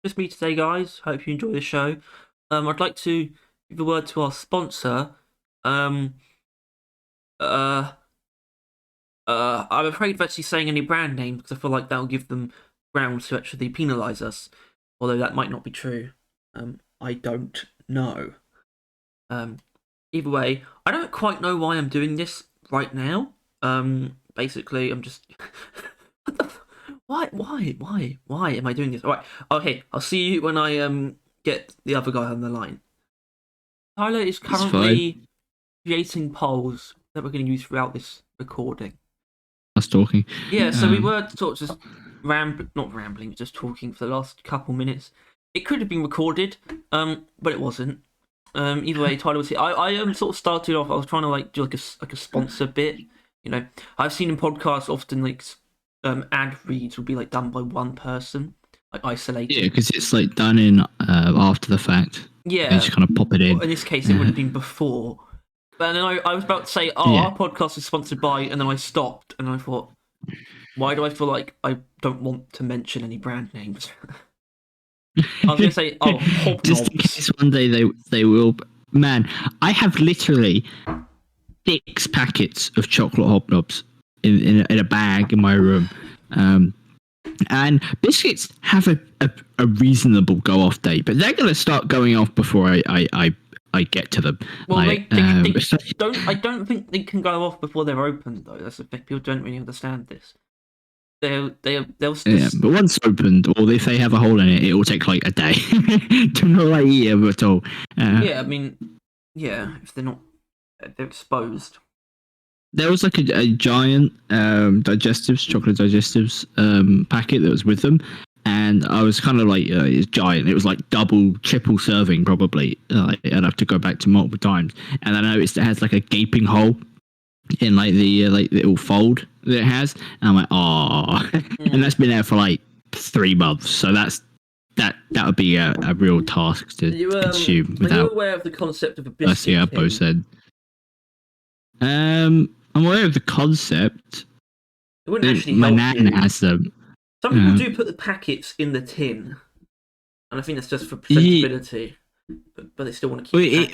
Just me today, guys. Hope you enjoy the show. I'd like to give a word to our sponsor. Um, uh, I'm afraid of actually saying any brand names because I feel like that'll give them grounds to actually penalise us. Although that might not be true. I don't know. Um, Either way, I don't quite know why I'm doing this right now. Basically, I'm just. What the why am I doing this? All right, okay. I'll see you when I get the other guy on the line. Tyler is It's fine. currently creating polls that we're going to use throughout this recording. Us talking. Yeah, so we were sort of just not rambling, just talking for the last couple minutes. It could have been recorded, but it wasn't. Either way, Tyler was here. I sort of started off. I was trying to do like a sponsor bit. You know, I've seen in podcasts often ad reads will be done by one person, like isolated. Yeah, because it's done in after the fact. Yeah, You just kind of pop it in. In this case, it would have been before. But then I was about to say, our podcast is sponsored by, and then I stopped, and I thought, why do I feel like I don't want to mention any brand names? I was going to say, Hobnobs. Just in case one day they will. Man, I have literally 6 packets of chocolate hobnobs in a bag in my room. And biscuits have a reasonable go off date, but they're going to start going off before I get to them. Well, I don't think they can go off before they're opened, though. That's the thing. People don't really understand this. They'll just... but once opened, or if they have a hole in it, it will take a day to not eat them at all. Yeah, I mean, if they're exposed. There was a giant chocolate digestives packet that was with them, and I was kind of it's giant. It was double, triple serving probably. I'd have to go back to multiple times, and I noticed it has a gaping hole in the little fold that it has, and I'm like, oh, and that's been there for 3 months. So that would be a real task to consume without. Are you aware of the concept of a biscuit? I both said. I'm aware of the concept. It wouldn't actually My help nan you. has them. Some people do put the packets in the tin, and I think that's just for presentability. But they still want to keep it.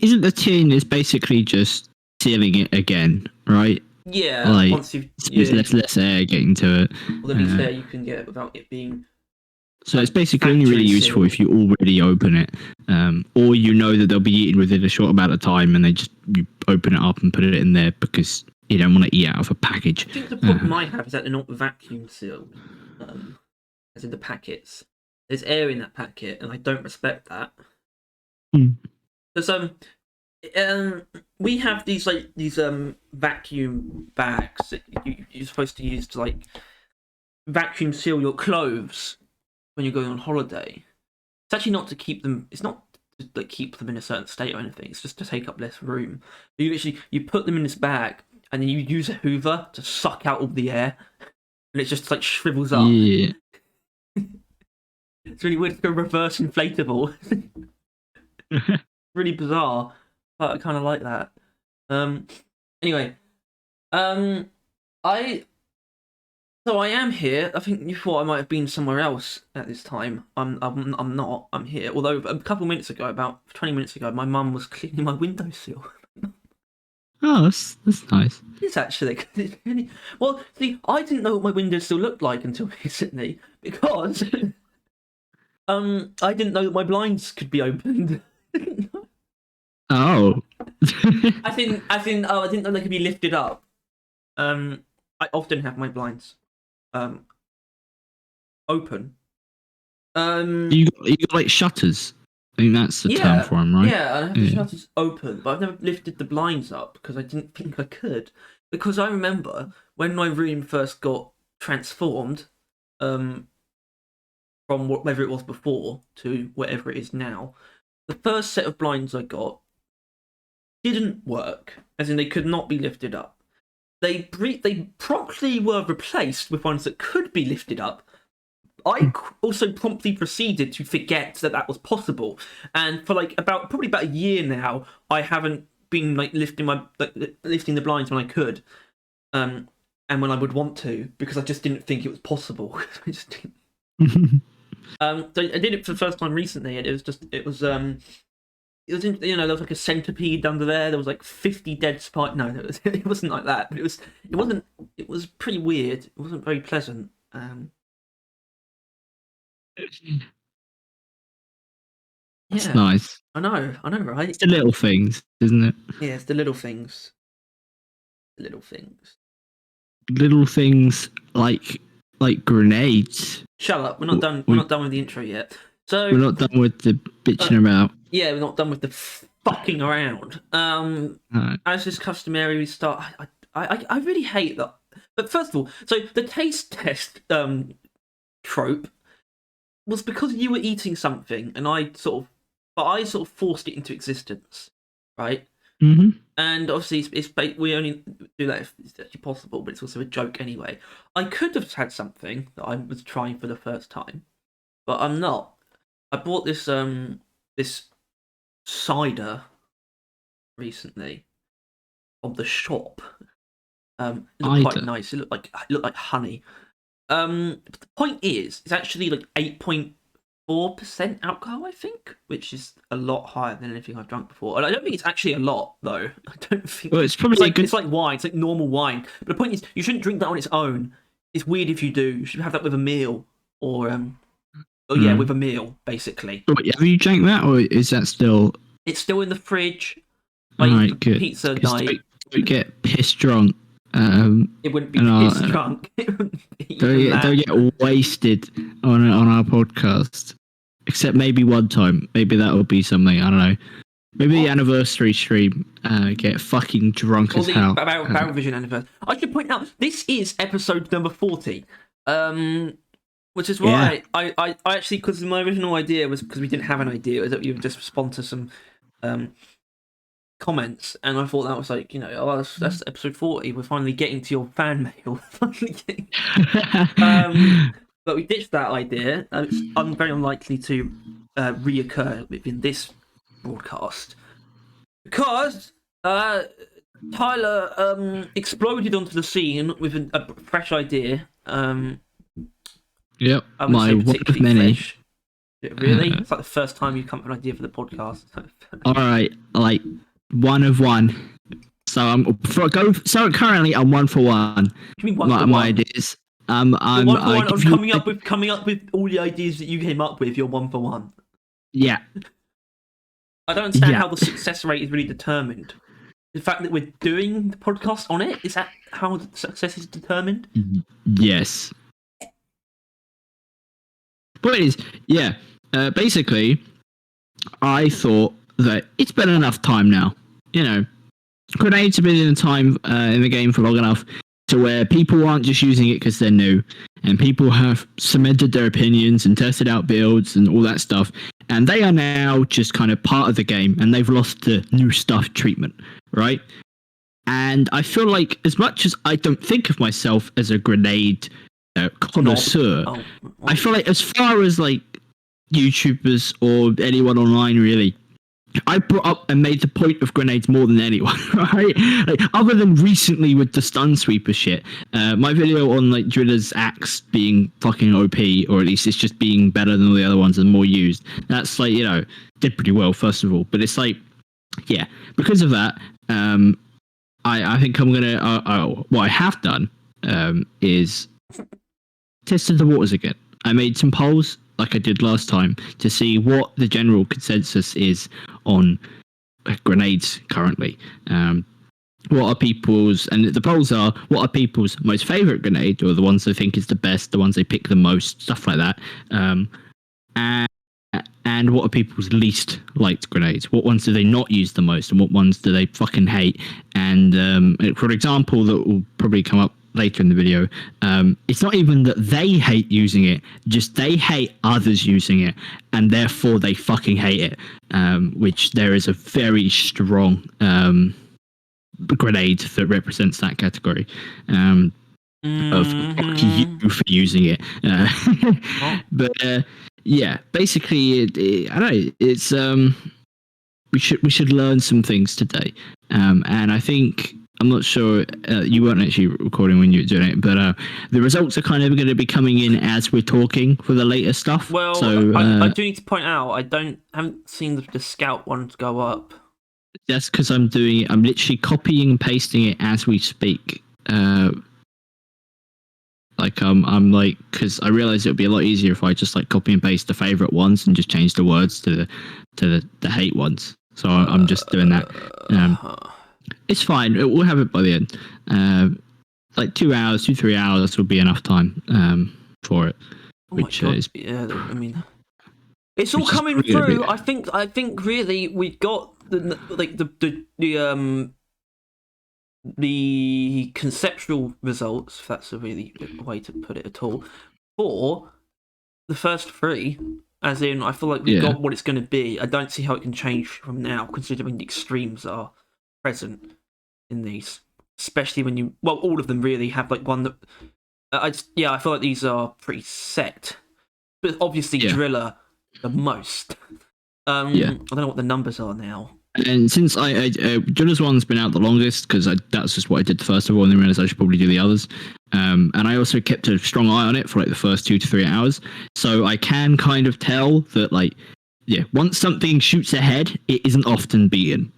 Isn't the tin is basically just sealing it again, right? Yeah, once you've... There's less air getting to it. Well, the least air you can get without it being... So it's basically only really useful if you already open it, or you know that they'll be eaten within a short amount of time, and you open it up and put it in there because you don't want to eat out of a package. I think the problem I have is that they're not vacuum sealed, as in the packets. There's air in that packet, and I don't respect that. Because we have these vacuum bags that you're supposed to use to vacuum seal your clothes when you're going on holiday. It's actually not to keep them. It's not to keep them in a certain state or anything. It's just to take up less room. You put them in this bag, and then you use a Hoover to suck out all the air, and it just shrivels up. Yeah. It's really weird. It's like a reverse inflatable. Really bizarre, but I kind of like that. Anyway, I am here. I think you thought I might have been somewhere else at this time. I'm not. I'm here. Although a couple minutes ago, about 20 minutes ago, my mum was cleaning my windowsill. Oh, that's nice. It's actually well. See, I didn't know what my windowsill looked like until recently because I didn't know that my blinds could be opened. Oh. I didn't know they could be lifted up. I often have my blinds open. You got shutters. I think that's the term for them, right? Yeah, I have the shutters open, but I've never lifted the blinds up because I didn't think I could. Because I remember when my room first got transformed, from whatever it was before to whatever it is now, the first set of blinds I got didn't work, as in they could not be lifted up. They promptly were replaced with ones that could be lifted up. I also promptly proceeded to forget that was possible, and for probably about a year now, I haven't been lifting the blinds when I could, and when I would want to, because I just didn't think it was possible. I just didn't. So I did it for the first time recently, and it was there was like a centipede under there. There was like 50 dead spiders. No, it wasn't like that. But it was pretty weird. It wasn't very pleasant. That's Yeah, nice. I know, right? It's the little things, isn't it? Yeah, it's the little things. The little things. Little things like grenades. Shut up. We're not done. We're not done with the intro yet. So We're not done with the bitching about. yeah, we're not done with the fucking around. Right. As is customary, we start. I really hate that. But first of all, so the taste test trope was because you were eating something, and I sort of forced it into existence, right? Mm-hmm. And obviously, we only do that if it's actually possible, but it's also a joke anyway. I could have had something that I was trying for the first time, but I'm not. I bought this cider recently from the shop. It looked quite nice. It looked like honey. But the point is, it's actually like 8.4% alcohol, I think, which is a lot higher than anything I've drunk before. And I don't think it's actually a lot, though. I don't think. Well, it's probably it's like wine. It's like normal wine. But the point is, you shouldn't drink that on its own. It's weird if you do. You should have that with a meal, or with a meal, basically. Wait, have you drank that, or is that still? It's still in the fridge. Right, good. Pizza night. Don't get pissed drunk. It wouldn't be piss drunk. Don't get wasted on our podcast. Except maybe one time. Maybe that will be something. I don't know. Maybe the anniversary stream. Get fucking drunk as hell. Barrel Vision anniversary. I should point out this is episode number 40. Which is why I actually, because my original idea was, because we didn't have an idea, was that you would just respond to some comments, and I thought that was like, that's episode 40. We're finally getting to your fan mail. But we ditched that idea. It's very unlikely to reoccur within this broadcast because Tyler exploded onto the scene with a fresh idea. Yep, my one of many. Fresh. Really? It's like the first time you come up with an idea for the podcast. All right, like one of one. So currently I'm 1 for 1. What do you mean 1 for 1? My ideas. I'm 1 for 1 on coming up with all the ideas that you came up with. You're 1 for 1. Yeah. I don't understand how the success rate is really determined. The fact that we're doing the podcast on it, is that how the success is determined? Yes. Point is, basically, I thought that it's been enough time now. Grenades have been in the game for long enough to where people aren't just using it because they're new, and people have cemented their opinions and tested out builds and all that stuff, and they are now just kind of part of the game, and they've lost the new stuff treatment, right? And I feel like, as much as I don't think of myself as a grenade connoisseur, I feel like as far as like YouTubers or anyone online really, I brought up and made the point of grenades more than anyone, right? Like, other than recently with the stun sweeper shit, my video on like Driller's axe being fucking OP, or at least it's just being better than all the other ones and more used. That's like, did pretty well first of all, but it's like, because of that, I think I'm gonna. What I have done is tested the waters again. I made some polls like I did last time to see what the general consensus is on grenades currently. What are people's, and the polls are, what are people's most favourite grenade, or the ones they think is the best, the ones they pick the most, stuff like that. And what are people's least liked grenades? What ones do they not use the most, and what ones do they fucking hate? And for an example that will probably come up later in the video, it's not even that they hate using it, just they hate others using it, and therefore they fucking hate it, which there is a very strong grenade that represents that category of fuck you for using it. But basically I don't know, it's we should learn some things today, and I think I'm not sure, you weren't actually recording when you were doing it, but the results are kind of going to be coming in as we're talking for the later stuff. Well, so I do need to point out I haven't seen the scout ones go up. That's because I'm literally copying and pasting it as we speak. I'm like, because I realize it would be a lot easier if I just like copy and paste the favorite ones and just change the words to the hate ones. So I'm just doing that. It's fine. We'll have it by the end. Like 2 hours, 3 hours will be enough time for it. Which is, yeah. I mean, it's all coming through. I think really we got the conceptual results, if that's a really good way to put it at all, for the first 3. As in, I feel like we've got what it's going to be. I don't see how it can change from now, considering the extremes are present in these. Especially when all of them really have like one that... I feel like these are pretty set. But obviously Driller the most. I don't know what the numbers are now. And since Driller's one's been out the longest, because that's just what I did the first of all, and then realized I should probably do the others. And I also kept a strong eye on it for like the first 2 to 3 hours, so I can kind of tell that once something shoots ahead, it isn't often beaten.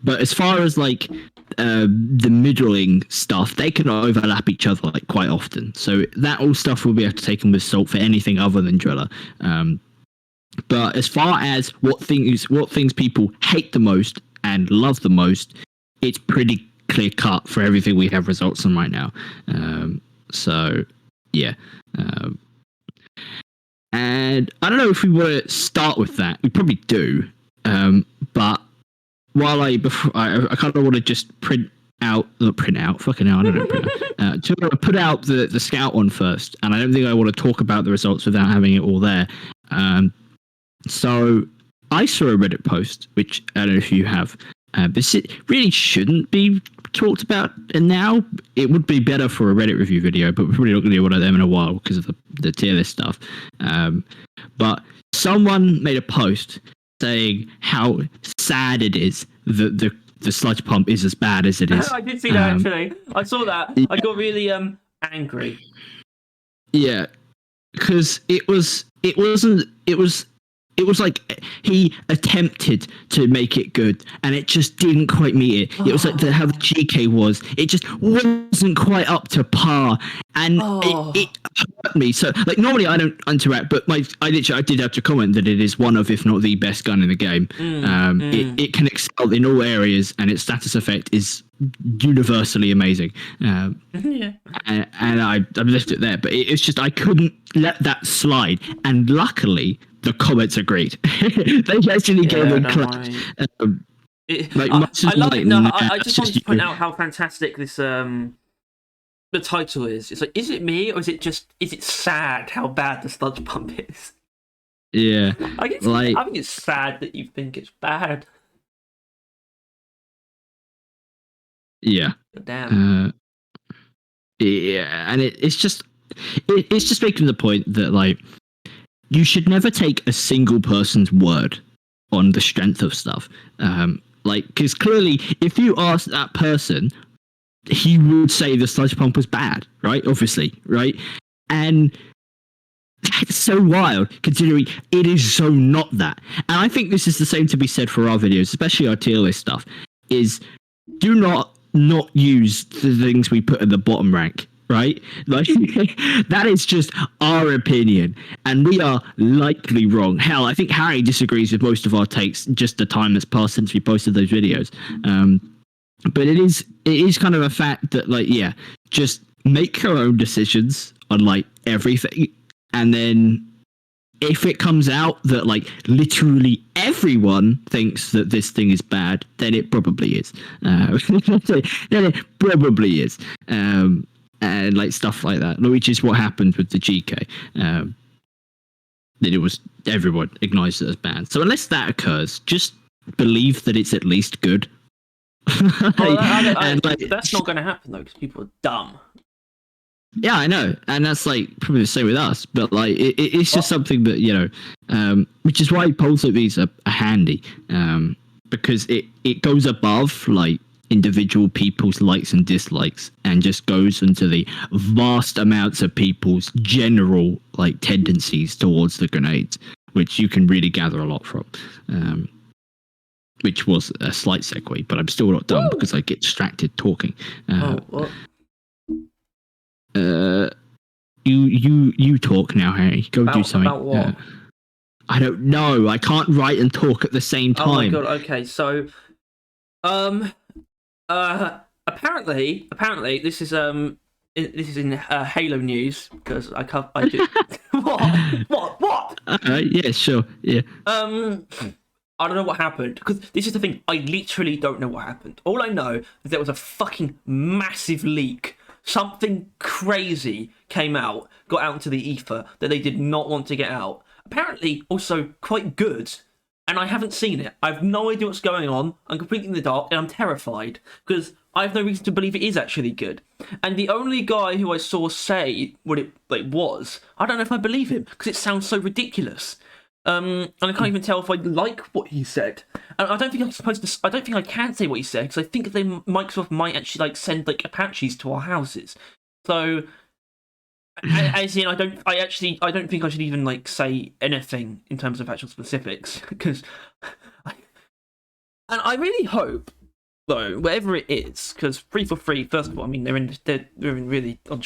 But as far as the middling stuff, they can overlap each other quite often. So that all stuff will be able to take them with salt for anything other than Driller. But as far as what things people hate the most and love the most, it's pretty clear cut for everything we have results on right now. And I don't know if we want to start with that. We probably do. But while I kind of want to just put out the scout one first, and I don't think I want to talk about the results without having it all there. So I saw a Reddit post, which I don't know if you have. This really shouldn't be talked about, and now it would be better for a Reddit review video, but we're probably not going to do one of them in a while because of the tier list stuff. But someone made a post saying how sad it is that the sludge pump is as bad as it is. I did see that actually. I saw that. I got really angry. Yeah, because it was like he attempted to make it good and it just didn't quite meet it. It was like how the GK was. It just wasn't quite up to par, and it hurt me. So normally I don't interact, but I did have to comment that it is one of, if not the best gun in the game. It can excel in all areas, and its status effect is universally amazing. And I've left it there, but it's just I couldn't let that slide, and luckily the comments agreed. They actually gave a clap. I love it. No, I just wanted to point out how fantastic this the title is. It's like, is it me, or is it sad how bad the sludge pump is? Yeah, I think it's sad that you think it's bad. Yeah. Damn. And it's just making the point that you should never take a single person's word on the strength of stuff. Because clearly, if you ask that person, he would say the sludge pump was bad, right? Obviously, right? And that's so wild, considering it is so not that. And I think this is the same to be said for our videos, especially our tier list stuff, is do not use the things we put in the bottom rank. Right? That is just our opinion, and we are likely wrong. Hell, I think Harry disagrees with most of our takes, just the time that's passed since we posted those videos. But it is kind of a fact that just make your own decisions on everything, and then if it comes out that literally everyone thinks that this thing is bad, then it probably is. Then it probably is. And stuff like that, which is what happened with the GK. That it was, everyone acknowledged it as bad. So unless that occurs, just believe that it's at least good. That's not going to happen though, because people are dumb. Yeah, I know, and that's probably the same with us. But it's just something that which is why polls like these are handy, because it goes above individual people's likes and dislikes and just goes into the vast amounts of people's general like tendencies towards the grenades, which you can really gather a lot from. Which was a slight segue, but I'm still not done because I get distracted talking. What? You talk now, Harry. Go do something. About what? I don't know. I can't write and talk at the same time. Oh my god. Okay, so, apparently, this is in Halo news because I do. What? Yeah, sure. Yeah. I don't know what happened because this is the thing. I literally don't know what happened. All I know is there was a fucking massive leak. Something crazy came out, got out into the ether that they did not want to get out. Apparently, also quite good, and I haven't seen it. I have no idea what's going on. I'm completely in the dark, and I'm terrified because I have no reason to believe it is actually good. And the only guy who I saw say what it was, I don't know if I believe him because it sounds so ridiculous. And I can't even tell if I like what he said. And I don't think I'm supposed to. I don't think I can say what he said because I think Microsoft might actually like send like Apaches to our houses. So, as in, I don't think I should even like say anything in terms of actual specifics because, and I really hope though, whatever it is, because 343, first of all, I mean they're in really on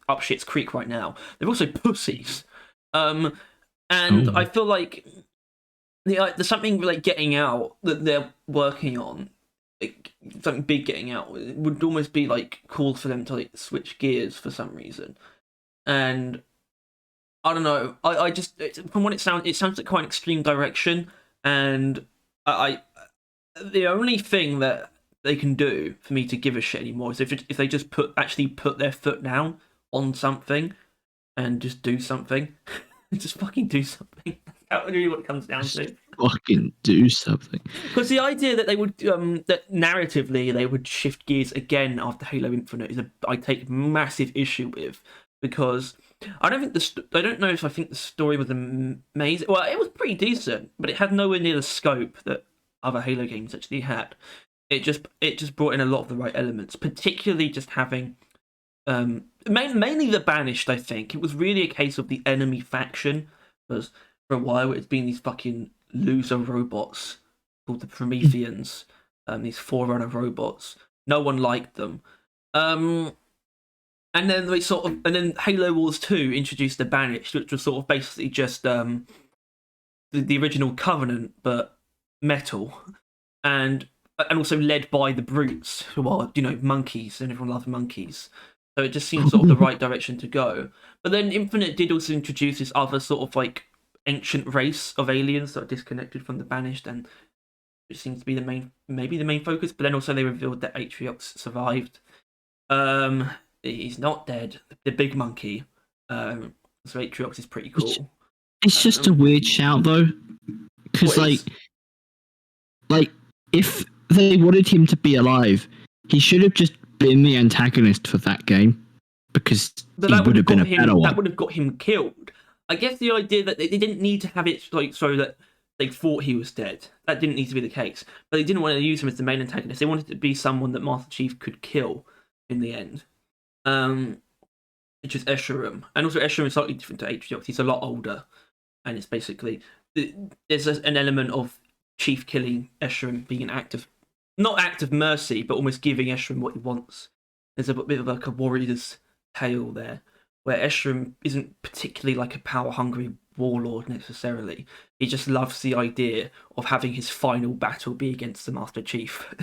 up shit's creek right now. They're also pussies. And I feel like there's something like getting out that they're working on, like something big getting out. It would almost be like cool for them to like switch gears for some reason. And I don't know. I just from what it sounds like quite an extreme direction. And I the only thing that they can do for me to give a shit anymore is if they just put their foot down on something and just do something. Just fucking do something. That's really what it comes down to. Fucking do something. Because the idea that they would, that narratively they would shift gears again after Halo Infinite I take massive issue with, because I don't know if I think the story was amazing. Well, it was pretty decent, but it had nowhere near the scope that other Halo games actually had. It just brought in a lot of the right elements, particularly just having. Mainly the Banished, I think. It was really a case of the enemy faction, because for a while it's been these fucking loser robots called the Prometheans, these Forerunner robots. No one liked them. And then then Halo Wars 2 introduced the Banished, which was sort of basically just the original Covenant, but metal. And also led by the Brutes, who are, monkeys, and everyone loves monkeys. So it just seems sort of the right direction to go. But then Infinite did also introduce this other sort of like ancient race of aliens that are disconnected from the Banished, and it seems to be maybe the main focus. But then also they revealed that Atriox survived. He's not dead. The big monkey. So Atriox is pretty cool. It's just a weird shout though, because like if they wanted him to be alive, he should have just been the antagonist for that game, because he would have been a better one. That would have got him killed. I guess the idea that they didn't need to have it like so that they thought he was dead. That didn't need to be the case. But they didn't want to use him as the main antagonist. They wanted it to be someone that Master Chief could kill in the end. Which is Escharum. And also Escharum is slightly different to Atriox. He's a lot older. And it's basically there's an element of Chief killing Escharum being an not act of mercy, but almost giving Escharum what he wants. There's a bit of like a warrior's tale there, where Escharum isn't particularly like a power-hungry warlord necessarily. He just loves the idea of having his final battle be against the Master Chief,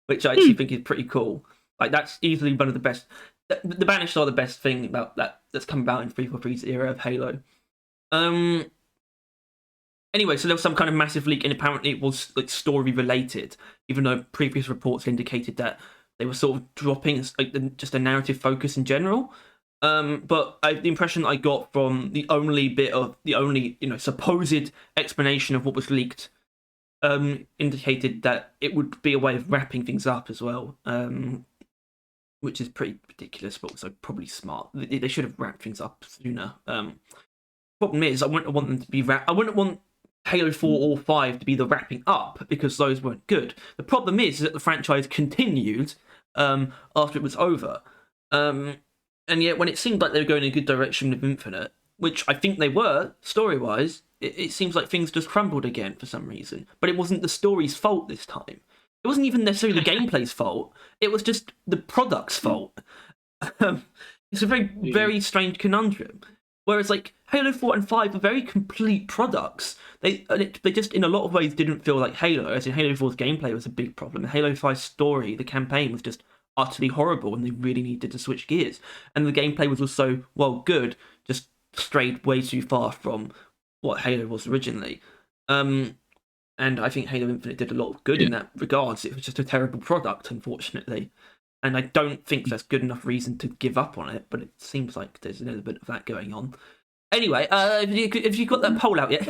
which I actually think is pretty cool. Like that's easily one of the best. The Banished are the best thing about that's come about in 343's era of Halo. Anyway, so there was some kind of massive leak, and apparently it was like story related, even though previous reports indicated that they were sort of dropping like just a narrative focus in general. But the impression I got from the only supposed explanation of what was leaked indicated that it would be a way of wrapping things up as well, which is pretty ridiculous, but also probably smart. They should have wrapped things up sooner. Problem is, I wouldn't want them to be I wouldn't want Halo 4 or 5 to be the wrapping up because those weren't good. The problem is that the franchise continued after it was over. And yet, when it seemed like they were going in a good direction with Infinite, which I think they were, story-wise, it seems like things just crumbled again for some reason. But it wasn't the story's fault this time. It wasn't even necessarily the gameplay's fault. It was just the product's fault. It's a very, very strange conundrum. Whereas, like, Halo 4 and 5 are very complete products. They just, in a lot of ways, didn't feel like Halo. As in, Halo 4's gameplay was a big problem. Halo 5's story, the campaign, was just utterly horrible, and they really needed to switch gears. And the gameplay was also, well, good, just strayed way too far from what Halo was originally. And I think Halo Infinite did a lot of good in that regards. It was just a terrible product, unfortunately. And I don't think that's good enough reason to give up on it, but it seems like there's a little bit of that going on. Anyway, have you got that poll out yet?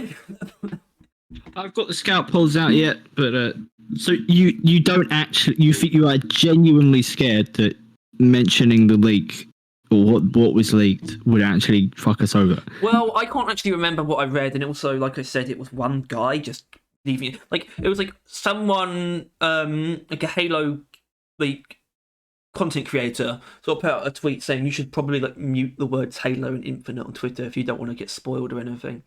I've got the scout polls out yet, but so you don't actually, you think you are genuinely scared that mentioning the leak or what was leaked would actually fuck us over? Well, I can't actually remember what I read, and also, like I said, it was one guy just leaving it. Like, it was like someone, like a Halo leak content creator sort of put out a tweet saying you should probably like mute the words Halo and Infinite on Twitter if you don't want to get spoiled or anything.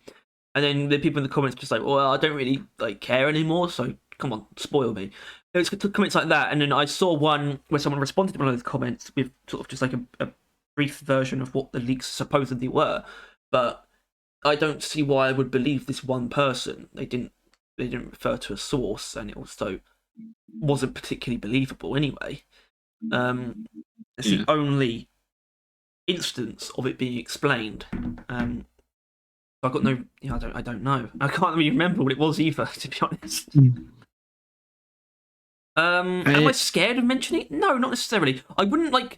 And then the people in the comments just like, well, I don't really like care anymore, so come on, spoil me. It was comments like that, and then I saw one where someone responded to one of those comments with sort of just like a brief version of what the leaks supposedly were. But I don't see why I would believe this one person. They didn't refer to a source, and it also wasn't particularly believable anyway. It's the only instance of it being explained. I've got no. I don't know. I can't really remember what it was either, to be honest. Am I scared of mentioning it? No, not necessarily. I wouldn't like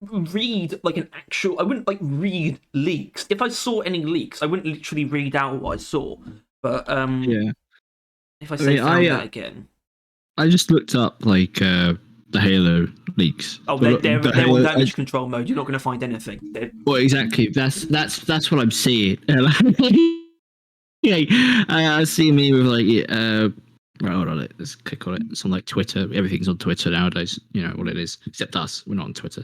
read like an actual. I wouldn't like read leaks. If I saw any leaks, I wouldn't literally read out what I saw. But if I say that again, I just looked up like the Halo leaks. Oh, they're on damage control mode. You're not going to find anything. Well, exactly. That's what I'm seeing. I see me with like right, hold on, let's click on it. It's on like Twitter. Everything's on Twitter nowadays. You know what it is, except us. We're not on Twitter.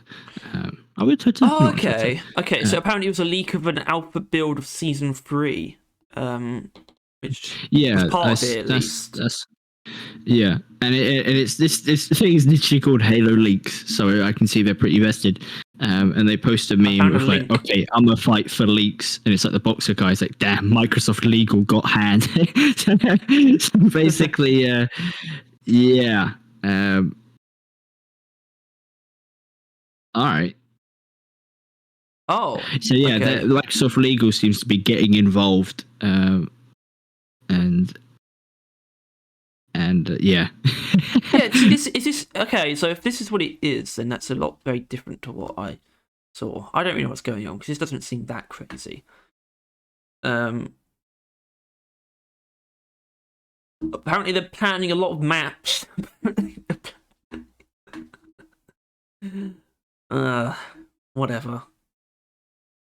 Are we on Twitter? Oh, okay. Okay, so apparently it was a leak of an alpha build of Season 3. Which was part of it, at least. Yeah, and it's this thing is literally called Halo Leaks, so I can see they're pretty vested. And they post a meme with like, okay, I'm gonna fight for leaks, and it's like the boxer guy's like, damn, Microsoft legal got hand. So basically, yeah. All right. Oh. So yeah, okay. Microsoft legal seems to be getting involved, and yeah. Yeah, see, is this okay? So if this is what it is, then that's a lot very different to what I saw. I don't really know what's going on because this doesn't seem that crazy. Apparently they're planning a lot of maps. Whatever.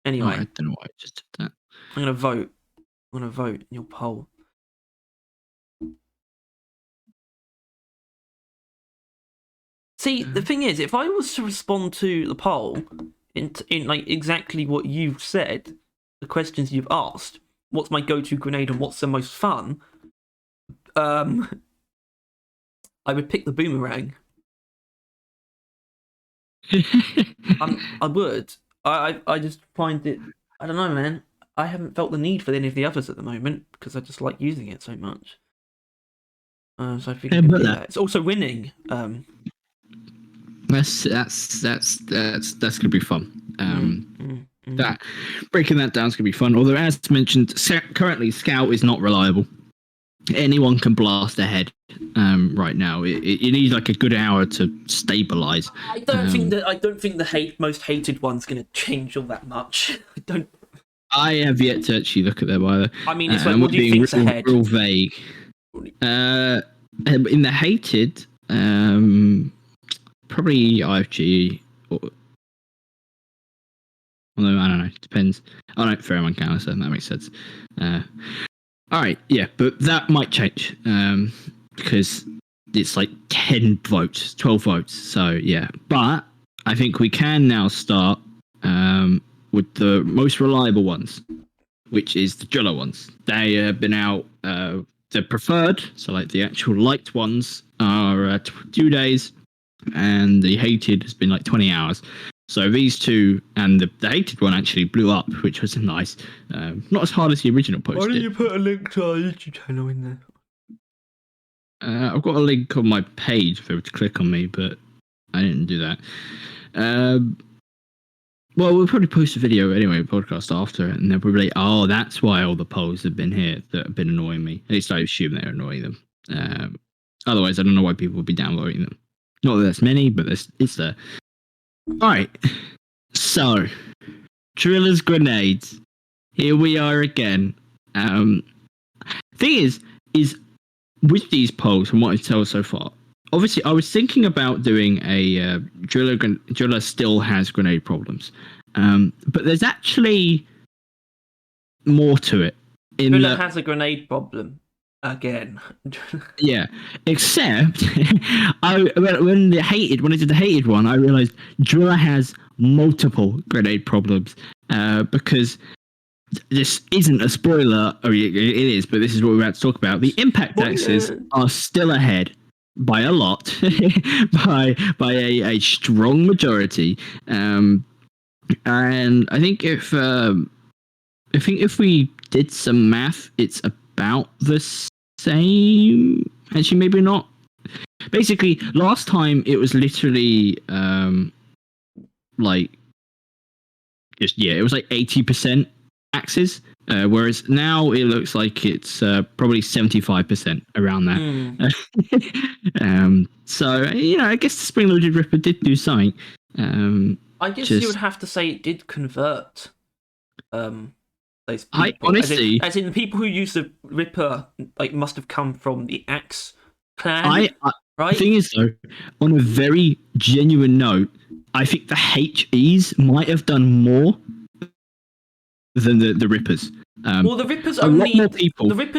Anyway, I don't know why I just did that. I'm gonna vote. I'm gonna vote in your poll. See, the thing is, if I was to respond to the poll in like exactly what you've said, the questions you've asked, what's my go-to grenade and what's the most fun, I would pick the boomerang. I would. I just find it. I don't know, man. I haven't felt the need for any of the others at the moment because I just like using it so much. So I think it's also winning. That's gonna be fun. That breaking that down is gonna be fun. Although, as mentioned, currently Scout is not reliable. Anyone can blast ahead right now. You need like a good hour to stabilize. I don't think the most hated one's gonna change all that much. I have yet to actually look at them either. I mean, it's like, what do you think's ahead? Real vague. In the hated, probably IFG. Although I don't know, it depends. I don't Pheromone Counter, so that makes sense. All right, yeah, but that might change because it's like 10 votes, 12 votes. So yeah, but I think we can now start with the most reliable ones, which is the driller ones. They have been out. The preferred, so like the actual liked ones, are 2 days, and the hated has been like 20 hours. So these two, and the hated one actually blew up, which was nice. Not as hard as the original post. Why don't you put a link to our YouTube channel in there? I've got a link on my page for them to click on me, but I didn't do that. Well, we'll probably post a video anyway, podcast after, and they'll probably like, oh, that's why all the polls have been here that have been annoying me. At least I assume they're annoying them. Otherwise, I don't know why people would be downvoting them. Not that there's many, but it's there. All right. So, drillers, grenades. Here we are again. Thing is with these polls and what I've told so far, obviously, I was thinking about doing a driller still has grenade problems, but there's actually more to it. Driller has a grenade problem again. Yeah, except when I did the hated one, I realized driller has multiple grenade problems because this isn't a spoiler. Or it is, but this is what we're about to talk about. The impact axes are still ahead by a lot, by a strong majority, and I think if we did some math, it's about the same. Actually, maybe not. Basically, last time it was literally it was like 80% axes. Whereas now it looks like it's probably 75% around that. So, I guess the spring-loaded Ripper did do something. I guess you would have to say it did convert those people. I honestly... As in the people who use the Ripper must have come from the Axe clan, right? The thing is, though, on a very genuine note, I think the HEs might have done more than the Rippers. Well, the Rippers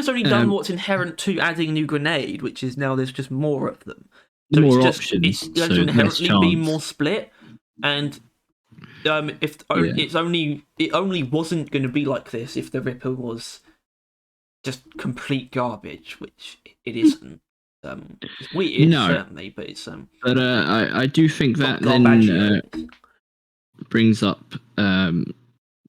only done what's inherent to adding a new grenade, which is now there's just more of them. So more it's options. It's going to inherently be more split, and it only wasn't going to be like this if the Ripper was just complete garbage, which it isn't. It's weird, certainly, but it's But I do think that then brings up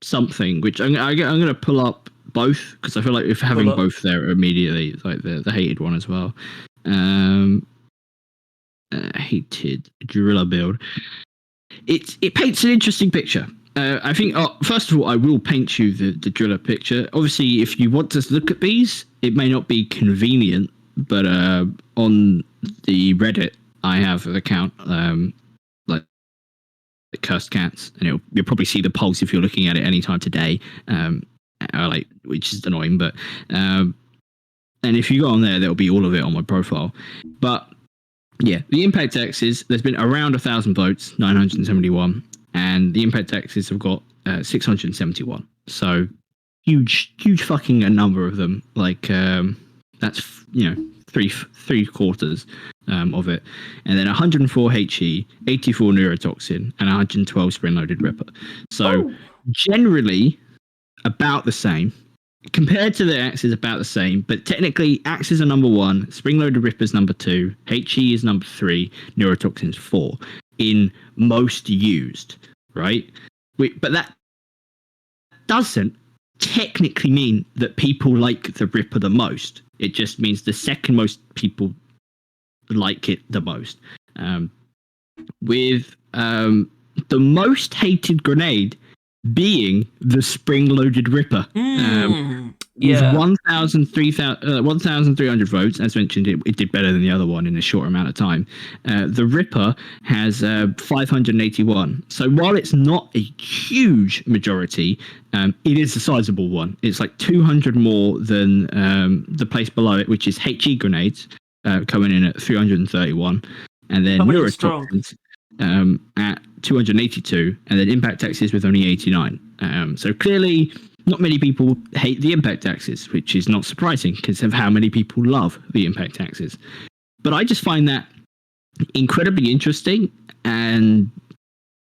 something which I'm going to pull up both because I feel like if having both there immediately, like the hated one as well. Hated driller build. It paints an interesting picture. I think first of all, I will paint you the driller picture. Obviously, if you want to look at these, it may not be convenient, but on the Reddit, I have an account like Cursed Cats, and you'll probably see the polls if you're looking at it anytime today, which is annoying. But and if you go on there, there'll be all of it on my profile. But yeah, the impact axes, there's been around 1,000 votes, 971, and the impact axes have got 671. So huge fucking number of them. That's three quarters of it, and then 104 HE, 84 neurotoxin, and 112 spring-loaded Ripper. So generally about the same. Compared to the axes, about the same, but technically axes are number 1, spring-loaded Ripper's number 2, HE is number 3, neurotoxin's 4 in most used, right? But that doesn't technically mean that people like the Ripper the most. It just means the second most people like it the most. With the most hated grenade being the spring-loaded Ripper. With 1,300 votes, as mentioned, it did better than the other one in a short amount of time. The Ripper has 581. So while it's not a huge majority, it is a sizable one. It's like 200 more than the place below it, which is HE grenades, coming in at 331. And then neurotoxins at 282, and then impact axes with only 89. So clearly not many people hate the impact axis, which is not surprising because of how many people love the impact axis. But I just find that incredibly interesting, and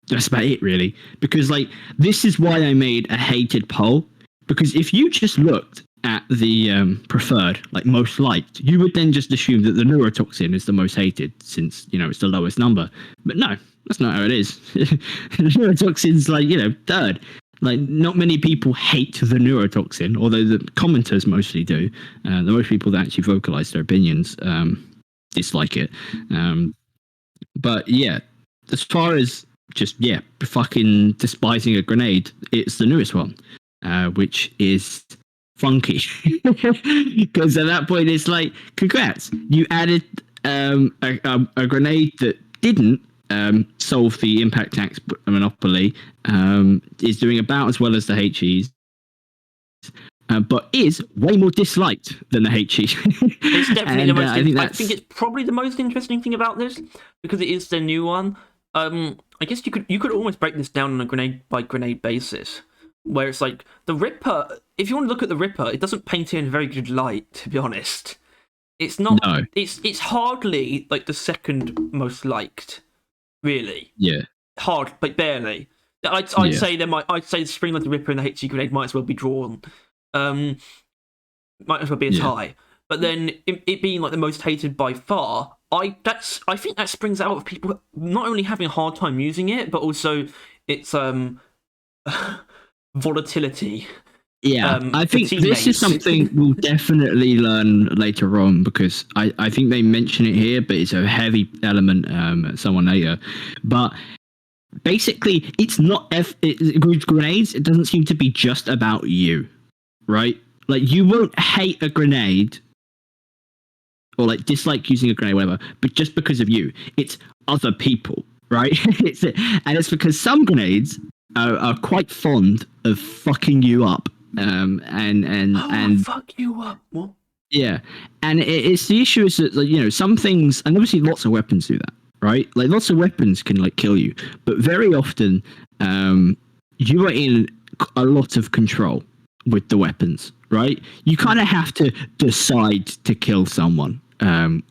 that's about it, really. Because like this is why I made a hated poll. Because if you just looked at the preferred, like most liked, you would then just assume that the neurotoxin is the most hated, since it's the lowest number. But no, that's not how it is. The neurotoxin's like third. Like, not many people hate the neurotoxin, although the commenters mostly do. The most people that actually vocalize their opinions dislike it. But yeah, as far as just fucking despising a grenade, it's the newest one, which is funky. Because at that point, it's like, congrats, you added a grenade that didn't solve the impact tax monopoly, is doing about as well as the HEs, but is way more disliked than the HE. It's definitely the most. I think it's probably the most interesting thing about this, because it is the new one. I guess you could almost break this down on a grenade by grenade basis, where it's like the Ripper. If you want to look at the Ripper, it doesn't paint it in very good light, to be honest. It's not. No. It's hardly like the second most liked, really. Yeah. Hard, but barely. I'd say the Spring Loaded Ripper and the HE grenade might as well be drawn. Might as well be a tie. But then it being like the most hated by far, I think that springs out of people not only having a hard time using it, but also its volatility. Yeah, I think this is something we'll definitely learn later on, because I think they mention it here, but it's a heavy element someone later. But basically, it's not grenades. It doesn't seem to be just about you, right? Like, you won't hate a grenade or like dislike using a grenade, whatever, but just because of you. It's other people, right? And it's because some grenades are quite fond of fucking you up. And fuck you up. What? Yeah, and it's the issue is that, like, some things, and obviously lots of weapons do that, right? Like, lots of weapons can like kill you, but very often you are in a lot of control with the weapons, right? You kind of have to decide to kill someone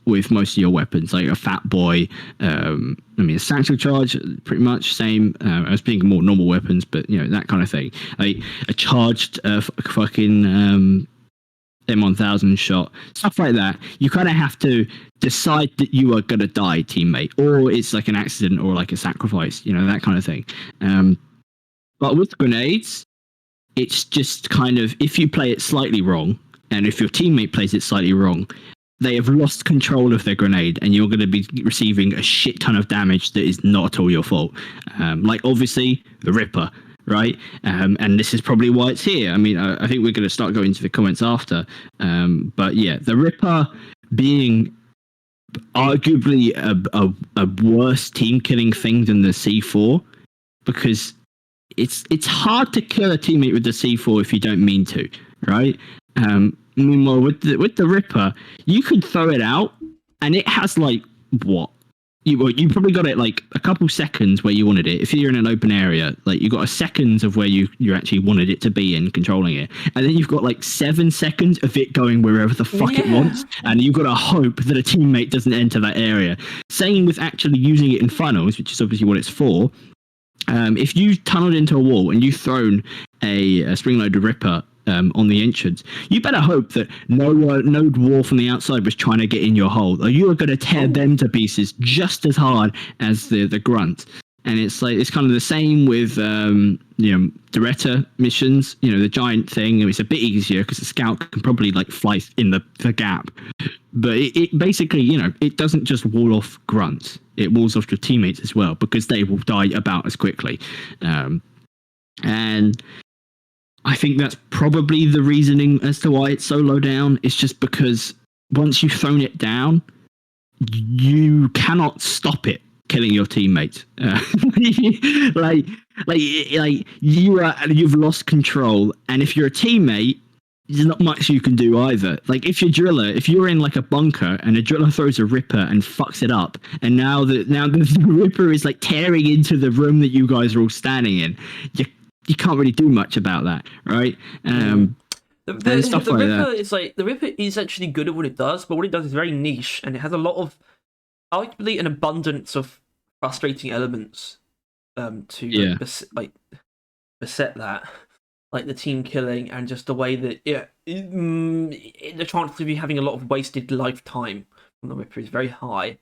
with most of your weapons, like a fat boy. A satchel charge, pretty much same. I was thinking more normal weapons, but that kind of thing. Like a charged fucking M1000 shot, stuff like that. You kind of have to decide that you are gonna die, teammate, or it's like an accident or like a sacrifice, that kind of thing. But with grenades, it's just kind of, if you play it slightly wrong, and if your teammate plays it slightly wrong, they have lost control of their grenade, and you're going to be receiving a shit ton of damage that is not at all your fault. Like, obviously, the Ripper, right? And this is probably why it's here. I mean, I think we're going to start going to the comments after. But yeah, the Ripper being arguably a worse team-killing thing than the C4, because it's hard to kill a teammate with the C4 if you don't mean to, right? Meanwhile, with the Ripper, you could throw it out, and it has like what? You probably got it like a couple seconds where you wanted it. If you're in an open area, like you got a seconds of where you actually wanted it to be in controlling it, and then you've got like 7 seconds of it going wherever the fuck it wants, and you've got to hope that a teammate doesn't enter that area. Same with actually using it in funnels, which is obviously what it's for. If you tunneled into a wall and you've thrown a spring-loaded Ripper on the entrance, you better hope that no wall from the outside was trying to get in your hole, or you are going to tear them to pieces just as hard as the grunt. And it's like, it's kind of the same with Doretta missions, the giant thing. It's a bit easier because the scout can probably like fly in the gap, but it basically, it doesn't just wall off grunts, it walls off your teammates as well, because they will die about as quickly. And I think that's probably the reasoning as to why it's so low down. It's just because once you've thrown it down, you cannot stop it killing your teammate. You've lost control, and if you're a teammate, there's not much you can do either. Like, if you're in like a bunker and a driller throws a Ripper and fucks it up, and now the Ripper is like tearing into the room that you guys are all standing in, you can't really do much about that, right? And stuff The like Ripper that. is like the Ripper is actually good at what it does, but what it does is very niche, and it has a lot of arguably an abundance of frustrating elements to Yeah. beset that, like the team killing and just the way that the chance of you having a lot of wasted lifetime from the Ripper is very high.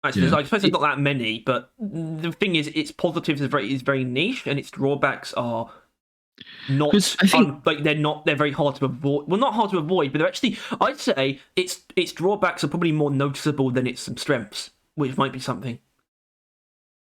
Actually, Yeah. I suppose there's not that many, but the thing is, its positives is very niche, and its drawbacks are not. I think they're very hard to avoid. Well, not hard to avoid, but they're actually. I'd say its drawbacks are probably more noticeable than its some strengths, which might be something.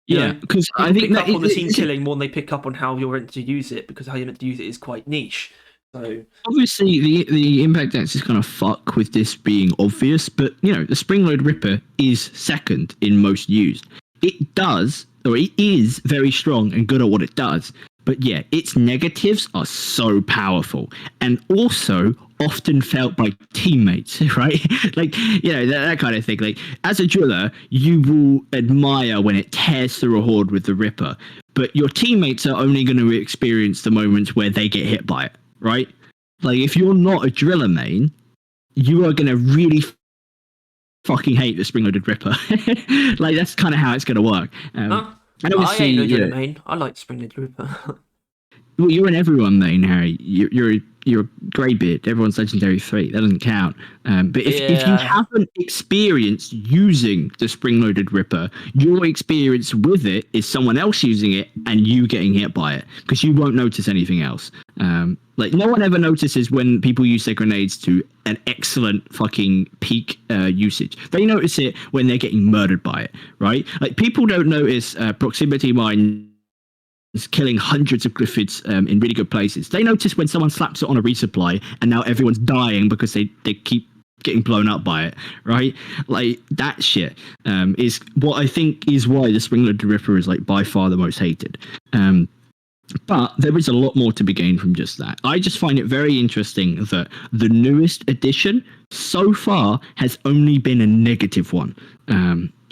yeah, because I think pick that up on the team killing more than they pick up on how you're meant to use it, because how you're meant to use it is quite niche. So obviously the impact dance is kind of fuck with this being obvious, but the spring load Ripper is second in most used. It does, or it is very strong and good at what it does. But yeah, its negatives are so powerful and also often felt by teammates, right? Like, that kind of thing. Like, as a driller, you will admire when it tears through a horde with the Ripper, but your teammates are only going to experience the moments where they get hit by it, right? Like, if you're not a driller main, you are going to really fucking hate the spring-loaded Ripper. Like, that's kind of how it's going to work. And obviously, I ain't no driller main. I like spring-loaded Ripper. Well, you're an everyone main, Harry. You're a greybeard. Everyone's legendary 3. That doesn't count. But if you haven't experienced using the spring-loaded Ripper, your experience with it is someone else using it and you getting hit by it, because you won't notice anything else. Like, no one ever notices when people use their grenades to an excellent fucking peak usage. They notice it when they're getting murdered by it, right? Like, people don't notice proximity mine killing hundreds of Glyphids in really good places. They notice when someone slaps it on a resupply and now everyone's dying because they keep getting blown up by it, right? Like, that shit is what I think is why the spring-loaded Ripper is like by far the most hated. But there is a lot more to be gained from just that. I just find it very interesting that the newest edition so far has only been a negative one,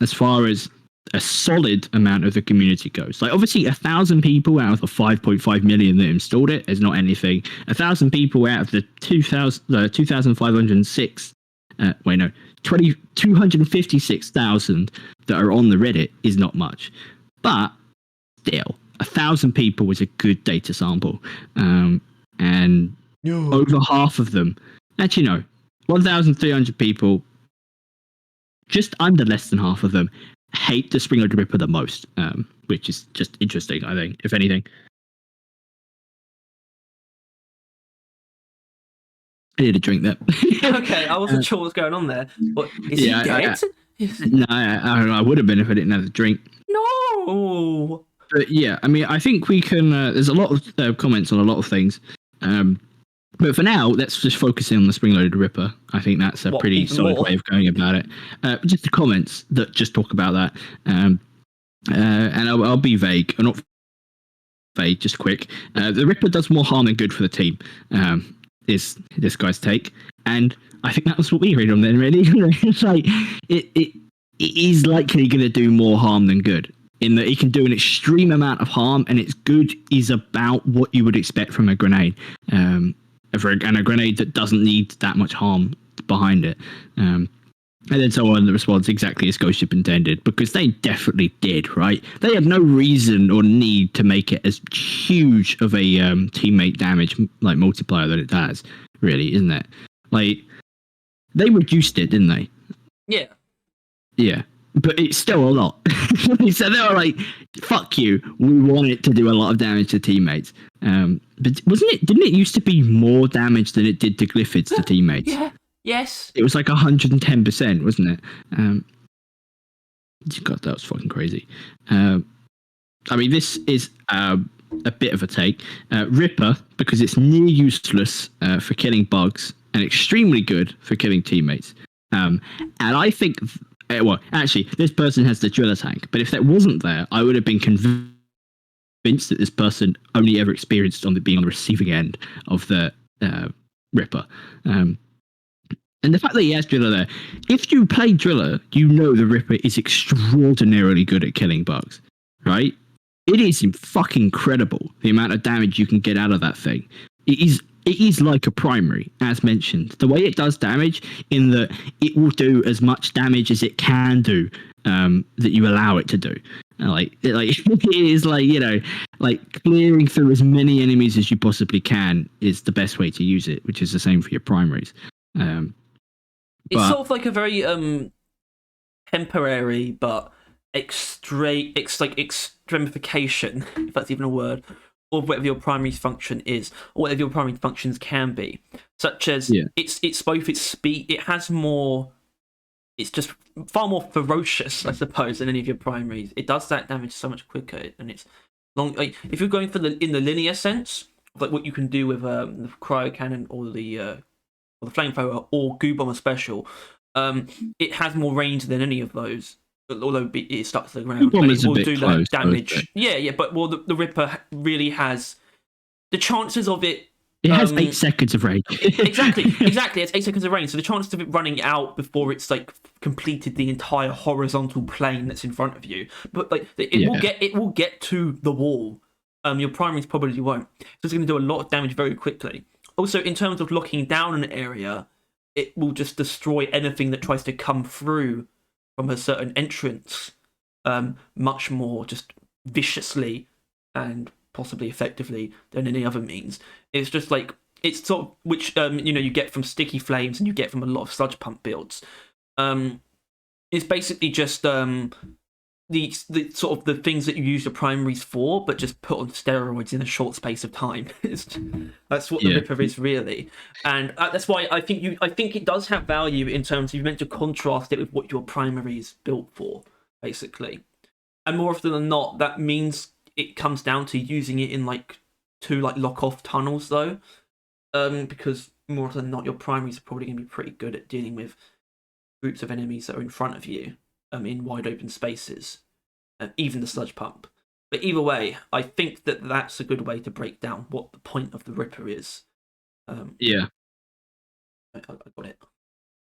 as far as a solid amount of the community goes. Like, obviously 1,000 people out of the 5.5 million that installed it is not anything. 1,000 people out of the 2,506 256,000 that are on the Reddit is not much. But still, 1,000 people was a good data sample. And over half of them, actually no, 1,300 people, just under less than half of them hate the spring-loaded Ripper the most, which is just interesting, I think, if anything. I need a drink there. Okay, I wasn't sure what was going on there. What, is he dead? No, I don't know. I would have been if I didn't have the drink. No! But yeah, I mean, I think we can... there's a lot of comments on a lot of things. But for now, let's just focus in on the spring-loaded Ripper. I think that's a pretty solid way of going about it. Just the comments that just talk about that. And I'll be vague. Or not vague, just quick. The Ripper does more harm than good for the team, is this guy's take. And I think that was what we read on then, really. It's like, it is likely going to do more harm than good, in that it can do an extreme amount of harm, and its good is about what you would expect from a grenade. And a grenade that doesn't need that much harm behind it. And then someone that responds exactly as Ghost Ship intended, because they definitely did, right? They had no reason or need to make it as huge of a teammate damage like multiplier that it does, really, isn't it? Like, they reduced it, didn't they? Yeah. Yeah. But it's still a lot. So they were like, fuck you, we want it to do a lot of damage to teammates. But didn't it used to be more damage than it did to Glyphids to teammates? Yeah, yes. It was like 110%, wasn't it? God, that was fucking crazy. I mean, this is a bit of a take. Ripper, because it's near useless for killing bugs and extremely good for killing teammates. And I think... Well, actually, this person has the driller tank, but if that wasn't there, I would have been convinced that this person only ever experienced being on the receiving end of the Ripper. And the fact that he has driller there, if you play driller, you know the Ripper is extraordinarily good at killing bugs, right? it is fucking incredible the amount of damage you can get out of that thing. It is like a primary, as mentioned. The way it does damage, in that it will do as much damage as it can do, that you allow it to do. It is like, you know, like clearing through as many enemies as you possibly can is the best way to use it, which is the same for your primaries. It's sort of like a very temporary but extremification, if that's even a word, of whatever your primary function is, or whatever your primary functions can be. Such as it's both its speed, it has more. It's just far more ferocious, I suppose, than any of your primaries. It does that damage so much quicker, and it's long. Like if you're going for in the linear sense, like what you can do with the cryo cannon or the flamethrower or goo bomber special, it has more range than any of those. Although it stuck to the ground, and it will do that damage. Yeah, but the Ripper really has the chances of it. It has 8 seconds of range. exactly. It's 8 seconds of range. So the chances of it running out before it's like completed the entire horizontal plane that's in front of you, but like it will get to the wall. Your primaries probably won't. So it's going to do a lot of damage very quickly. Also, in terms of locking down an area, it will just destroy anything that tries to come through from a certain entrance, much more just viciously and possibly effectively than any other means. It's just like it's sort of which you get from sticky flames and you get from a lot of sludge pump builds. It's basically just the sort of the things that you use your primaries for, but just put on steroids in a short space of time. That's what the Ripper is really, and that's why I think it does have value in terms of you meant to contrast it with what your primary is built for, basically. And more often than not, that means it comes down to using it in like 2 like lock off tunnels though, because more often than not, your primaries are probably going to be pretty good at dealing with groups of enemies that are in front of you. In wide open spaces, even the sludge pump. But either way, I think that that's a good way to break down what the point of the Ripper is. I got it.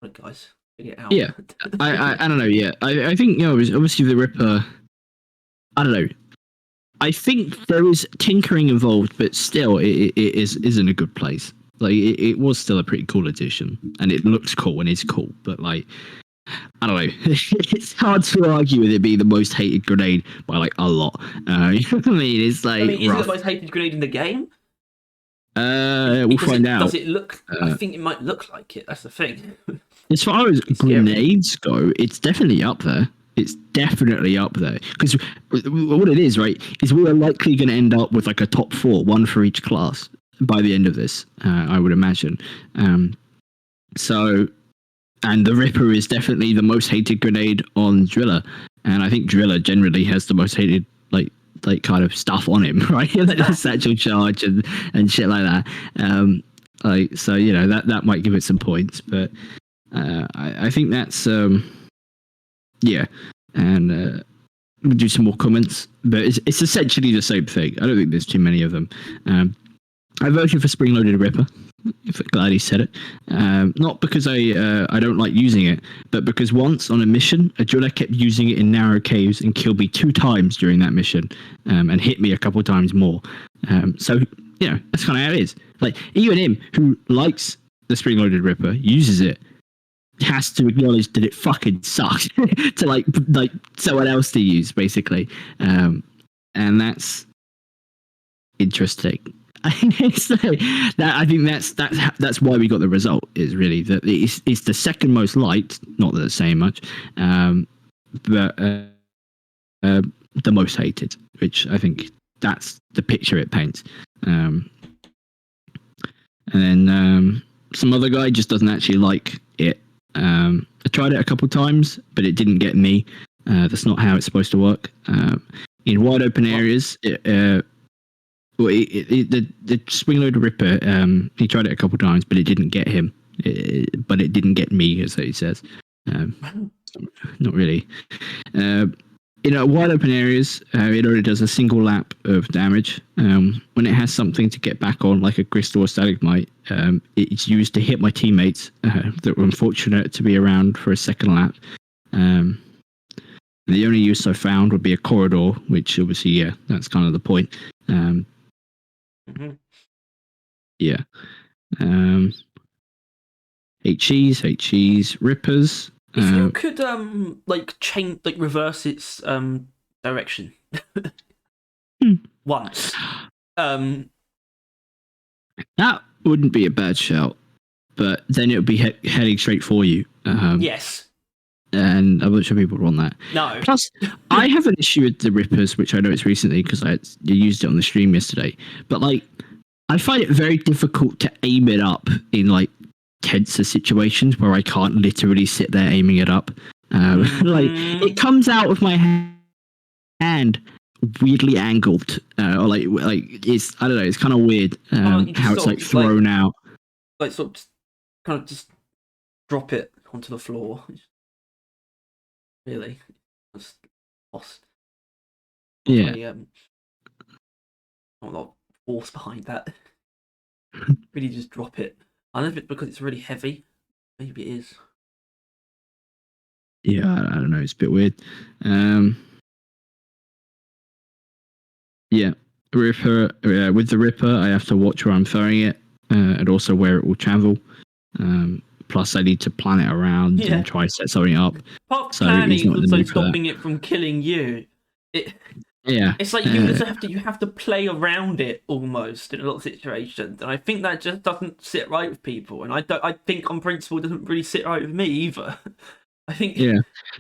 Right, guys, figure it out. Yeah, I don't know. Yeah, I think obviously the Ripper. I don't know. I think there is tinkering involved, but still, it is in a good place. Like it was still a pretty cool addition, and it looks cool and is cool, but like. I don't know. It's hard to argue with it being the most hated grenade by like a lot. You know what I mean? It's like. Is it the most hated grenade in the game? We'll find out. Does it look? I think it might look like it. That's the thing. As far as grenades go, it's definitely up there. It's definitely up there because what it is, right, is we are likely going to end up with like a top 4, 1 for each class by the end of this. I would imagine. And the Ripper is definitely the most hated grenade on Driller, and I think Driller generally has the most hated like kind of stuff on him, right? Like the satchel charge and shit like that. So that might give it some points, but I think that's and we'll do some more comments, but it's essentially the same thing. I don't think there's too many of them. I voted for spring-loaded Ripper. Glad he said it. Not because I don't like using it, but because once on a mission, a driller kept using it in narrow caves and killed me 2 times during that mission, and hit me a couple times more. So that's kind of how it is. Like even him, who likes the spring-loaded Ripper, uses it, has to acknowledge that it fucking sucks to like someone else to use, basically, and that's interesting. I think that's why we got the result. Is really that it's the second most liked. Not that it's saying much, but the most hated, which I think that's the picture it paints. And then some other guy just doesn't actually like it. I tried it a couple times, but it didn't get me. That's not how it's supposed to work. In wide open areas, the spring-loaded Ripper, he tried it a couple of times, but it didn't get him. But it didn't get me, as he says. Not really. In wide open areas, it only does a single lap of damage. When it has something to get back on, like a crystal or stalagmite, it's used to hit my teammates that were unfortunate to be around for a second lap. The only use I found would be a corridor, which obviously, yeah, that's kind of the point. Mm-hmm. Yeah. HEs, Rippers. If you could like change, like reverse its direction once, that wouldn't be a bad shout, but then it would be heading straight for you. yes. And I'm not sure people would want that. No. Plus, I have an issue with the Rippers, which I noticed recently because I used it on the stream yesterday. But like, I find it very difficult to aim it up in like tenser situations where I can't literally sit there aiming it up. Like, it comes out of my hand weirdly angled, or like it's, I don't know, it's kind of weird how it's like thrown out. Like sort of kind of just drop it onto the floor. Really, just lost. Yeah. Not a lot of force behind that. Really, just drop it. I don't know if it's because it's really heavy. Maybe it is. Yeah, I don't know. It's a bit weird. Yeah, Ripper. With the Ripper, I have to watch where I'm throwing it, and also where it will travel. Plus, I need to plan it around and try to set something up. Part of planning is also stopping it from killing you. It's like you have to play around it almost in a lot of situations, and I think that just doesn't sit right with people. And I think on principle it doesn't really sit right with me either. I think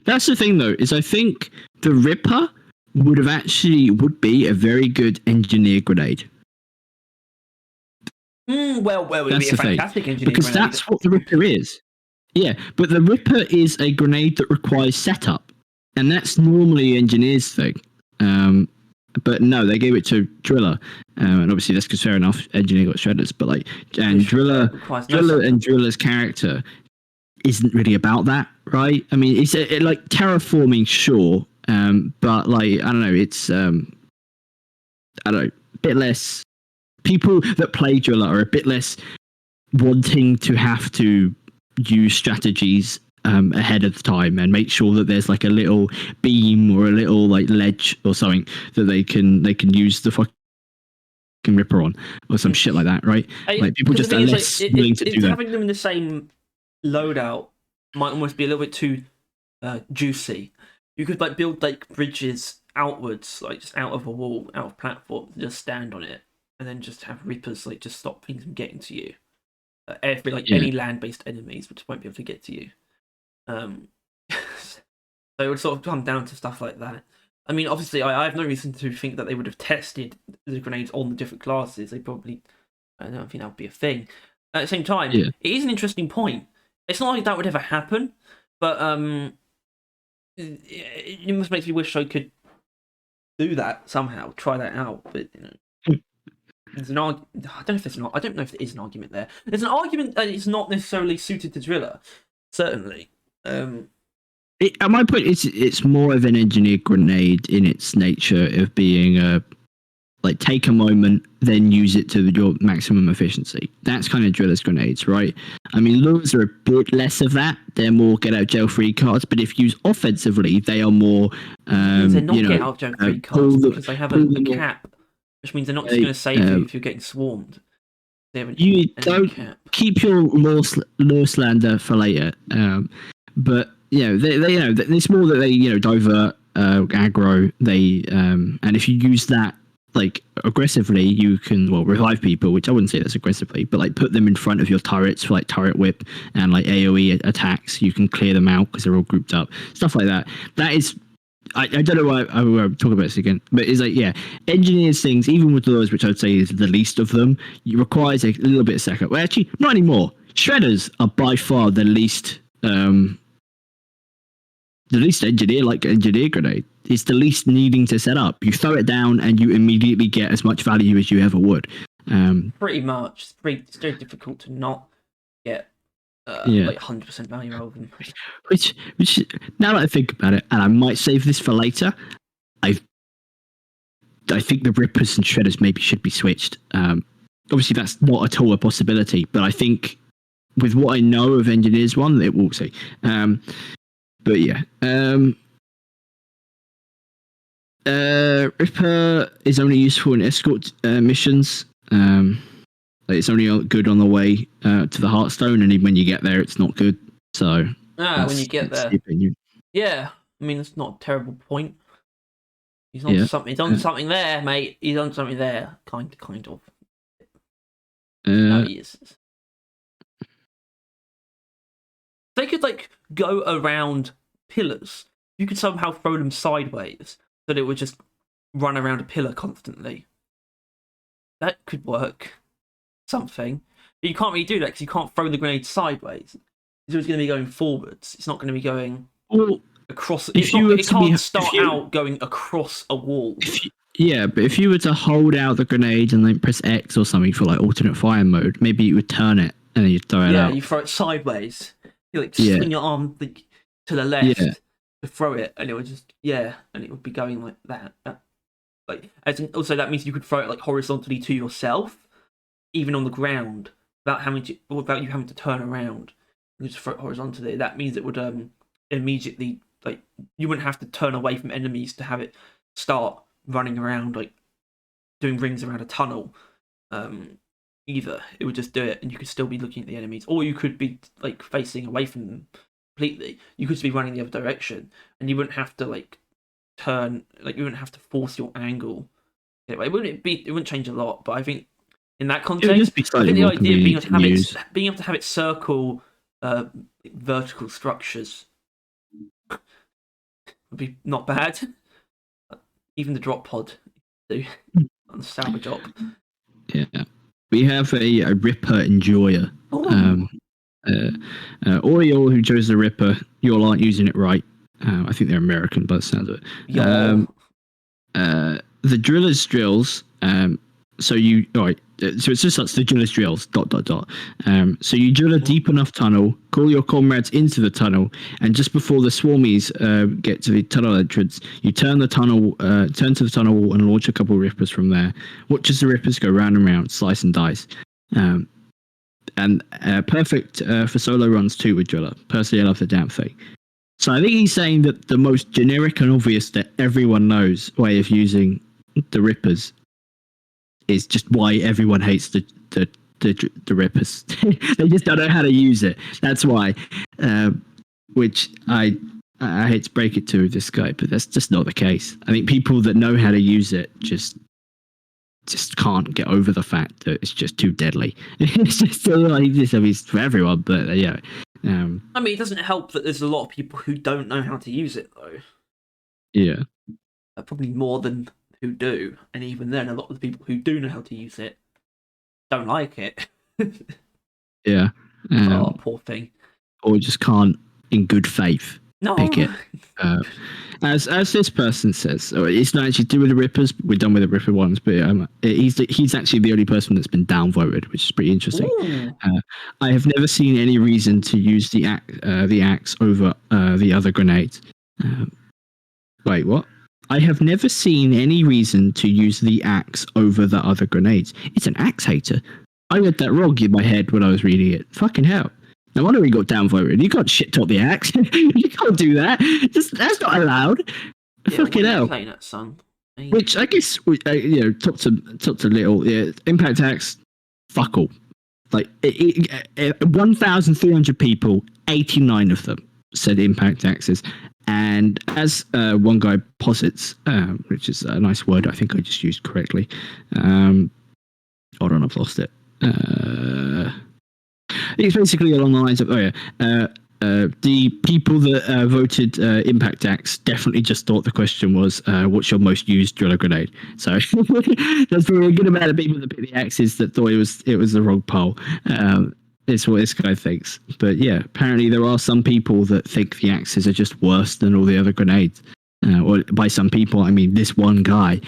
that's the thing though, is I think the Ripper would be a very good engineer grenade. Well, it would be a fantastic engineer because grenade. That's what the Ripper is. Yeah, but the Ripper is a grenade that requires setup, and that's normally an engineer's thing. But no, they gave it to Driller, and obviously that's because fair enough, engineer got shredders. But like, and Driller and Driller's character isn't really about that, right? I mean, it's like terraforming, sure, but like I don't know, it's I don't know, a bit less. People that play Driller are a bit less wanting to have to use strategies ahead of time and make sure that there's like a little beam or a little like ledge or something that they can use the fucking Ripper on or some shit like that, right? Like people just are less willing to do that. Having them in the same loadout might almost be a little bit too juicy. You could like build like bridges outwards, like just out of a wall, out of platform, just stand on it, and then just have Rippers like just stop things from getting to you. Any land-based enemies which won't be able to get to you. So it would sort of come down to stuff like that. I mean, obviously, I have no reason to think that they would have tested the grenades on the different classes. They probably, I don't think that would be a thing. At the same time, it is an interesting point. It's not like that would ever happen, but it must make me wish I could do that somehow, try that out. But you know, there's an argument. I don't know if there is an argument there. There's an argument that it's not necessarily suited to Driller. Certainly. At my point, it's more of an engineered grenade in its nature of being like take a moment, then use it to your maximum efficiency. That's kind of Driller's grenades, right? I mean, lures are a bit less of that. They're more get out jail free cards, but if used offensively, they are more. They're not get out jail free cards because they have a cap, which means they're not just going to save you if you're getting swarmed. You don't keep your lure slander for later, but they it's more that they divert aggro. They and if you use that like aggressively, you can revive people, which I wouldn't say that's aggressively, but like put them in front of your turrets for like turret whip and like AOE attacks. You can clear them out because they're all grouped up, stuff like that. That is. I don't know why I will talk about this again, but it's like, engineers things, even with those, which I would say is the least of them, it requires a little bit of setup. Well, actually, not anymore. Shredders are by far the least engineer grenade. It's the least needing to set up. You throw it down and you immediately get as much value as you ever would. Pretty much. It's very difficult to not get like 100% value out of them. Which now that I think about it, and I might save this for later, I think the Rippers and Shredders maybe should be switched. Obviously, that's not at all a possibility, but I think with what I know of Engineers 1, it will say. But yeah. Ripper is only useful in escort missions. It's only good on the way to the Heartstone, and even when you get there, it's not good. So when you get that's there. the opinion. Yeah, I mean, it's not a terrible point. He's on Yeah. something. He's on something there, mate. He's on something there. Kind of. No, he is. They could like go around pillars. You could somehow throw them sideways so that it would just run around a pillar constantly. That could work. Something. But you can't really do that because you can't throw the grenade sideways. It's always going to be going forwards. It's not going to be going across. It can't start out going across a wall. But if you were to hold out the grenade and then press X or something for like alternate fire mode, maybe you would turn it and then you'd throw it out. Yeah, you throw it sideways. You like swing your arm to the left to throw it, and it would just and it would be going like that. Also, that means you could throw it like horizontally to yourself, even on the ground, without you having to turn around. You just throw it horizontally. That means it would immediately you wouldn't have to turn away from enemies to have it start running around like doing rings around a tunnel. Either it would just do it, and you could still be looking at the enemies, or you could be like facing away from them completely. You could just be running the other direction, and you wouldn't have to like turn. Like you wouldn't have to force your angle. Anyway, it wouldn't change a lot, but I think in that context, I think the idea of being able to have it circle vertical structures would be not bad. Even the drop pod do on the salvage op. Yeah. We have a Ripper enjoyer. Oriole, who chose the Ripper. You all aren't using it right. I think they're American by the sound of it. The driller's drills. So it's just such the driller's drills. ... So you drill a deep enough tunnel, call your comrades into the tunnel, and just before the swarmies get to the tunnel entrance, you turn to the tunnel wall and launch a couple of Rippers from there. Watch as the Rippers go round and round, slice and dice. And perfect for solo runs too with driller. Personally, I love the damn thing. So I think he's saying that the most generic and obvious that everyone knows way of using the Rippers is just why everyone hates the Rippers. They just don't know how to use it. That's why. Which I hate to break it to this guy, but that's just not the case. I think people that know how to use it just can't get over the fact that it's just too deadly. It's just it's for everyone, but yeah. I mean, it doesn't help that there's a lot of people who don't know how to use it, though. Yeah. Probably more than who do, and even then, a lot of the people who do know how to use it don't like it. Yeah. Poor thing. Or just can't, in good faith, pick it. As this person says, it's not actually do with the Rippers. We're done with the Ripper ones, but he's actually the only person that's been downvoted, which is pretty interesting. I have never seen any reason to use the axe over the other grenades. Wait, what? I have never seen any reason to use the axe over the other grenades. It's an axe hater. I read that wrong in my head when I was reading it. Fucking hell. No wonder he got downvoted. You can't shit talk the axe. You can't do that. That's not allowed. Yeah, fucking hell. Playing that, son. Which I guess, top to little. Yeah, Impact Axe, fuck all. Like 1,300 people, 89 of them said Impact Axes. And as one guy posits, which is a nice word I think I just used correctly. Hold on, I've lost it. It's basically along the lines of, the people that voted Impact Axe definitely just thought the question was, what's your most used driller grenade? So there's probably a good amount of people that picked the axes that thought it was the wrong poll. It's what this guy thinks. But yeah, apparently there are some people that think the axes are just worse than all the other grenades. Or by some people, I mean this one guy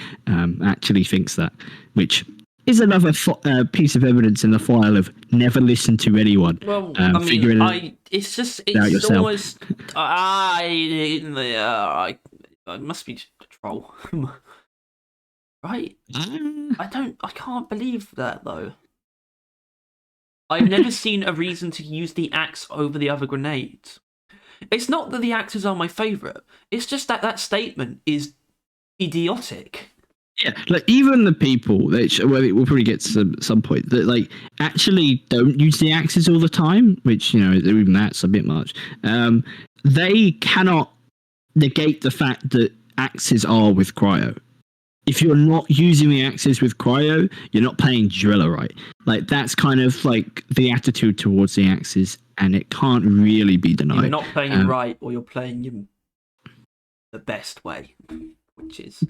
actually thinks that, which is another piece of evidence in the file of never listen to anyone. Well, I mean, it's almost I must be a troll, right? I can't believe that though. I've never seen a reason to use the axe over the other grenades. It's not that the axes are my favourite. It's just that statement is idiotic. Yeah, like even the people that we'll probably get to some point that like actually don't use the axes all the time, which even that's a bit much. They cannot negate the fact that axes are with cryo. If you're not using the axes with cryo, you're not playing Driller right. Like that's kind of like the attitude towards the axes, and it can't really be denied. You're not playing it right, or you're playing him the best way, which is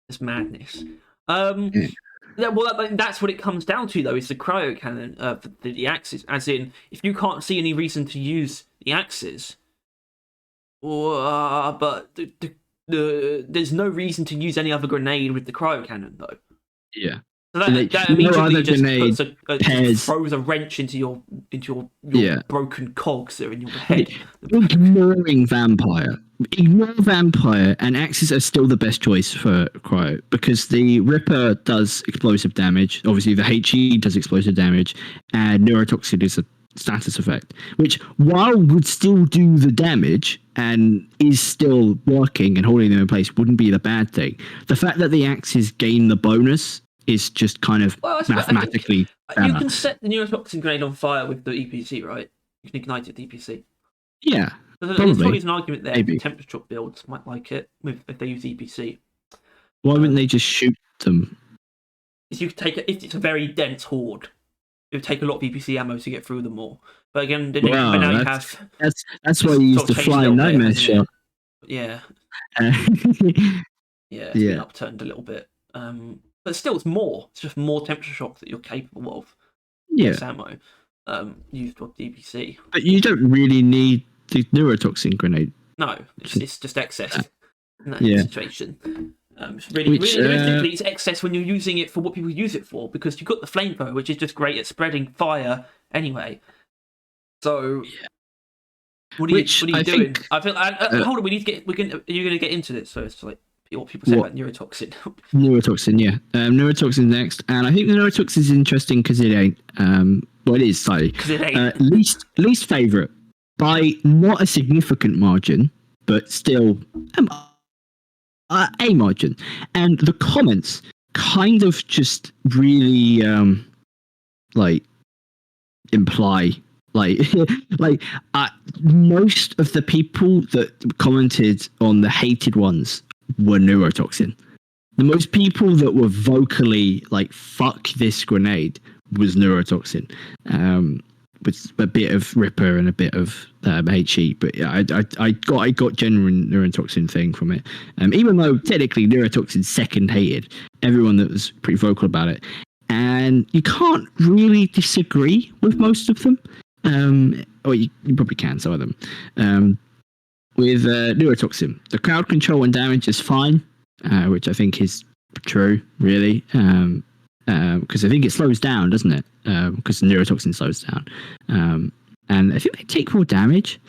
just madness. Yeah, well, that's what it comes down to, though, is the cryo cannon for the axes. As in, if you can't see any reason to use the axes, but there's no reason to use any other grenade with the cryo cannon, though. Yeah. So that immediately just throws a wrench into your broken cogs that are in your head. Ignoring vampire, and axes are still the best choice for cryo because the Ripper does explosive damage. Obviously, the HE does explosive damage, and Neurotoxin is a status effect, which while would still do the damage and is still working and holding them in place wouldn't be the bad thing. The fact that the axes gain the bonus is just kind of mathematically better. You can set the neurotoxin grenade on fire with the EPC, right? You can ignite it with EPC. Yeah, there's probably an argument there. Maybe temperature shock builds might like it if they use EPC. Why wouldn't they just shoot them? If it's a very dense horde, it would take a lot of EPC ammo to get through them all. But again, that's why you use the flying nightmare shot. Yeah. It's been upturned a little bit. But still, it's more. It's just more temperature shock that you're capable of. Less ammo used with DPC. But you don't really need the neurotoxin grenade. No, it's just excess in that situation. Realistically, it's excess when you're using it for what people use it for, because you've got the flamethrower, which is just great at spreading fire anyway. So, what are you doing? I feel. Hold on, we need to get. You're going to get into this, so it's like what people say about neurotoxin. Neurotoxin, yeah. Neurotoxin next, and I think the neurotoxin is interesting because it ain't. Well, it is slightly. Because it ain't. Least favorite by not a significant margin, but still a margin. And the comments kind of just really imply most of the people that commented on the hated ones were neurotoxin. The most people that were vocally like fuck this grenade was neurotoxin, with a bit of Ripper and a bit of HE, but yeah, I got genuine neurotoxin thing from it, even though technically neurotoxin's second hated. Everyone that was pretty vocal about it, and you can't really disagree with most of them. Or you probably can, some of them. With neurotoxin, the crowd control and damage is fine, which I think is true, really, because I think it slows down, doesn't it? Because the neurotoxin slows down, and I think they take more damage.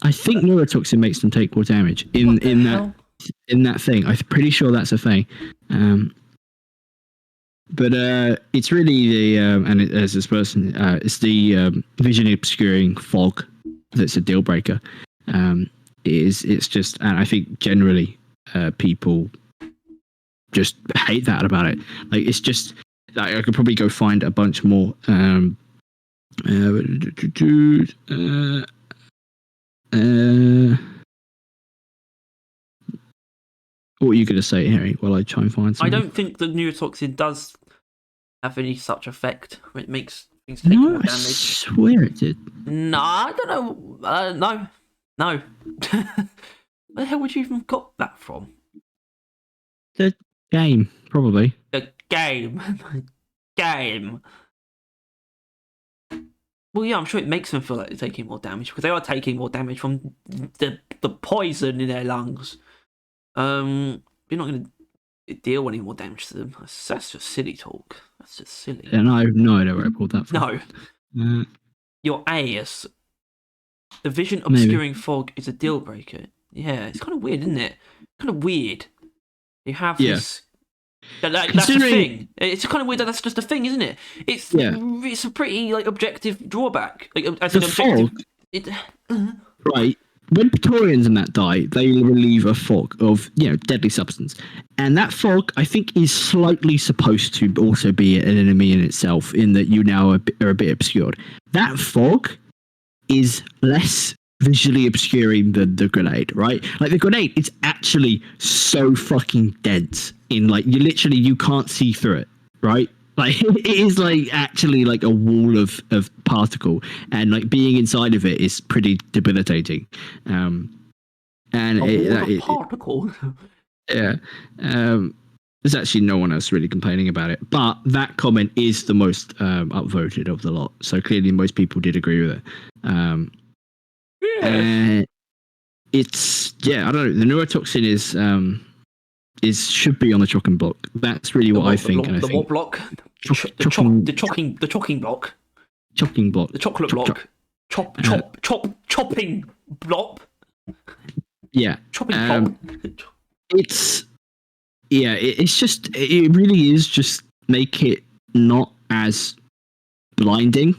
I think neurotoxin makes them take more damage in that thing. I'm pretty sure that's a thing. But it's really the as this person, it's the vision obscuring fog that's a deal breaker. It's just, and I think generally people just hate that about it. Like it's just, I could probably go find a bunch more. What were you going to say, Harry? While I try and find something. I don't think the neurotoxin does have any such effect. It makes things take more damage. I swear it did. No, I don't know. No. Where the hell would you even got that from? The game, probably. The game. Well, yeah, I'm sure it makes them feel like they're taking more damage, because they are taking more damage from the poison in their lungs. You're not going to deal any more damage to them. That's just silly talk. That's just silly. And I have no idea where I pulled that from. No. Your AS. The vision obscuring fog is a deal breaker. Yeah, it's kind of weird, isn't it? Kind of weird. You have this. That's a thing. It's kind of weird that that's just a thing, isn't it? It's a pretty objective drawback. As an objective. Right. when Praetorians and that die, they relieve a fog of deadly substance, and that fog I think is slightly supposed to also be an enemy in itself, in that you now are a bit obscured. That fog is less visually obscuring than the grenade, right? Like the grenade, it's actually so fucking dense in like you can't see through it, right? Like it is like actually like a wall of particle, and like being inside of it is pretty debilitating. And particle. Yeah. There's actually no one else really complaining about it, but that comment is the most upvoted of the lot. So clearly, most people did agree with it. It's I don't know. The neurotoxin is should be on the chopping block. That's really what I think. The what block? The chopping block. Chopping block. The chocolate block. Chopping block. Yeah. Chopping block. It's just it really is just make it not as blinding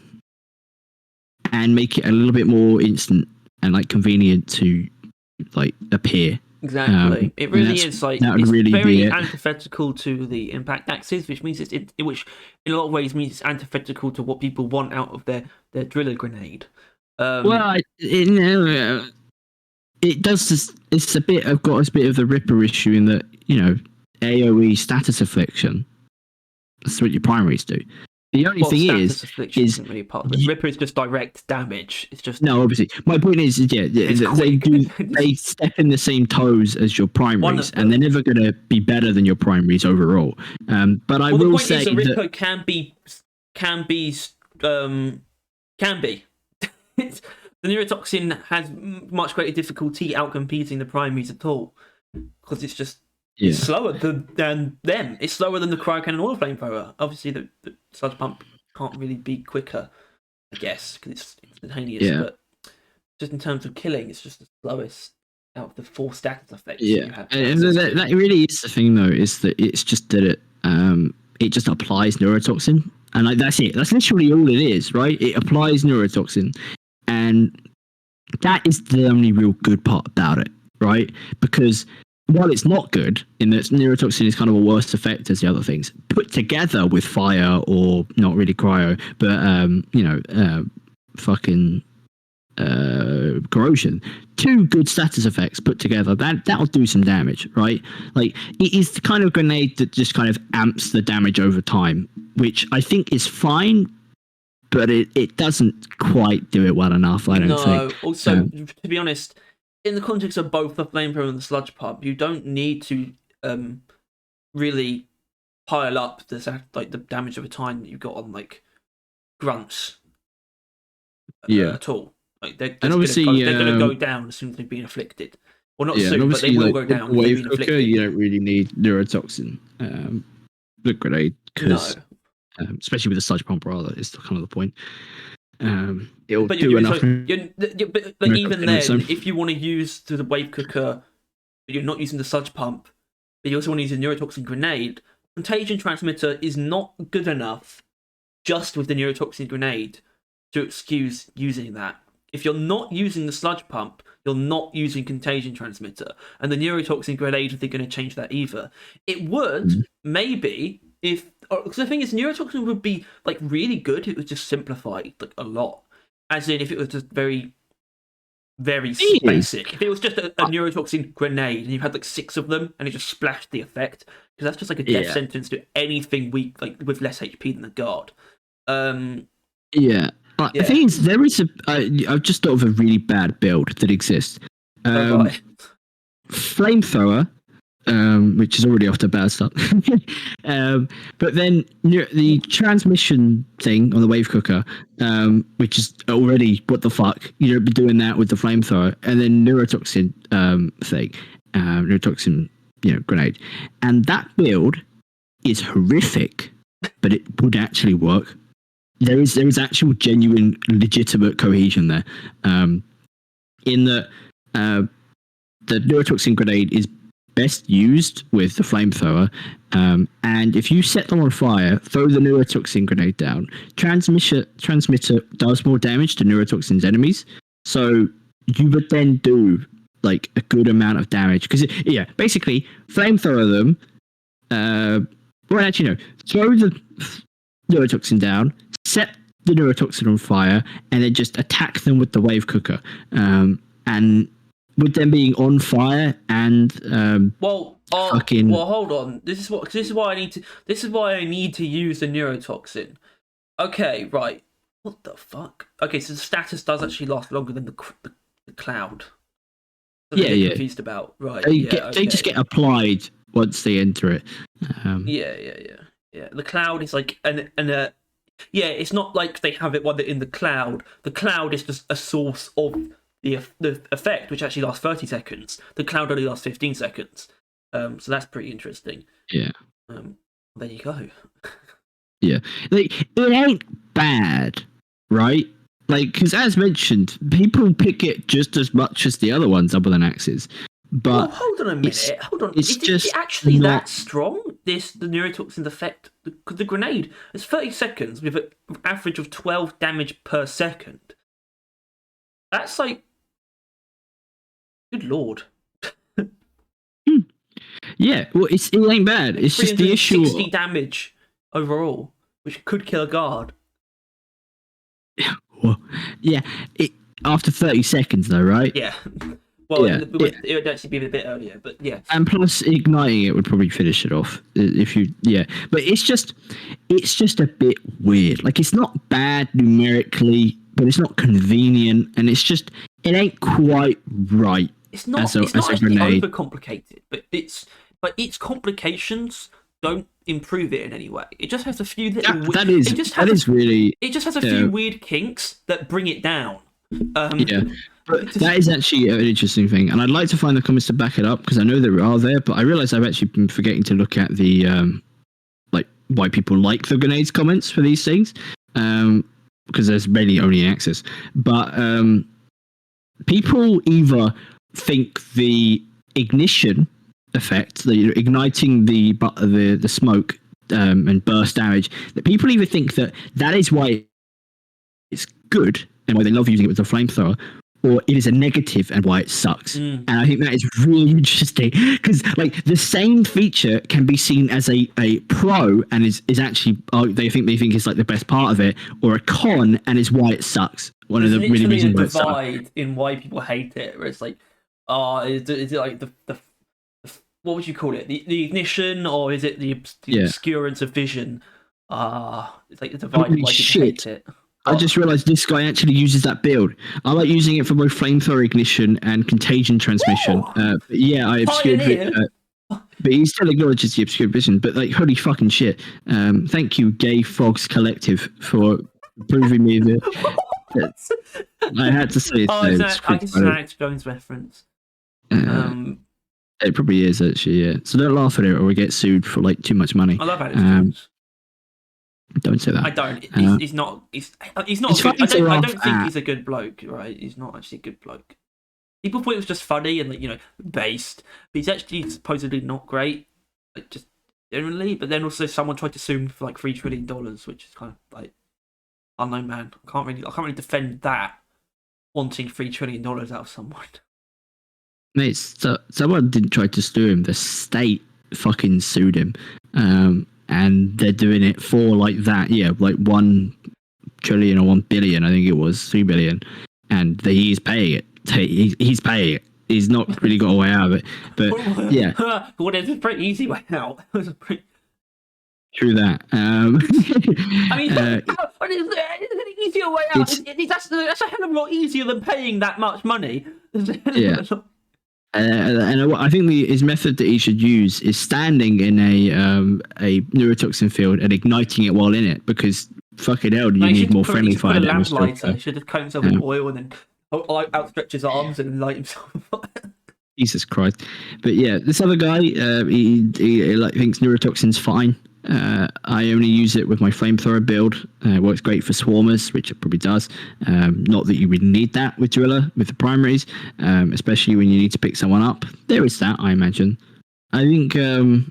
and make it a little bit more instant and like convenient to like appear. Exactly. It really is like it's really very antithetical to the impact axis, which means which in a lot of ways means it's antithetical to what people want out of their driller grenade. It does. It's a bit. I've got a bit of the Ripper issue in that AOE status affliction. That's what your primaries do. The only thing is isn't really part of it. Ripper is just direct damage. It's just obviously. My point is, they step in the same toes as your primaries, and they're never going to be better than your primaries overall. But I will say that Ripper can be. The neurotoxin has much greater difficulty outcompeting the primaries at all, because it's just it's slower than them. It's slower than the cryocannon or the flamethrower. Obviously, the sludge pump can't really be quicker, I guess, because it's instantaneous. Yeah. But just in terms of killing, it's just the slowest out of the 4 status effects. Yeah, and that really is the thing, though, is that it's just that it just applies neurotoxin, and like that's it. That's literally all it is, right? It applies neurotoxin, and that is the only real good part about it, right? Because while it's not good in that neurotoxin is kind of a worse effect as the other things, put together with fire or not really cryo, but corrosion, 2 good status effects put together, that'll do some damage, right? Like it is the kind of grenade that just kind of amps the damage over time, which I think is fine, but it doesn't quite do it well enough, I don't think. Also, to be honest, in the context of both the flamethrower and the sludge pump, you don't need to really pile up the damage over time that you've got on like grunts at all. Like they're going to go down as soon as they've been afflicted. Well, not soon, but they will go down. Wave cooker, you don't really need neurotoxin. The grenade, because especially with the sludge pump, rather, is kind of the point. It'll do enough. But even then, if you want to use the wave cooker, but you're not using the sludge pump, but you also want to use a neurotoxin grenade, contagion transmitter is not good enough just with the neurotoxin grenade to excuse using that. If you're not using the sludge pump, you're not using contagion transmitter, and the neurotoxin grenade isn't going to change that either. It would maybe because the thing is, neurotoxin would be like really good. It was just simplified like a lot, as in if it was just very, very basic. If it was just a neurotoxin grenade and you had like 6 of them and it just splashed the effect, because that's just like a death sentence to anything weak, like with less HP than the guard. The thing is, there is I've just thought of a really bad build that exists. Flamethrower, which is already off to a bad start. But then the transmission thing on the wave cooker, which is already what the fuck, you don't be doing that with the flamethrower, and then neurotoxin thing, neurotoxin grenade, and that build is horrific, but it would actually work. There is actual genuine legitimate cohesion there, in that the neurotoxin grenade is best used with the flamethrower, and if you set them on fire, throw the neurotoxin grenade down, transmitter does more damage to neurotoxin's enemies, so you would then do like a good amount of damage because basically flamethrower them. Well, actually, no. Throw the neurotoxin down, set the neurotoxin on fire, and then just attack them with the wave cooker. And with them being on fire and well, hold on. This is why I need to use the neurotoxin. Okay, right. What the fuck? Okay, so the status does actually last longer than the cloud. Confused about right. They just get applied once they enter it. Yeah. The cloud is like it's not like they have it while they're in the cloud. The cloud is just a source of the effect, which actually lasts 30 seconds. The cloud only lasts 15 seconds. So that's pretty interesting. Yeah. There you go. Yeah, like it ain't bad, right? Like, because as mentioned, people pick it just as much as the other ones, other than axes. But hold on a minute. Hold on. Is it actually that strong? The neurotoxin effect? The grenade is 30 seconds with an average of 12 damage per second. That's like, good lord. Yeah, well, it ain't bad. It's just the issue. 60 damage overall, which could kill a guard. Well, yeah, after 30 seconds though, right? Yeah. Well, it would actually be a bit earlier, but yeah. And plus, igniting it would probably finish it off if you, But it's just a bit weird. Like, it's not bad numerically, but it's not convenient, and it ain't quite right. It's not actually overcomplicated, but its complications don't improve it in any way. It just has a few little. It just has a few weird kinks that bring it down. But that is actually an interesting thing, and I'd like to find the comments to back it up because I know there are there, but I realise I've actually been forgetting to look at the like why people like the grenades comments for these things, because there's mainly only access. But people either think the ignition effect, igniting the smoke and burst damage, that people either think that is why it's good and why they love using it with the flamethrower, or it is a negative and why it sucks. And I think that is really interesting because like the same feature can be seen as a pro and is actually they think it's like the best part of it, or a con and is why it sucks. One of the really reasons why it sucks. Divide in why people hate it, where it's like, is it like the what would you call it? The ignition, or is it the obscurance of vision? It's like the divide why people hate it. I just realised this guy actually uses that build. I like using it for both flamethrower ignition and contagion transmission. I obscured it. But he still acknowledges the obscured vision. But like, holy fucking shit! Thank you, Gay Frogs Collective, for proving me that I had to say it. It's an Alex Jones reference. It probably is actually. Yeah. So don't laugh at it, or we get sued for like too much money. I love Alex Jones. Don't say that. I don't. He's not. He's not. I don't think he's a good bloke. Right? He's not actually a good bloke. People thought it was just funny and based. But he's actually supposedly not great. Like, just generally. But then also someone tried to sue him for like $3 trillion, which is kind of like unknown man. I can't really defend that. Wanting $3 trillion out of someone. Mate, someone didn't try to sue him. The state fucking sued him. And they're doing it for like that, like 1 trillion or 1 billion, I think it was 3 billion, and he's paying it. He's paying it. He's not really got a way out of it, but yeah. Well, there's a pretty easy way out. True that. I mean, there's an easier way out. That's a hell of a lot easier than paying that much money. Yeah. And I think his method that he should use is standing in a neurotoxin field and igniting it while in it, because fucking hell, you need more friendly fire damage. He should have coated himself with oil and then outstretch his arms and light himself on fire. Jesus Christ. But yeah, this other guy, he thinks neurotoxin's fine. I only use it with my flamethrower build. It works great for swarmers, which it probably does. Not that you would need that with Driller, with the primaries, especially when you need to pick someone up. There is that, I imagine. I think, the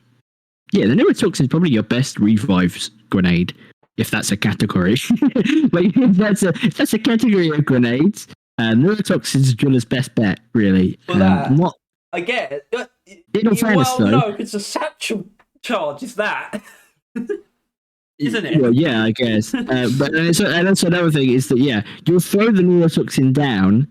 neurotoxin is probably your best revives grenade, if that's a category. Like, if that's a category of grenades, Neurotox is Driller's best bet, really. For that, What? I get it. In all fairness, though, no, if it's a satchel charge, is that? Isn't it? Well, yeah, I guess. But and that's another thing is that you'll throw the neurotoxin down,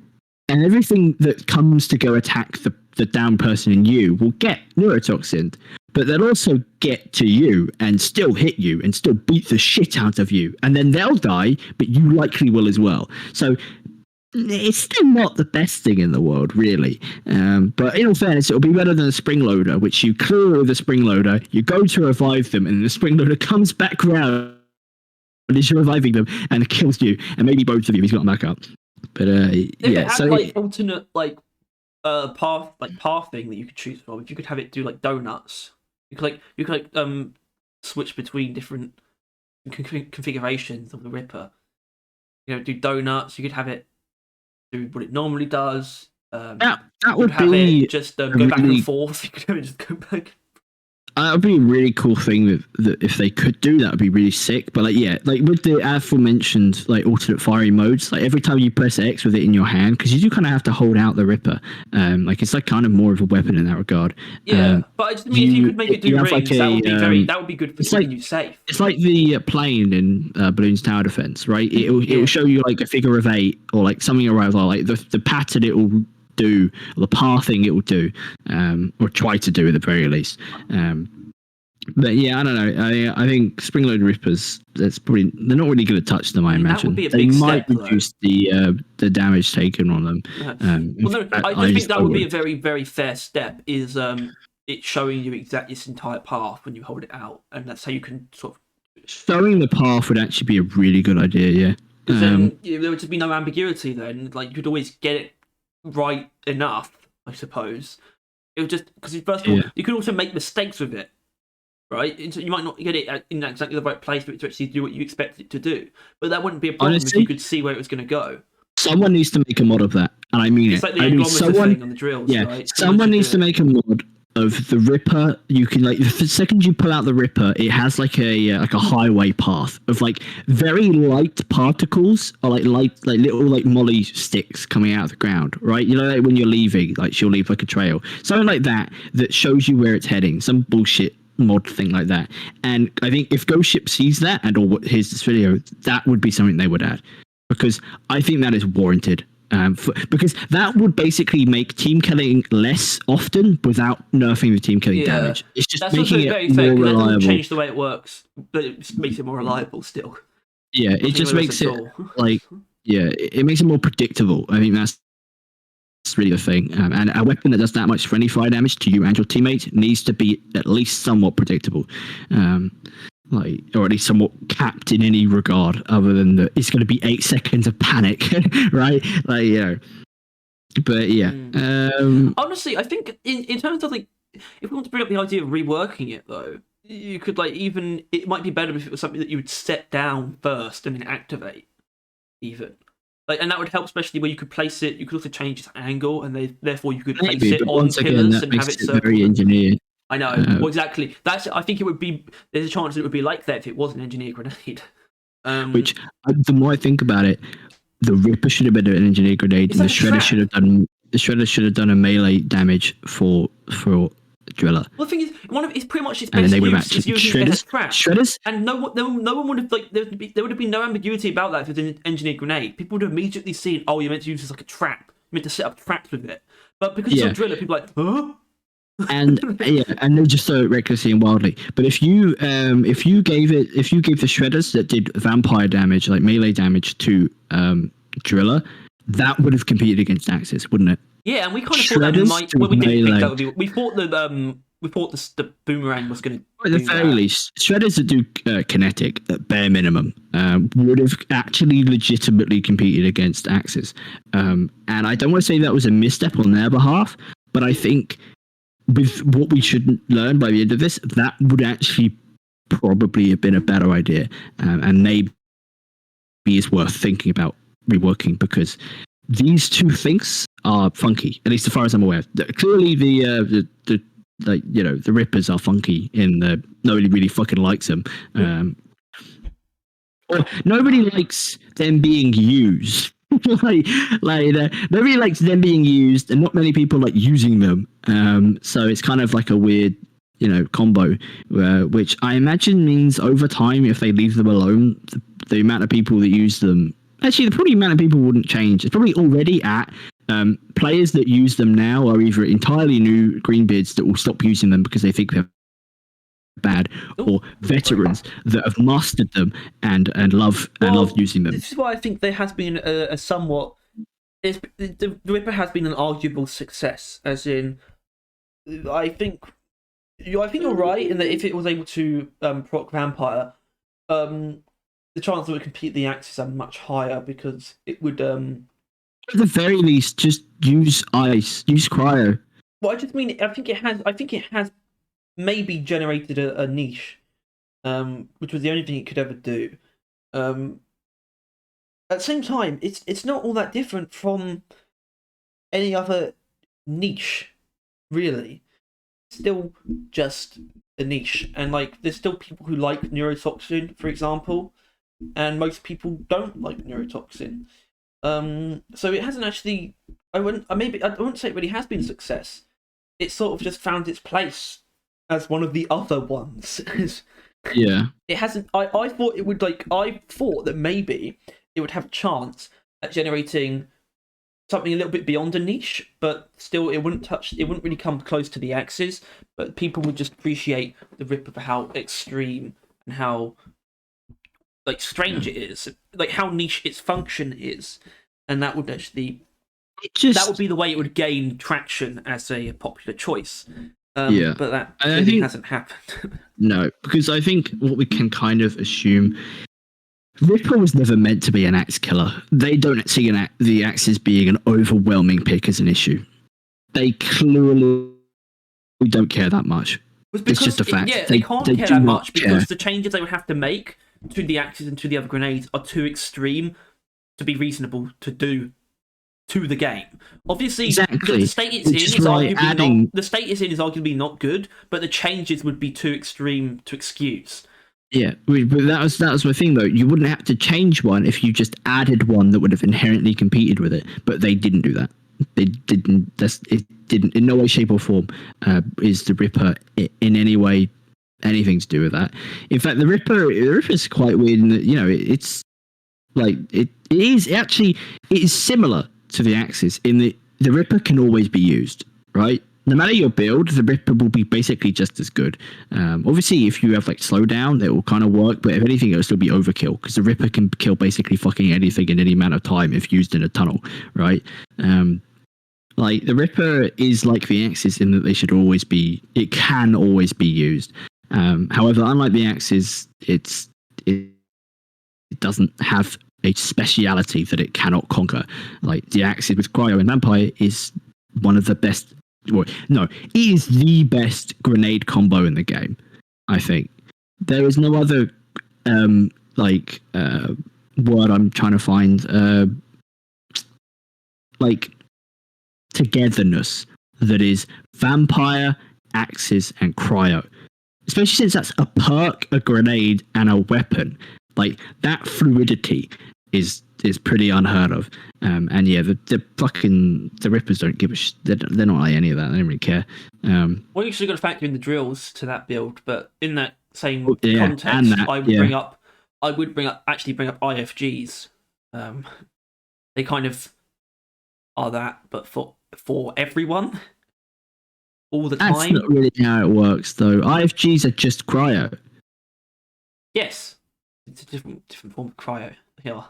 and everything that comes to go attack the down person in you will get neurotoxin, but they'll also get to you and still hit you and still beat the shit out of you, and then they'll die, but you likely will as well. So it's still not the best thing in the world, really. But in all fairness, it'll be better than a spring loader, which you clear with a spring loader, you go to revive them, and the spring loader comes back round as you're reviving them and kills you, and maybe both of you. He's got them back up. But if yeah, it had, so like alternate path thing that you could choose from. If you could have it do like donuts, you could switch between different configurations of the Ripper. You know, do donuts. You could have it do what it normally does. that would have be it just go back and forth. You could have it just go back. That would be a really cool thing that if they could do, that would be really sick. But like with the aforementioned like alternate firing modes, like every time you press X with it in your hand, because you do kind of have to hold out the Ripper. Like it's like kind of more of a weapon in that regard. Yeah, but I just mean if you could make it do rings, like that would be good for keeping you safe. It's like the plane in Balloon's Tower Defense, right? It will show you like a figure of 8 or like something around like the pattern it will do, or the pathing it will do, or try to do at the very least. But yeah, I don't know. I think spring load rippers. They're not really going to touch them. I imagine that would be a they big might step, reduce the damage taken on them. I think that would be a very, very fair step. Is it showing you exactly its entire path when you hold it out, and that's how you can sort of showing the path would actually be a really good idea. Yeah, because then there would just be no ambiguity. Then, like you could always get it right enough, I suppose. It would just because first of all, you could also make mistakes with it. Right, and so you might not get it in exactly the right place for it to actually do what you expect it to do, but that wouldn't be a problem if you could see where it was going to go. Someone needs to make a mod of that, and I mean it's like the agglometer thing on the drills. Yeah, right? Someone needs to make a mod of the Ripper. You can like the second you pull out the Ripper, it has like a highway path of like very light particles or like little like molly sticks coming out of the ground. Right, you know, like when you're leaving, like she'll leave like a trail, something like that shows you where it's heading. Some bullshit mod thing like that. And I think if Ghost Ship sees that and or hears this video, that would be something they would add, because I think that is warranted. Because that would basically make team killing less often without nerfing the team killing damage. It's just making it more reliable. That doesn't change the way it works, but it just makes it more reliable still. Yeah, it just makes it like it makes it more predictable. I think that's really the thing. And a weapon that does that much friendly fire damage to you and your teammate needs to be at least somewhat predictable. Like, or at least somewhat capped in any regard, other than that it's going to be 8 seconds of panic, right? Like, you know. But yeah. Honestly, I think in terms of like, if we want to bring up the idea of reworking it, though, you could like it might be better if it was something that you would set down first and then activate, even. Like, and that would help, especially where you could place it. You could also change its angle, and therefore you could place it on pillars and have it circle. Very engineered. I know. Well, exactly. I think it would be. There's a chance it would be like that if it was an engineered grenade. Which, the more I think about it, the Ripper should have been an engineered grenade, and the Shredder should have done. The Shredder should have done a melee damage for Driller. Well, the thing is, it's pretty much its best use is using it as a trap. Shredders, and no one would have like there would have been no ambiguity about that if it was an engineered grenade. People would have immediately seen, oh, you're meant to use this like a trap. You're meant to set up traps with it. But because it's a Driller, people are like, huh? and they just throw it recklessly and wildly. But if you gave the Shredders that did vampire damage, like melee damage to Driller, that would have competed against Axis, wouldn't it? Yeah, and we kind of thought that might. Well, we didn't think that would be. We thought the boomerang was going to. At the very least, Shredders that do kinetic at bare minimum would have actually legitimately competed against Axis. And I don't want to say that was a misstep on their behalf, but I think with what we should learn by the end of this, that would actually probably have been a better idea, and maybe is worth thinking about reworking, because these two things are funky, at least as far as I'm aware. Clearly, the Rippers are funky in the nobody really fucking likes them. Or nobody likes them being used. nobody likes them being used, and not many people like using them. So it's kind of like a weird, combo, which I imagine means over time, if they leave them alone, the amount of people that use them, actually, the probably amount of people wouldn't change. It's probably already at players that use them now are either entirely new greenbeards that will stop using them because they think they're bad, or veterans that have mastered them and love using them. This is why I think there has been a somewhat. The Ripper has been an arguable success, as in, I think you're right in that if it was able to proc Vampire, the chance that it would compete the Axis are much higher because it would. At the very least, just use ice, use cryo. Well, I just mean I think it has maybe generated a niche, which was the only thing it could ever do. At the same time, it's not all that different from any other niche, really. Still just a niche, and like there's still people who like neurotoxin, for example, and most people don't like neurotoxin. So it hasn't actually. I wouldn't say it really has been a success. It sort of just found its place as one of the other ones. Yeah. It hasn't. I thought it would I thought that maybe it would have a chance at generating something a little bit beyond a niche, but still it wouldn't really come close to the Axis, but people would just appreciate the Ripper for how extreme and how strange it is, like how niche its function is, and that would actually that would be the way it would gain traction as a popular choice. But that really hasn't happened. No, because I think what we can kind of assume, Ripper was never meant to be an axe killer. They don't see the axes being an overwhelming pick as an issue. They clearly don't care that much. It's just a fact. Yeah, they can't care that much because the changes they would have to make to the axes and to the other grenades are too extreme to be reasonable to do to the game. Obviously, the state it's in is arguably the state it's in is arguably not good, but the changes would be too extreme to excuse. Yeah, but that was my thing though. You wouldn't have to change one if you just added one that would have inherently competed with it. But they didn't do that. They didn't. It didn't in no way, shape, or form is the Ripper in any way anything to do with that. In fact, the Ripper is quite weird in that it's like it is similar to the Axis in that the Ripper can always be used, right? No matter your build, the Ripper will be basically just as good. Obviously, if you have slowdown, it will kind of work, but if anything, it'll still be overkill because the Ripper can kill basically fucking anything in any amount of time if used in a tunnel, right? The Ripper is like the Axis in that it can always be used. However, unlike the Axis, it doesn't have a speciality that it cannot conquer. Like the Axis with Cryo and Vampire is one of the best. It is the best grenade combo in the game. I think there is no other word I'm trying to find togetherness that is Vampire, Axis, and Cryo. Especially since that's a perk, a grenade, and a weapon. That fluidity is pretty unheard of. And yeah, the Rippers don't give a shit. They're not like any of that. They don't really care. Well, you should got to factor in the drills to that build, but in that same context, I would bring up IFGs. They kind of are that, but for everyone, all the time. That's not really how it works, though. IFGs are just cryo. Yes, it's a different form of cryo. Yeah.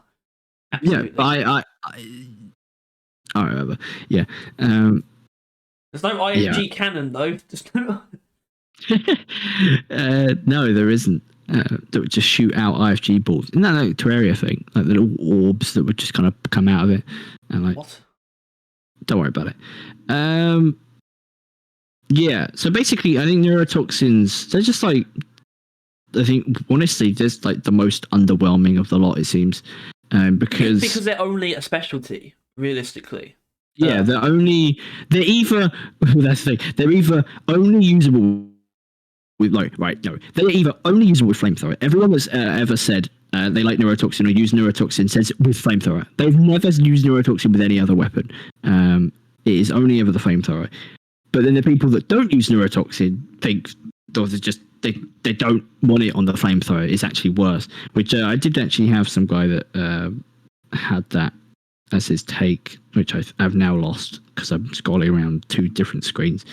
Absolutely. Yeah, I remember. Yeah. There's no IFG cannon though. No, there isn't. That would just shoot out IFG balls. Isn't that like a Terraria thing? Like the little orbs that would just kind of come out of it. And what? Don't worry about it. Yeah. So basically, I think neurotoxins. They're just I think honestly, they're the most underwhelming of the lot. It seems. Because they're only a specialty, realistically. Yeah, they're either that's the thing. They're either only usable with they're either only usable with flamethrower. Everyone that's ever said they like neurotoxin or use neurotoxin says with flamethrower. They've never used neurotoxin with any other weapon. It is only ever the flamethrower. But then the people that don't use neurotoxin think those are just they don't want it on the flamethrower. It's actually worse. Which I did actually have some guy that had that as his take, which I've now lost because I'm scrolling around 2 different screens.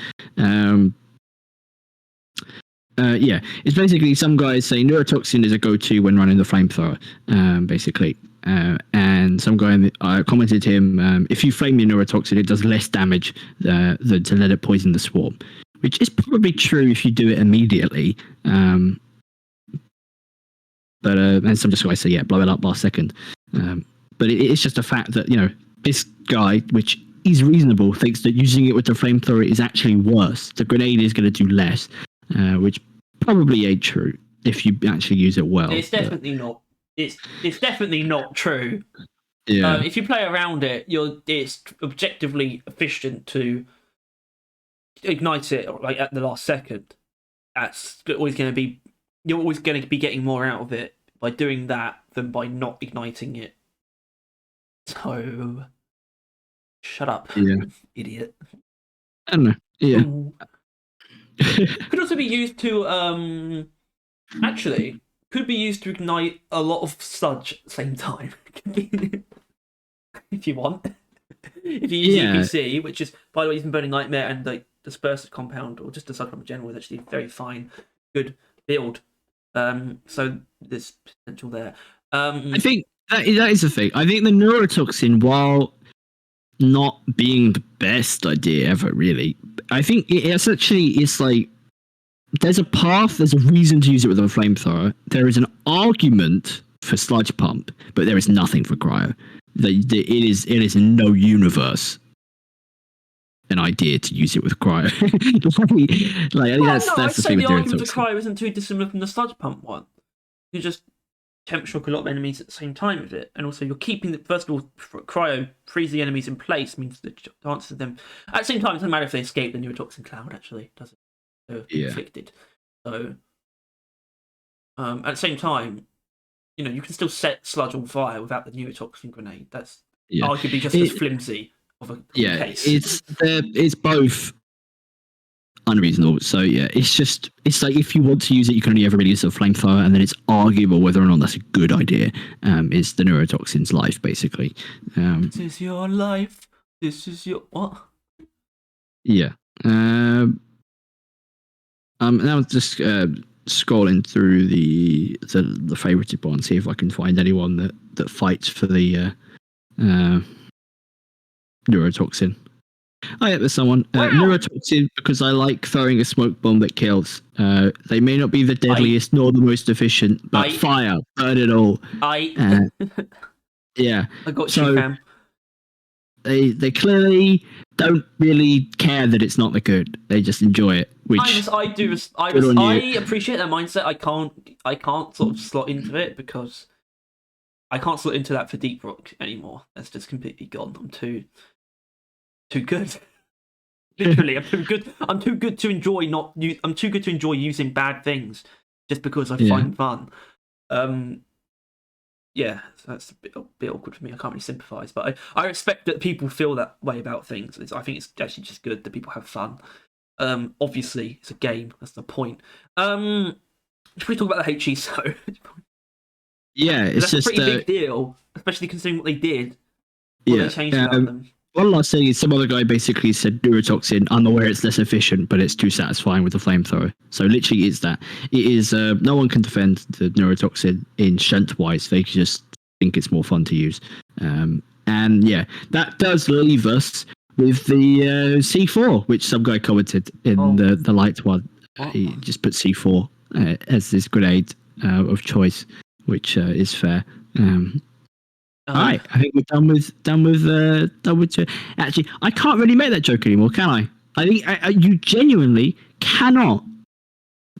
Yeah, it's basically some guys say neurotoxin is a go-to when running the flamethrower, basically. And some guy commented to him, if you flame your neurotoxin, it does less damage than to let it poison the swarm, which is probably true if you do it immediately. But and some just guys say, yeah, blow it up last second. But it's just a fact that, this guy, which is reasonable, thinks that using it with the flamethrower is actually worse. The grenade is going to do less. Which probably ain't true if you actually use it well. It's definitely not. It's definitely not true. Yeah. If you play around it, it's objectively efficient to ignite it like at the last second. That's always going to be. You're always going to be getting more out of it by doing that than by not igniting it. So, shut up, idiot. I don't know. Yeah. Ooh. Could also be used to actually could be used to ignite a lot of sludge at the same time. If you want. If you use EPC, which is, by the way, using Burning Nightmare and like Dispersive Compound or just the Cyclone in general, is actually a very fine, good build. So there's potential there. I think that is the thing. I think the neurotoxin, while not being the best idea ever, really, I think it's like there's a path, there's a reason to use it with a flamethrower. There is an argument for sludge pump, but there is nothing for cryo. It is in no universe an idea to use it with cryo. I think that's the thing. The argument for cryo isn't too dissimilar from the sludge pump one. You just temp shock a lot of enemies at the same time with it, and also you're keeping first of all, cryo freeze the enemies in place means the chances of them at the same time. It doesn't matter if they escape the neurotoxin cloud. Actually, does it? They're inflicted. So at the same time, you can still set sludge on fire without the neurotoxin grenade. That's arguably just as flimsy of a case. It's both unreasonable. So it's like if you want to use it, you can only ever really use a flamethrower, and then it's arguable whether or not that's a good idea. Is the neurotoxin's life basically? This is your life. This is your what? Yeah. Now just scrolling through the favorited one, see if I can find anyone that fights for the neurotoxin. Oh yeah, there's someone. Wow. Neurotoxin, because I like throwing a smoke bomb that kills. They may not be the deadliest nor the most efficient, but fire, burn it all. Yeah. I got you, fam. They clearly don't really care that it's not the good. They just enjoy it. Which I appreciate that mindset. I can't sort of slot into it because I can't slot into that for Deep Rock anymore. That's just completely gone. I'm too good. Literally, I'm too good to enjoy I'm too good to enjoy using bad things just because I find fun. Yeah, so that's a bit awkward for me. I can't really sympathise, but I respect that people feel that way about things. I think it's actually just good that people have fun. Obviously, it's a game. That's the point. Should we talk about the HE? So yeah, it's that's a pretty big deal, especially considering what they did. What they changed about them. One last thing is some other guy basically said neurotoxin, unaware it's less efficient, but it's too satisfying with the flamethrower. So literally it's that. It is, no one can defend the neurotoxin in strength-wise. They just think it's more fun to use. And yeah, that does leave us with the C4, which some guy commented in the light one. He just put C4 as his grenade of choice, which is fair. All right, I think we're done with. Actually, I can't really make that joke anymore, can I? I think you genuinely cannot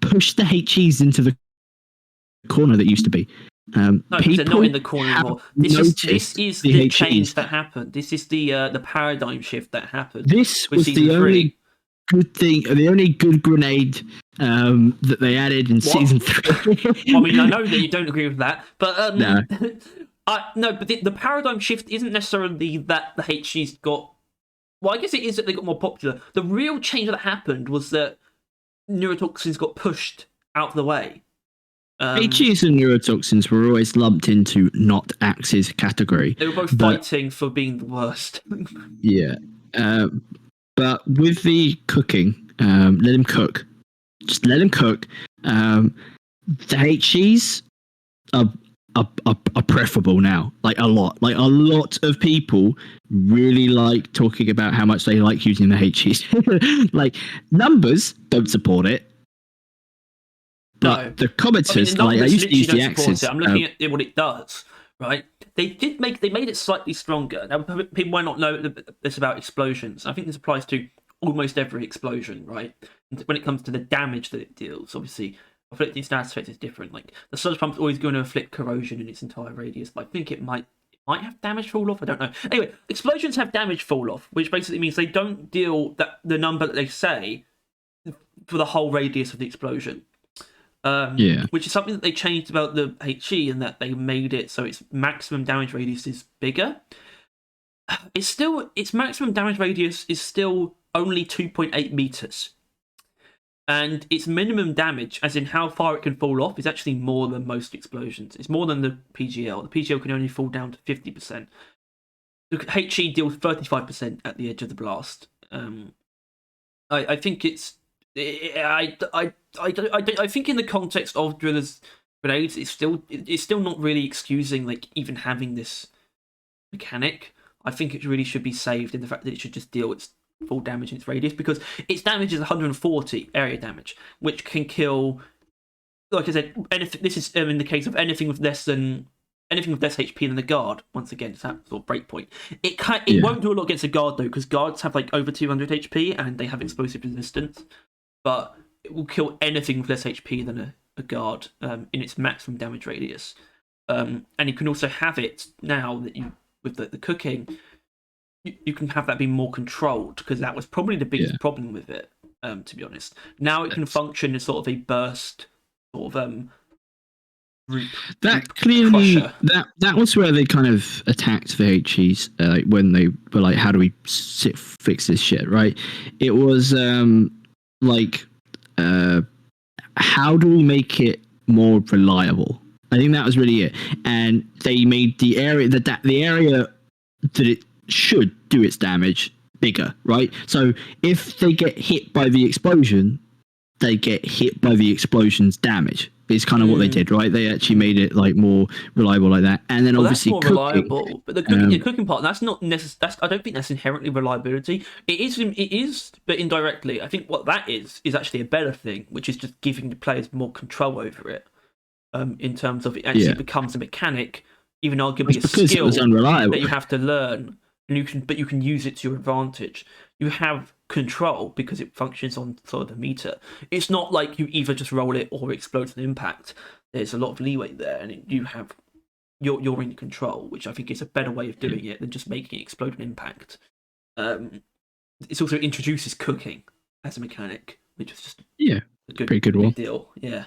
push the HEs into the corner that used to be. No, they're not in the corner anymore. This is the change that happened. This is the paradigm shift that happened. This was the only good thing, the only good grenade that they added in season 3. I mean, I know that you don't agree with that, but No. no, but the paradigm shift isn't necessarily that the HGs got. Well, I guess it is that they got more popular. The real change that happened was that neurotoxins got pushed out of the way. HGs and neurotoxins were always lumped into not Axe's category. They were both fighting for being the worst. Yeah. But with the cooking, let him cook. Just let him cook. The HGs are preferable now. Like a lot. Like a lot of people really like talking about how much they like using the HGs. Like numbers don't support it. But No. the commenters, I used to use the Axes. I'm looking at what it does, right? They made it slightly stronger. Now, people might not know this about explosions. I think this applies to almost every explosion, right? When it comes to the damage that it deals, obviously, afflicting status effect is different. Like the sludge pump's always going to inflict corrosion in its entire radius, but I think it might have damage fall off. I don't know. Anyway, explosions have damage fall off, which basically means they don't deal the number that they say for the whole radius of the explosion. Which is something that they changed about the HE, and that they made it so its maximum damage radius is bigger. Its maximum damage radius is still only 2.8 meters, and its minimum damage, as in how far it can fall off, is actually more than most explosions. It's more than the PGL. The PGL can only fall down to 50%. The HE deals 35% at the edge of the blast. I think it's. I think in the context of drillers' grenades, it's still not really excusing like even having this mechanic. I think it really should be saved in the fact that it should just deal its full damage in its radius, because its damage is 140 area damage, which can kill. Like I said, anything. This is in the case of anything with less HP than the guard. Once again, it's that sort of breakpoint. It won't do a lot against a guard though, because guards have like over 200 HP and they have explosive resistance. But it will kill anything with less HP than a guard in its maximum damage radius. And you can also have it now that with the cooking, you can have that be more controlled, because that was probably the biggest problem with it, to be honest. Now it can function as sort of a burst, sort of that clearly crusher. That was where they kind of attacked the HEs, like when they were like, how do we fix this shit, right? It was how do we make it more reliable? I think that was really it. And they made the area that it should do its damage bigger, right? So if they get hit by the explosion, they get hit by the explosion's damage. It's kind of what they did, right? They actually made it like more reliable like that. And then obviously that's more reliable. But the cooking part, that's not necessarily. I don't think that's inherently reliability. It is, but indirectly. I think what that is actually a better thing, which is just giving the players more control over it. In terms of it actually becomes a mechanic, even arguably a skill that you have to learn, and you can use it to your advantage. You have control because it functions on sort of the meter. It's not like you either just roll it or it explodes an impact. There's a lot of leeway there, and you're in control, which I think is a better way of doing it than just making it explode an impact. It also introduces cooking as a mechanic, which is just pretty good one. Deal. Yeah,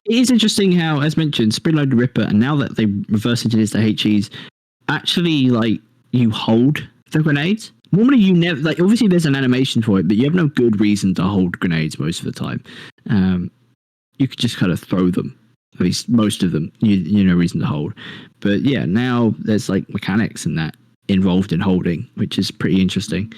it is interesting how, as mentioned, Spring-Loaded Ripper, and now that they reverse engineered the HEs, actually like you hold the grenades. Normally, you never like. Obviously, there's an animation for it, but you have no good reason to hold grenades most of the time. You could just kind of throw them. At least most of them, you no reason to hold. But yeah, now there's like mechanics and that involved in holding, which is pretty interesting.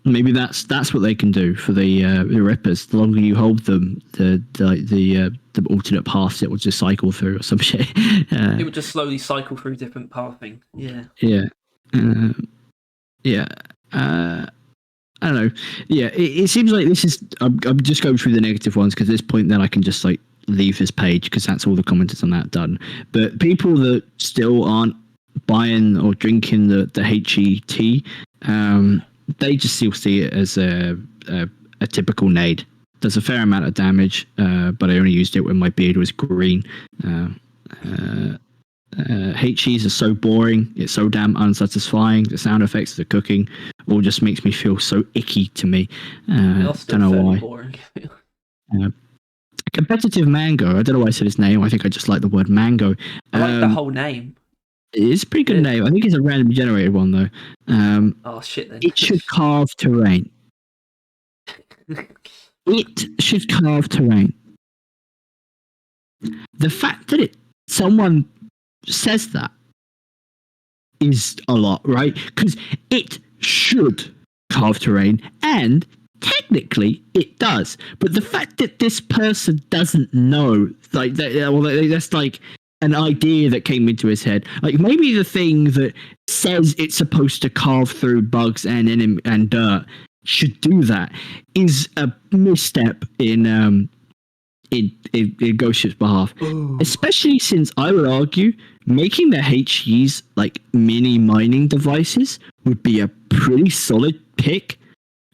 Maybe that's what they can do for the Rippers. The longer you hold them, the alternate paths it will just cycle through or some shit. It would just slowly cycle through different pathing. Yeah. Yeah. I don't know. Yeah, it seems like this is. I'm just going through the negative ones because at this point, then I can just like leave this page because that's all the commenters on that done. But people that still aren't buying or drinking the HET, they just still see it as a typical nade. Does a fair amount of damage, but I only used it when my beard was green. HEs are so boring. It's so damn unsatisfying. The sound effects of the cooking all just makes me feel so icky to me. Don't know why. Boring. Competitive Mango. I don't know why I said his name. I think I just like the word mango. I like the whole name. It's a pretty good name. I think it's a randomly generated one though. Oh shit! Then it should carve terrain. It should carve terrain. The fact that someone says that is a lot, right? Because it should carve terrain, and technically it does. But the fact that this person doesn't know, like, that's like an idea that came into his head. Like, maybe the thing that says it's supposed to carve through bugs and dirt should do that is a misstep in Ghost Ship's behalf. Ooh. Especially since I would argue making the HEs like mini mining devices would be a pretty solid pick,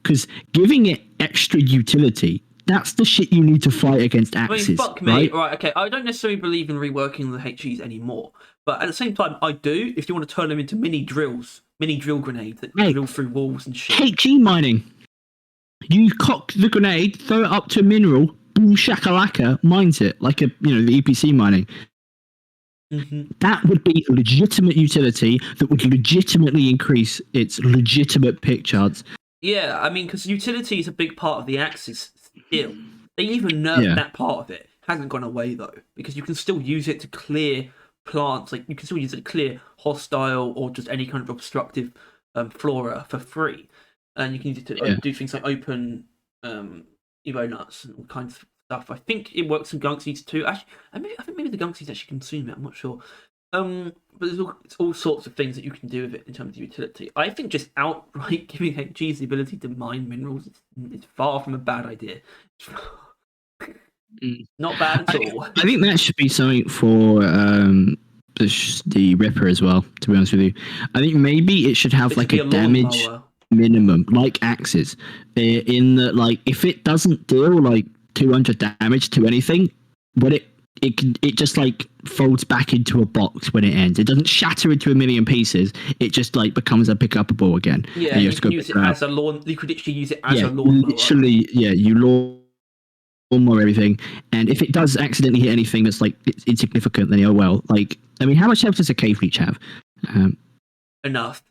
because giving it extra utility, that's the shit you need to fight against axes. I mean, fuck me. Right, okay. I don't necessarily believe in reworking the HEs anymore, but at the same time, I do if you want to turn them into mini drill grenades that drill through walls and shit. HE mining. You cock the grenade, throw it up to a mineral, boom shakalaka, mines it like the EPC mining. Mm-hmm. That would be legitimate utility that would legitimately increase its legitimate pick chance. Yeah, I mean, because utility is a big part of the axis still. They even nerfed that part of it. Hasn't gone away though, because you can still use it to clear plants. Like, you can still use it to clear hostile or just any kind of obstructive flora for free, and you can use it to do things like open Evo nuts and all kinds of stuff. I think it works in Gunksies too. Actually, I think maybe the Gunksies actually consume it. I'm not sure. But it's all sorts of things that you can do with it in terms of utility. I think just outright giving HGs the ability to mine minerals is far from a bad idea. Not bad at all. I think that should be something for the Ripper as well, to be honest with you. I think maybe it should have like a damage minimum, like axes. In that, like, if it doesn't deal like 200 damage to anything, when it just like folds back into a box when it ends. It doesn't shatter into a million pieces. It just like becomes a pick-upable again. Yeah, you can use it as a lawn. You could literally use it as a lawnmower. Literally, yeah, you lawnmower everything. And if it does accidentally hit anything that's like insignificant, then well. Like, I mean, how much health does a cave leech have? Enough.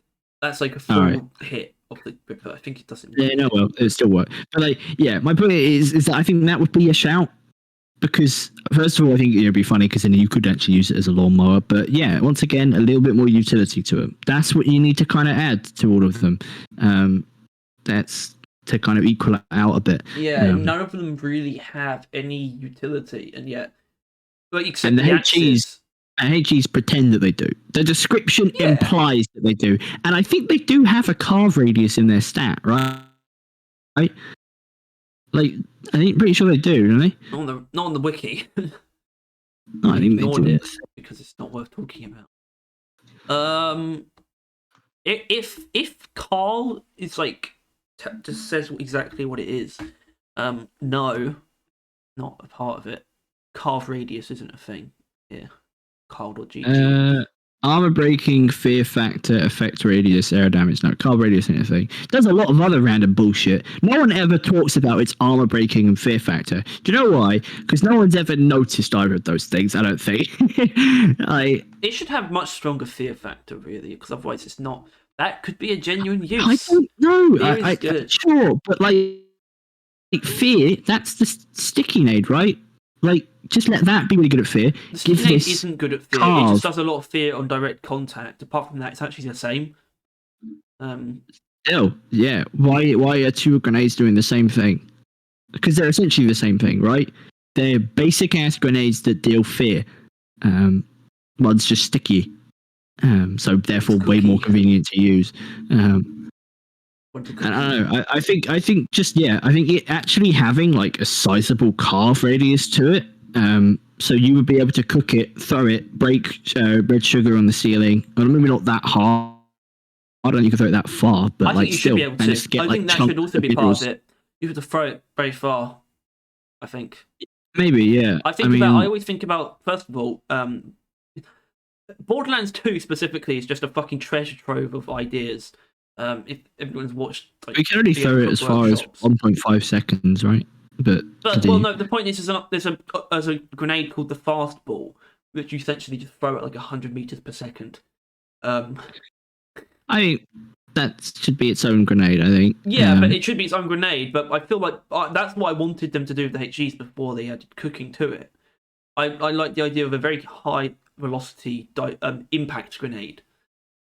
That's like a full hit of the Ripper. I think it doesn't. Yeah, no, well, it still works. But like, yeah, my point is that I think that would be a shout. Because, first of all, I think it'd be funny because then you could actually use it as a lawnmower. But yeah, once again, a little bit more utility to it. That's what you need to kind of add to all of them. That's to kind of equal it out a bit. Yeah, none of them really have any utility, and yet, but except and the HGs pretend that they do. The description implies that they do, and I think they do have a carve radius in their stat, right? Right. Like, I think pretty sure they do, don't they? Not on the wiki. No, I think they do it because it's not worth talking about. If Carl is like just says exactly what it is, no, not a part of it. Carve radius isn't a thing. Yeah, Carl.gg. Armor breaking, fear factor, effect radius, air damage. No, carve radius ain't a thing. Does a lot of other random bullshit. No one ever talks about its armor breaking and fear factor. Do you know why? Because no one's ever noticed either of those things, I don't think. It should have much stronger fear factor, really, because otherwise it's not. That could be a genuine use. I don't know. Sure, but like fear, that's the sticky nade, right? Like, just let that be really good at fear. The sticky nade isn't good at fear. It just does a lot of fear on direct contact. Apart from that, it's actually the same. Still, yeah. Why are two grenades doing the same thing? Because they're essentially the same thing, right? They're basic ass grenades that deal fear. One's just sticky. So therefore way more convenient to use. And I don't know. I think just I think it actually having like a sizable carve radius to it. So you would be able to cook it, throw it, break red sugar on the ceiling. Well, maybe not that hard. I don't think you can throw it that far, but I think you should be able to. I think that should also be part of it. You have to throw it very far. I think. Maybe, yeah. I always think about, first of all, Borderlands 2 specifically is just a fucking treasure trove of ideas. If everyone's watched, like, we can only throw it as far as 1.5 seconds, right? But well, no. The point is, there's a grenade called the fastball, which you essentially just throw at like 100 meters per second. That should be its own grenade, I think. Yeah, but it should be its own grenade. But I feel like that's what I wanted them to do with the HEs before they added cooking to it. I like the idea of a very high velocity impact grenade,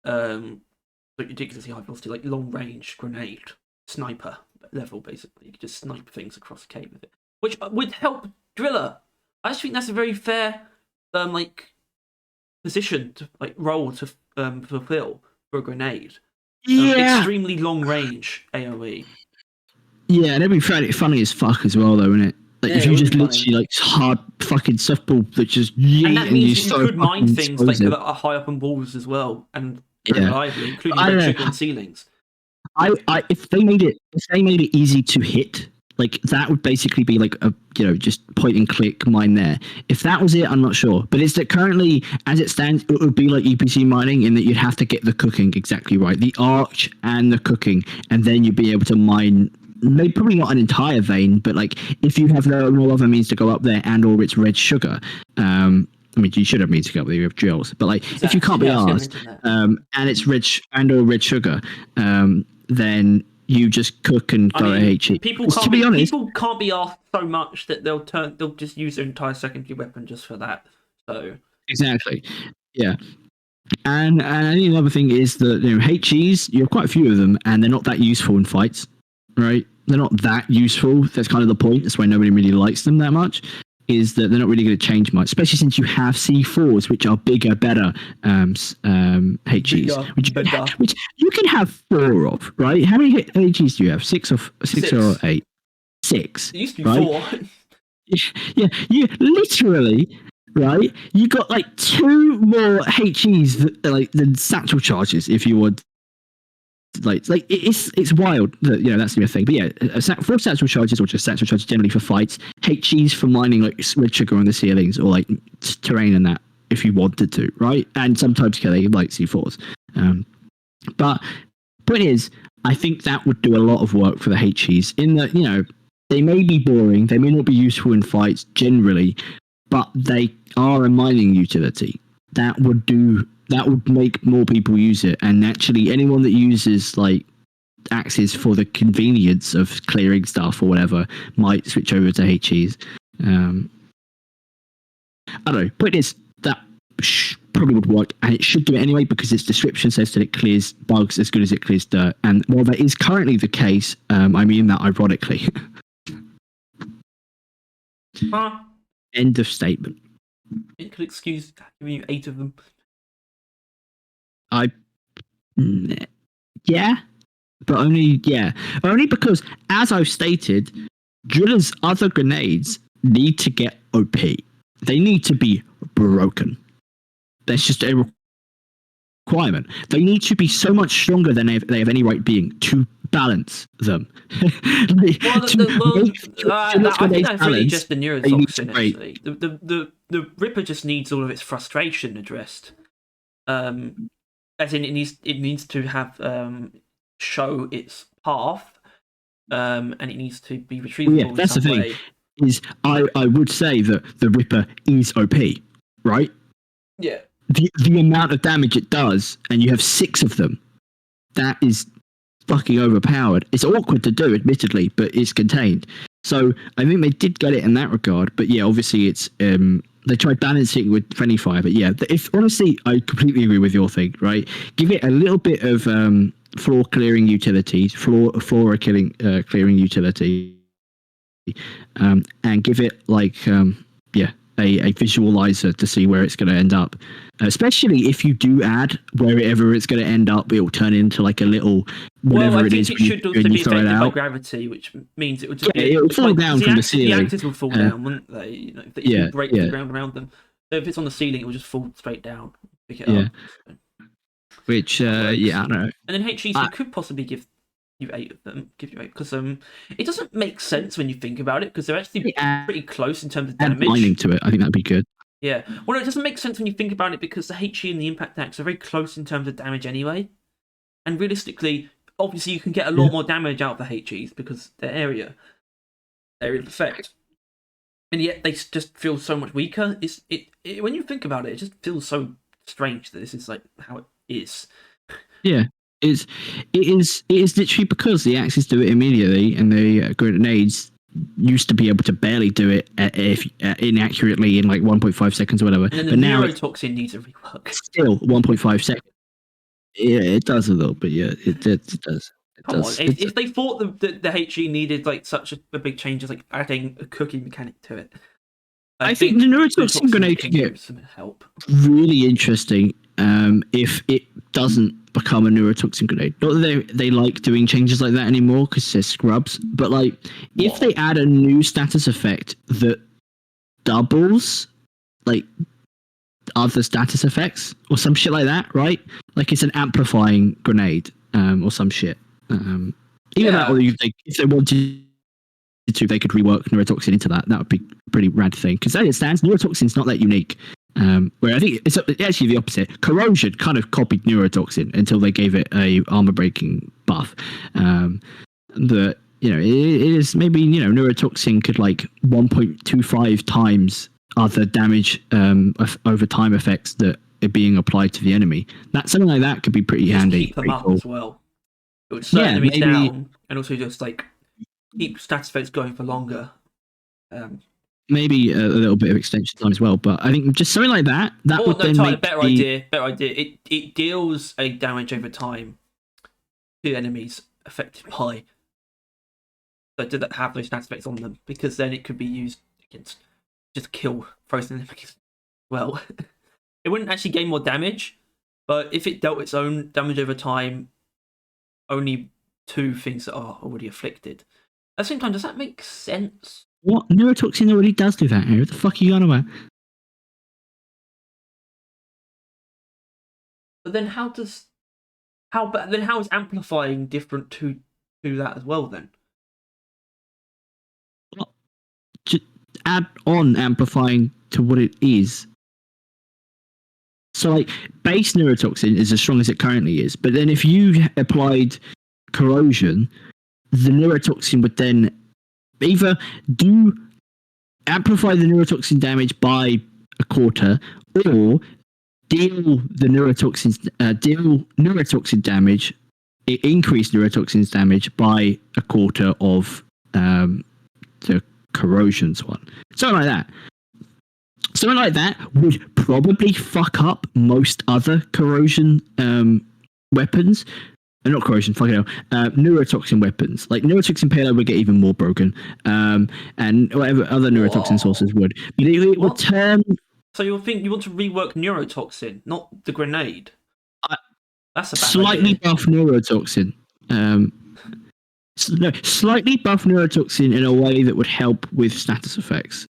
ridiculously high velocity, like long range grenade, sniper level. Basically, you could just snipe things across the cave with it, which would help Driller. I just think that's a very fair, position to role to fulfill for a grenade. Extremely long range AOE. Yeah, and it'd be funny as fuck as well, though, innit? Like if you just literally like hard fucking softball that just and that means you could mine things that are high up on walls as well, and reliably, including red sugar on ceilings. If they made it easy to hit, like that would basically be like a just point and click mine there. If that was it, I'm not sure. But it's that currently, as it stands, it would be like UPC mining in that you'd have to get the cooking exactly right, the arch and the cooking, and then you'd be able to mine. Maybe probably not an entire vein, but like if you have no other means to go up there and or it's red sugar. I mean, you should have means to go up there. You have drills, but like if you can't be asked, and it's red or red sugar, then you just cook and throw a HE. People can't be asked so much that they'll just use their entire secondary weapon just for that. So exactly, yeah. And I think another thing is that HEs, you have quite a few of them, and they're not that useful in fights, right? They're not that useful. That's kind of the point. That's why nobody really likes them that much. Is that they're not really going to change much, especially since you have C4s, which are bigger, better HEs, which you can have 4 of, right? How many HEs do you have? 6 or 8? 6. It used to be right? 4. Yeah, you literally, right? You got like 2 more HEs than satchel charges if you would. Like it's wild that that's the thing. But yeah, for satchel charges or just satchel charges generally for fights, HEs for mining like red sugar on the ceilings or like terrain and that if you wanted to, right? And sometimes killing like C4s. But point is, I think that would do a lot of work for the HEs in that they may be boring, they may not be useful in fights generally, but they are a mining utility that would make more people use it. And actually anyone that uses like axes for the convenience of clearing stuff or whatever might switch over to HEs. I don't know, but that probably would work, and it should do it anyway because its description says that it clears bugs as good as it clears dirt. And while that is currently the case, I mean that ironically. End of statement. It could excuse giving you 8 of them. Yeah, but only because, as I've stated, Driller's other grenades need to get OP. They need to be broken. That's just a requirement. They need to be so much stronger than they have any right being to balance them. I think that's really just the Neurotox thing, actually. The Ripper just needs all of its frustration addressed. As in, it needs to have show its path, and it needs to be retrievable. Yeah, that's the thing. Is I would say that the Ripper is OP, right? Yeah. The amount of damage it does, and you have 6 of them, that is fucking overpowered. It's awkward to do, admittedly, but it's contained. So I think they did get it in that regard. But yeah, obviously it's they tried balancing it with friendly fire. But yeah, if honestly, I completely agree with your thing. Right, give it a little bit of floor clearing utilities, flora clearing utility, and give it like a visualizer to see where it's going to end up. Especially if you do add wherever it's going to end up, it will turn into like a little whatever it is. It should also be affected by gravity, which means it would just it will fall down from the ceiling. The axes will fall down, wouldn't they? If you break the ground around them. So if it's on the ceiling, it will just fall straight down. Pick it up. Which I don't know. And then HEs, you could possibly give you 8 of them. Because it doesn't make sense when you think about it, because they're actually pretty close in terms of damage. Add mining to it, I think that'd be good. Yeah. Well, it doesn't make sense when you think about it because the HE and the impact axe are very close in terms of damage anyway. And realistically, obviously, you can get a lot more damage out of the HEs because their area. area of effect, and yet they just feel so much weaker. When you think about it, it just feels so strange that this is like how it is. Yeah, it is literally because the Axis do it immediately, and the grenades used to be able to barely do it inaccurately in like 1.5 seconds or whatever. And then the but now neurotoxin needs a rework. Still 1.5 seconds. Yeah, it does a little bit. Yeah, it does. Come on, if they thought the HE needed like such a big change as like adding a cooking mechanic to it, I think the neurotoxin grenade could get some help. Really interesting if it doesn't become a neurotoxin grenade. Not that they like doing changes like that anymore because they're scrubs, but like if they add a new status effect that doubles like other status effects or some shit like that, right? Like it's an amplifying grenade or some shit. Either that, or if they wanted to, they could rework neurotoxin into that. That would be a pretty rad thing. Because as it stands, neurotoxin's not that unique. Where I think it's actually the opposite. Corrosion kind of copied neurotoxin until they gave it a armor breaking buff. That it is maybe neurotoxin could like 1.25 times other damage over time effects that are being applied to the enemy. That something like that could be pretty handy. Keep them up as well. It would slow enemies down, and also just like keep status effects going for longer. Maybe a little bit of extension time as well, but I think just something like that. Would then make better idea. It deals a damage over time to enemies affected by. So did that have those status effects on them? Because then it could be used against just kill frozen enemies. Well, it wouldn't actually gain more damage, but if it dealt its own damage over time, only 2 things that are already afflicted. At the same time, does that make sense? What? Neurotoxin already does do that, Harry. What the fuck are you on about? But then how is amplifying different to that as well then? Well, just add on amplifying to what it is. So like base neurotoxin is as strong as it currently is, but then if you applied corrosion, the neurotoxin would then either amplify the neurotoxin damage by a quarter, or deal neurotoxin damage, increase neurotoxin's damage by a quarter of the corrosion's one. Something like that. Something like that would probably fuck up most other corrosion weapons. Not corrosion, fucking hell. Neurotoxin weapons. Like neurotoxin payload would get even more broken. And whatever other neurotoxin sources would. But it would turn. So you want to rework neurotoxin, not the grenade? That's a bad slightly idea. Buff neurotoxin. Slightly buff neurotoxin in a way that would help with status effects.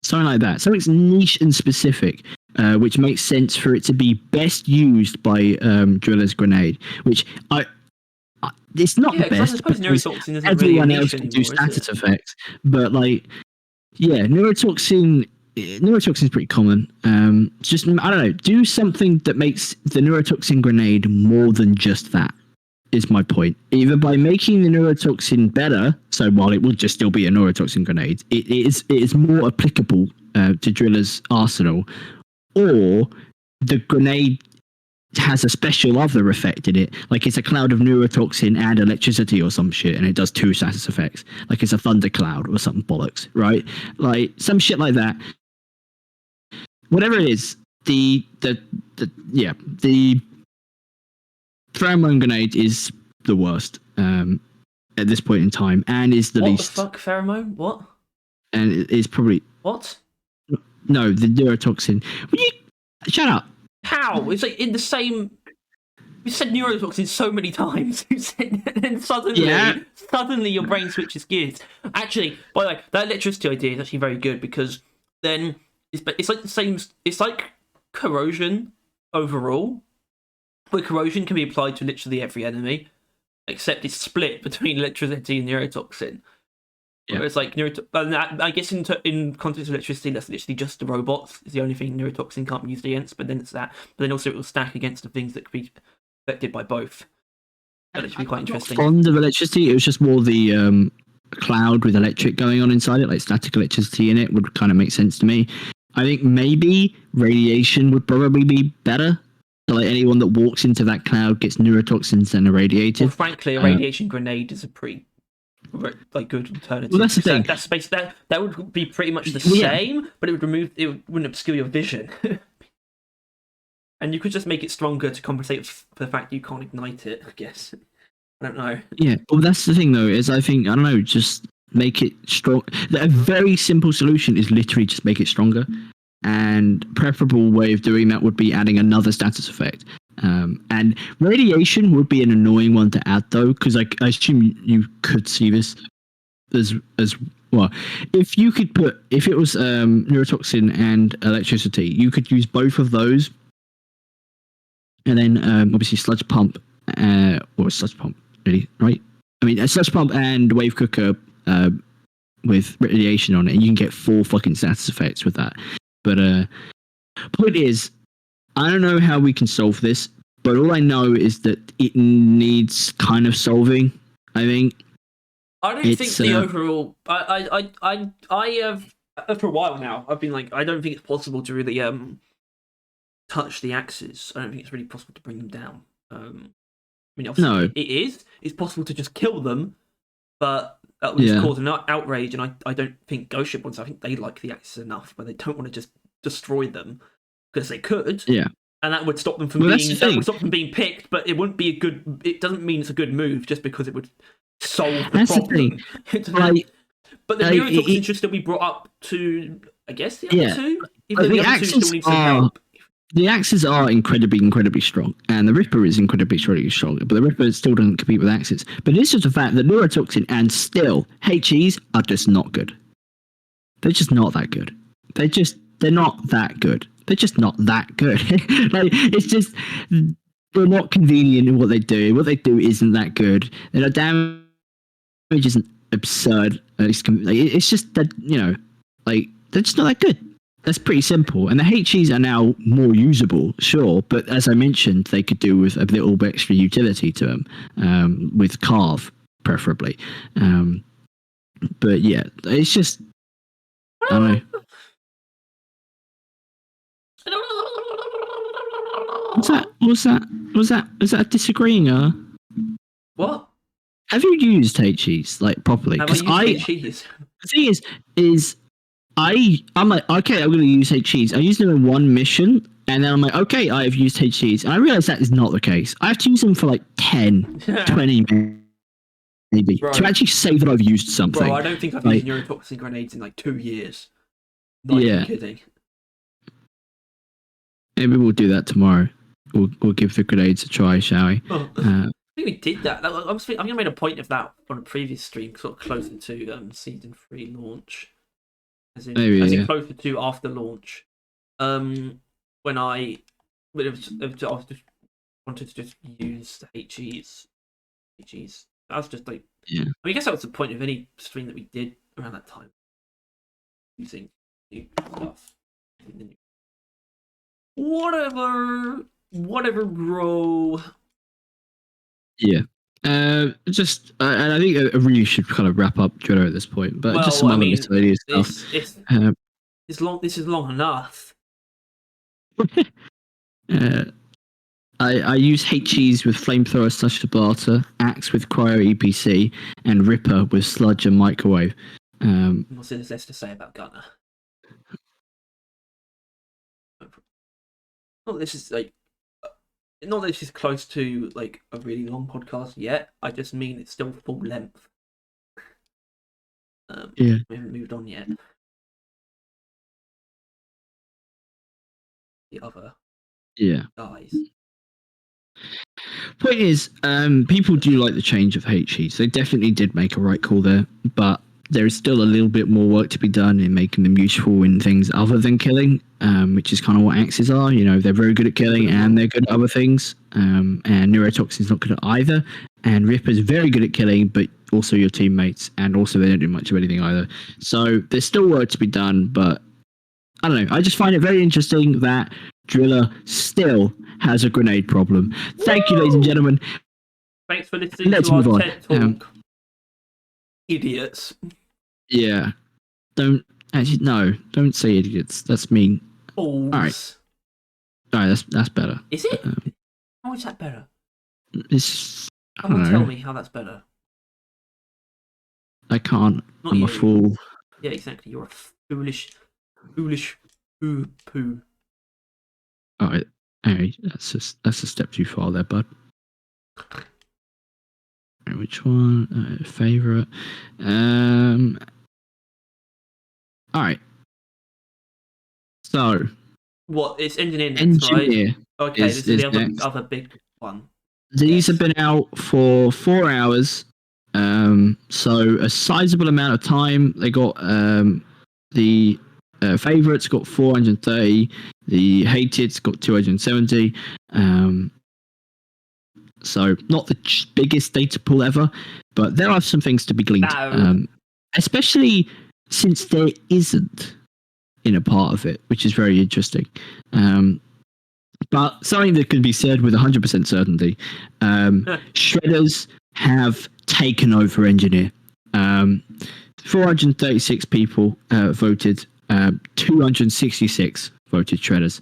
Something like that. Something's niche and specific, which makes sense for it to be best used by Driller's grenade. Which it's not the best. Everyone else can do status effects, but like, yeah, neurotoxin is pretty common. Just I don't know. Do something that makes the neurotoxin grenade more than just that. Is my point. Either by making the neurotoxin better, so while it will just still be a neurotoxin grenade, it is more applicable to Driller's arsenal, or the grenade has a special other effect in it, like it's a cloud of neurotoxin and electricity or some shit, and it does 2 status effects, like it's a thunder cloud or something bollocks, right? Like some shit like that. Whatever it is, the pheromone grenade is the worst at this point in time, and is the least. What the fuck, pheromone? What? And it is probably what? No, the neurotoxin. Will you shut up? How? It's like in the same. You said neurotoxin so many times, and then suddenly your brain switches gears. Actually, by the way, that electricity idea is actually very good, because then it's like the same. It's like corrosion overall. Where corrosion can be applied to literally every enemy, except it's split between electricity and neurotoxin. Yeah. Whereas like I guess in context of electricity, that's literally just the robots. Is the only thing neurotoxin can't be used against. But then it's that. But then also it will stack against the things that could be affected by both. That should be quite interesting. Fond of electricity, it was just more the cloud with electric going on inside it, like static electricity in it, would kind of make sense to me. I think maybe radiation would probably be better. So like anyone that walks into that cloud gets neurotoxins and irradiated. Well, frankly, a radiation grenade is a pretty like good alternative. Well, that's the thing. That space that would be pretty much the same, but it wouldn't obscure your vision. And you could just make it stronger to compensate for the fact you can't ignite it, I guess. I don't know. Yeah, well, that's the thing, though, is I think, I don't know, just make it strong. A very simple solution is literally just make it stronger. And preferable way of doing that would be adding another status effect. And radiation would be an annoying one to add, though, because I assume you could see this as well. If it was neurotoxin and electricity, you could use both of those. And then obviously sludge pump, or sludge pump, really, right? I mean, a sludge pump and wave cooker with radiation on it, and you can get 4 fucking status effects with that. But point is, I don't know how we can solve this, but all I know is that it needs kind of solving. I think. I don't think the overall. I have for a while now. I've been like, I don't think it's possible to really touch the axes. I don't think it's really possible to bring them down. I mean, obviously it is. It's possible to just kill them, but that would just cause an outrage. And I don't think Ghost Ship ones. I think they like the axes enough, but they don't want to just destroy them because they could. Yeah. And that would stop them from being picked. But it wouldn't be a good. It doesn't mean it's a good move just because it would solve the problem. But the neurotoxin should still be brought up to, I guess, the other two. Even though the other two still need some help. The axes are incredibly strong, and the Ripper is incredibly strong, but the Ripper still doesn't compete with axes. But it's just a fact that neurotoxin and still HEs are just not good. They're just not that good. They're not that good. They're just not that good. Like, it's just, they're not convenient in what they do. What they do isn't that good. Their damage isn't absurd. It's just that, they're just not that good. That's pretty simple. And the HEs are now more usable, sure, but as I mentioned, they could do with a little bit extra utility to them, with carve, preferably. But yeah, it's just, I don't know. Was that disagreeing? What? Have you used HEs properly? Because HEs? The thing is I'm like, okay, I'm going to use HEs. I used them in one mission, and then I'm like, okay, I have used HEs. And I realized that is not the case. I have to use them for 10, 20 maybe, to actually say that I've used something. Bro, I don't think I've used neurotoxin grenades in 2 years. Not even kidding. Maybe we'll do that tomorrow. We'll give the grenades a try, shall we? I think we did that. I think I made a point of that on a previous stream, sort of closer to Season 3 launch. As in closer to after launch. When I just wanted to just use the HEs. That was just I guess that was the point of any stream that we did around that time. Using new stuff. Whatever, bro. Yeah. And I think I really should kind of wrap up Driller at this point, but just some other miscellaneous stuff. This is long enough. I use HEs with flamethrower slash debater, axe with cryo EPC, and Ripper with sludge and microwave. What's there to say about Gunner? Not this is close to a really long podcast yet. I just mean it's still full length. We haven't moved on yet. The other guys. Point is, people do like the change of HEs. They definitely did make a right call there, but there is still a little bit more work to be done in making them useful in things other than killing, which is kind of what axes are. They're very good at killing and they're good at other things. And Neurotoxin's not good at either. And Ripper's very good at killing, but also your teammates. And also they don't do much of anything either. So there's still work to be done, but I don't know. I just find it very interesting that Driller still has a grenade problem. Thank you, ladies and gentlemen. Thanks for listening to our TED Talk. Idiots. Yeah. Don't actually no. Don't say idiots. That's mean. Balls. All right. That's better. Is it? How is that better? It's. I Someone don't tell know. me how that's better. I can't. Not I'm you. a fool. Yeah, exactly. You're a foolish poo. All right. Hey, that's a step too far there, bud. Right, which one? Favorite. All right. So What? It's engineer next, right? engineer Okay, this is the next. other big one. These Yes. have been out for 4 hours. So a sizable amount of time. They got the favorites got 430. The hated's got 270. So not the biggest data pool ever, but there are some things to be gleaned. No. Especially since there isn't in a part of it, which is very interesting. But something that can be said with 100% certainty, shredders have taken over engineer. 436 people voted, 266 voted shredders.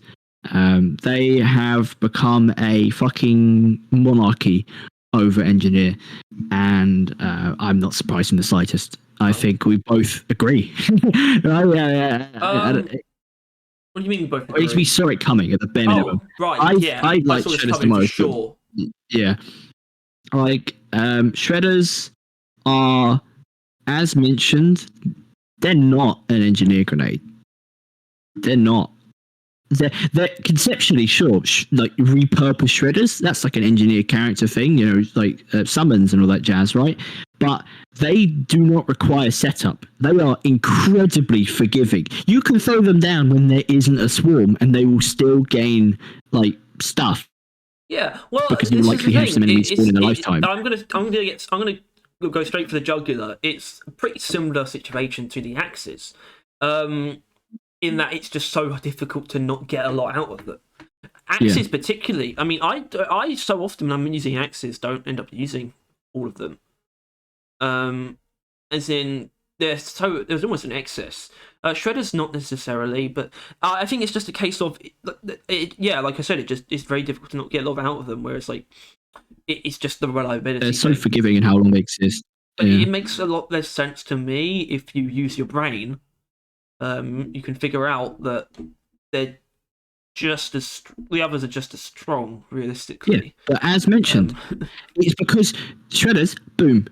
They have become a fucking monarchy over engineer, and I'm not surprised in the slightest. I think we both agree. What do you mean we both agree? Or at least we saw it coming at the bare minimum. Right, I I like saw this shredders the coming for most. sure. Yeah, like shredders are, as mentioned, they're not an engineer grenade. They're not. They're conceptually sure, like repurpose shredders. That's like an engineer character thing, you know, like summons and all that jazz, right? But they do not require setup. They are incredibly forgiving. You can throw them down when there isn't a swarm, and they will still gain like stuff. Yeah, well, because you likely have some enemies spawn in a lifetime. I'm gonna go straight for the jugular. It's a pretty similar situation to the axes. In that it's just so difficult to not get a lot out of them. Axes particularly. I mean, I so often when I'm using axes don't end up using all of them. As in there's almost an excess. Shredders not necessarily, but I think it's just a case of like I said, it's very difficult to not get a lot out of them. Whereas like it's just the reliability. They're so forgiving in how long they exist. But it makes a lot less sense to me if you use your brain. You can figure out that they're the others are just as strong, realistically. Yeah, but as mentioned, it's because shredders, boom,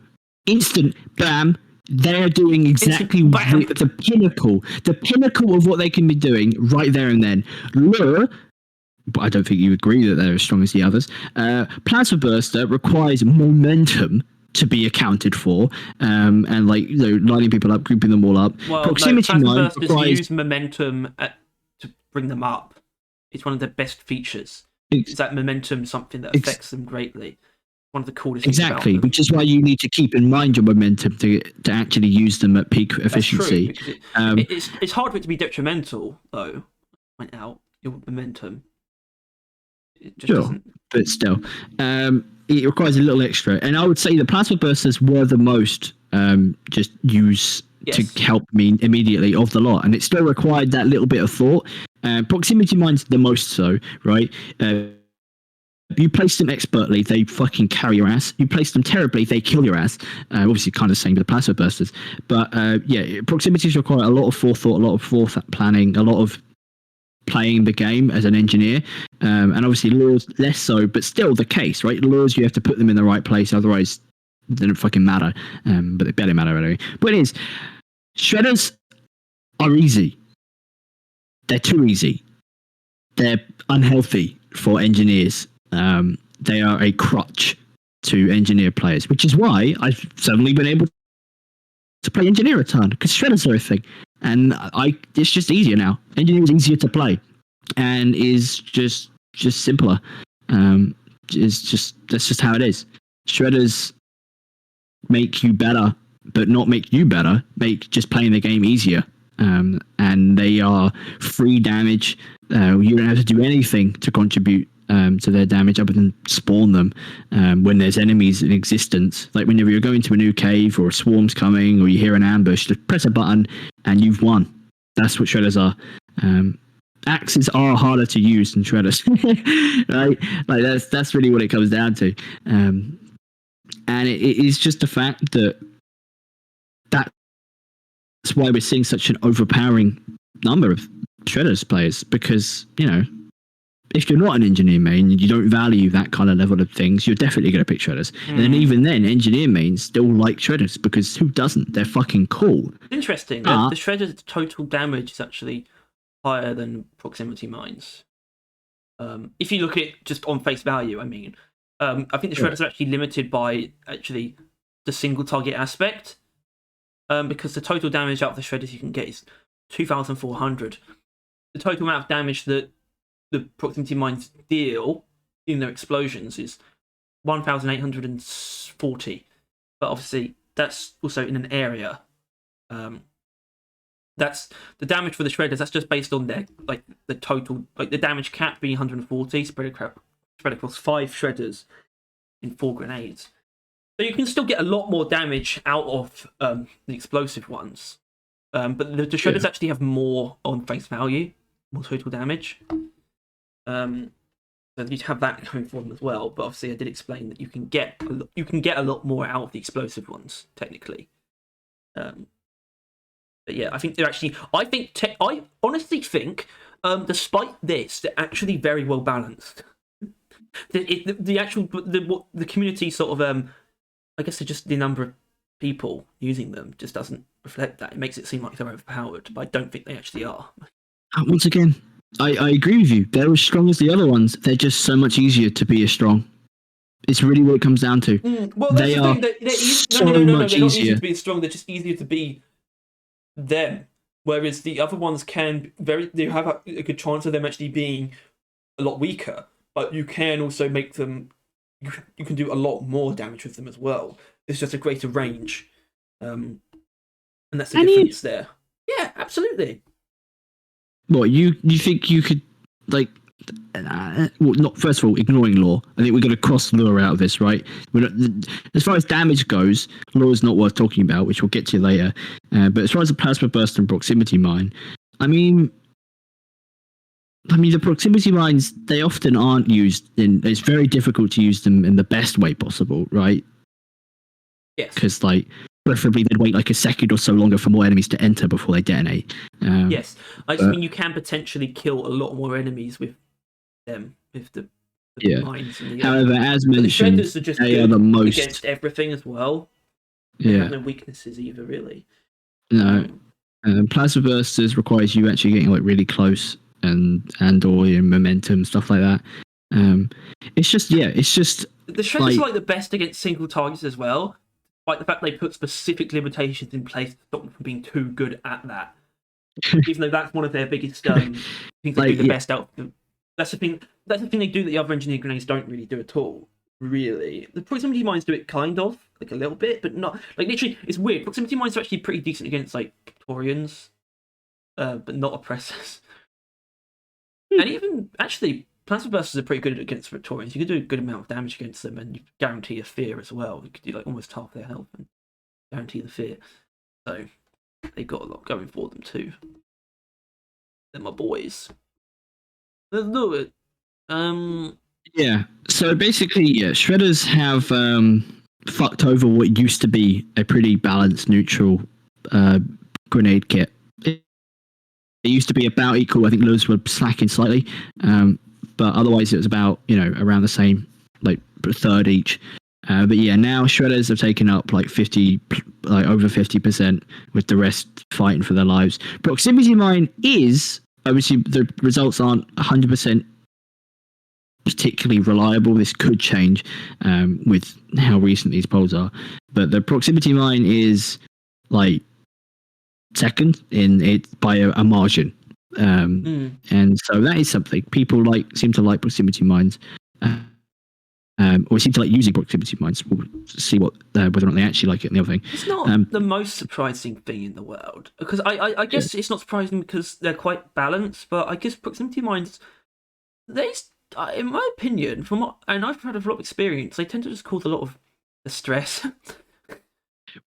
instant, bam, they're doing exactly the pinnacle of what they can be doing right there and then. Lure, but I don't think you agree that they're as strong as the others. Plasma Burster requires momentum to be accounted for, and like lining people up, grouping them all up. Well, Proximity mine requires use momentum to bring them up. It's one of their best features. Is that momentum something that affects them greatly? One of the coolest things about them. Which is why you need to keep in mind your momentum to actually use them at peak efficiency. That's true, because it's hard for it to be detrimental, though. Point out your momentum. It just doesn't. But still, it requires a little extra. And I would say the plasma bursters were the most just used to help me immediately of the lot, and it still required that little bit of thought. Proximity mine's the most so, right? You place them expertly, they fucking carry your ass. You place them terribly, they kill your ass. Obviously, kind of same with the plasma bursters. But proximities require a lot of forethought, a lot of forethought planning, a lot of playing the game as an engineer, and obviously lures less so, but still the case, right? Lures, you have to put them in the right place, otherwise they don't fucking matter. But they barely matter anyway. But it is, shredders are easy. They're too easy. They're unhealthy for engineers. They are a crutch to engineer players, which is why I've suddenly been able to play engineer a ton, because shredders are a thing. And it's just easier now. Engineer is easier to play, and is just simpler. That's just how it is. Shredders make you better, but not make you better. Make just playing the game easier. And they are free damage. You don't have to do anything to contribute to their damage other than spawn them when there's enemies in existence. Like whenever you're going to a new cave or a swarm's coming or you hear an ambush, just press a button and you've won. That's what shredders are. Axes are harder to use than shredders, right? Like that's really what it comes down to. And it is just the fact that that's why we're seeing such an overpowering number of shredders players, because, you know, if you're not an engineer main and you don't value that kind of level of things, you're definitely going to pick shredders. And then even then, engineer mains still like shredders, because who doesn't? They're fucking cool. Interesting. The shredder's total damage is actually higher than proximity mines. If you look at it just on face value, I mean, I think the shredders are actually limited by actually the single target aspect, because the total damage out of the shredders you can get is 2,400. The total amount of damage that the proximity mines deal in their explosions is 1,840, but obviously that's also in an area. That's the damage for the shredders. That's just based on their the total, the damage cap being 140 spread across 5 shredders in 4 grenades. So you can still get a lot more damage out of the explosive ones, but the shredders actually have more on face value, more total damage. So you'd have that going for them as well. But obviously, I did explain that you can get a lot more out of the explosive ones technically. But yeah, I think they're actually. I honestly think, despite this, they're actually very well balanced. The community sort of I guess it's just the number of people using them just doesn't reflect that. It makes it seem like they're overpowered, but I don't think they actually are. Once again, I agree with you. They're as strong as the other ones. They're just so much easier to be as strong. It's really what it comes down to. Well, that's they the are thing. so no. much They're not easier. easier to be as strong. They're just easier to be them. Whereas the other ones they have a good chance of them actually being a lot weaker. But you can also make them. You can do a lot more damage with them as well. It's just a greater range, and that's the difference there. Yeah, absolutely. What you think you could well, not first of all, ignoring law. I think we're going to cross law out of this, right? As far as damage goes, law is not worth talking about, which we'll get to later. But as far as the plasma burst and proximity mine, I mean, the proximity mines, they often aren't used it's very difficult to use them in the best way possible, right? Yes. Because preferably they'd wait a second or so longer for more enemies to enter before they detonate. Yes, I just mean you can potentially kill a lot more enemies with them, with the mines. And however, as mentioned, the shredders are just they are the most against everything as well. They have no weaknesses either, really. No, plasma bursters requires you actually getting really close and or your momentum, stuff like that. It's just the shredders are the best against single targets as well. Like the fact they put specific limitations in place to stop them from being too good at that. Even though that's one of their biggest things they do the best out of them. That's the thing they do that the other engineer grenades don't really do at all. Really. The proximity mines do it kind of, a little bit, but not literally. It's weird. Proximity mines are actually pretty decent against Praetorians, but not oppressors. And even actually plasma bursters are pretty good against Praetorians. You can do a good amount of damage against them, and you guarantee a fear as well. You could do almost half their health and guarantee the fear. So they've got a lot going for them too. They're my boys. Let's do it. Yeah. So basically, shredders have fucked over what used to be a pretty balanced neutral grenade kit. It used to be about equal. I think loads were slacking slightly, but otherwise it was about around the same, a third each. But yeah, now shredders have taken up 50, over 50%, with the rest fighting for their lives. Proximity mine is obviously the results aren't 100% particularly reliable. This could change with how recent these polls are, but the proximity mine is second in it by a margin, and so that is something people seem to like proximity mines, or seem to like using proximity mines. We'll see whether or not they actually like it and the other thing. It's not the most surprising thing in the world, because I guess it's not surprising because they're quite balanced, but I guess proximity mines, they in my opinion, and I've had a lot of experience, they tend to just cause a lot of the stress.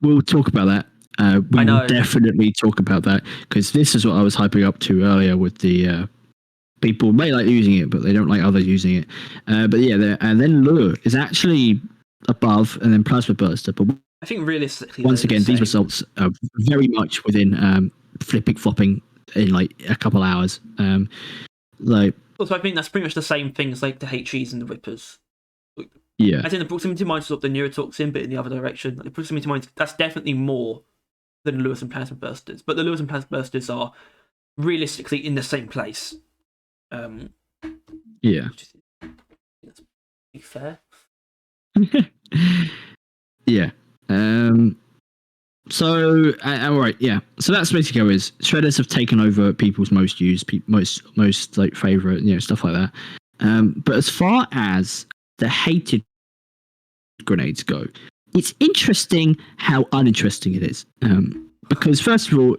We'll talk about that. We I will know. definitely talk about that because this is what I was hyping up to earlier with the people may like using it, but they don't like others using it. But yeah, and then Lure is actually above, and then Plasma Burster. But I think realistically, once they're again, the these same. results are very much within flipping flopping in like a couple hours. Like, Also, I think that's pretty much the same thing as like the HEs and the Rippers. yeah, As in the proximity mines is the neurotoxin, but in the other direction. Like, the proximity mines, that's definitely more than Lewis and Plasma Bursters. But the Lewis and Plasma Bursters are realistically in the same place. yeah. Which is, that's pretty fair. Yeah. So, all right, yeah. So that's basically how it is. Shredders have taken over people's most used, most like favorite, stuff like that. But as far as the hated grenades go, it's interesting how uninteresting it is. Because first of all,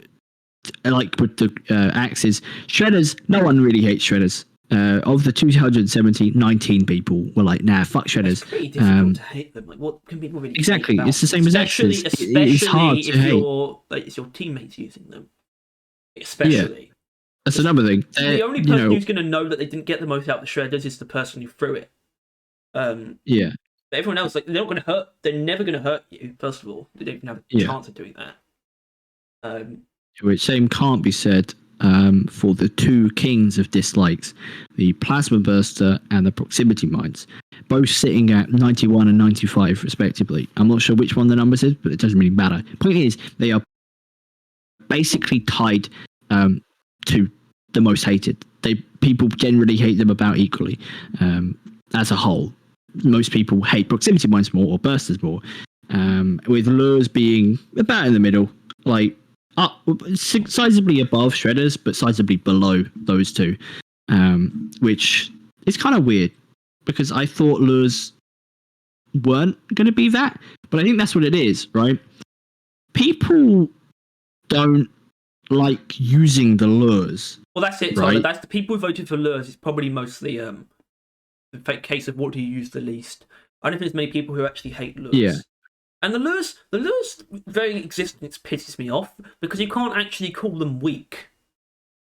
like with the axes, shredders, no one really hates shredders. Of the 270, 19 people were like, nah, fuck shredders. It's pretty difficult to hate them. Like, what can people really Exactly, hate about it's the them? same as axes. Especially It's hard to if hate. it's your teammates using them. Especially. Yeah, that's another thing. The only person who's going to know that they didn't get the most out of the shredders is the person who threw it. Yeah. But everyone else, like, they're not going to hurt. They're never going to hurt you. First of all, they don't even have a chance of doing that. Which same can't be said for the two kings of dislikes, the Plasma Burster and the Proximity Mines, both sitting at 91 and 95 respectively. I'm not sure which one the numbers is, but it doesn't really matter. Point is, they are basically tied to the most hated. People generally hate them about equally as a whole. Most people hate Proximity Mines more or Bursters more, with Lures being about in the middle, like up sizably above Shredders, but sizably below those two, which is kind of weird because I thought Lures weren't going to be that, but I think that's what it is, right? People don't like using the Lures. Well, that's it, Tyler. Right? That's the people who voted for Lures. It's probably mostly the case of what do you use the least. I don't think there's many people who actually hate Lures. Yeah. And the Lures very existence pisses me off because you can't actually call them weak.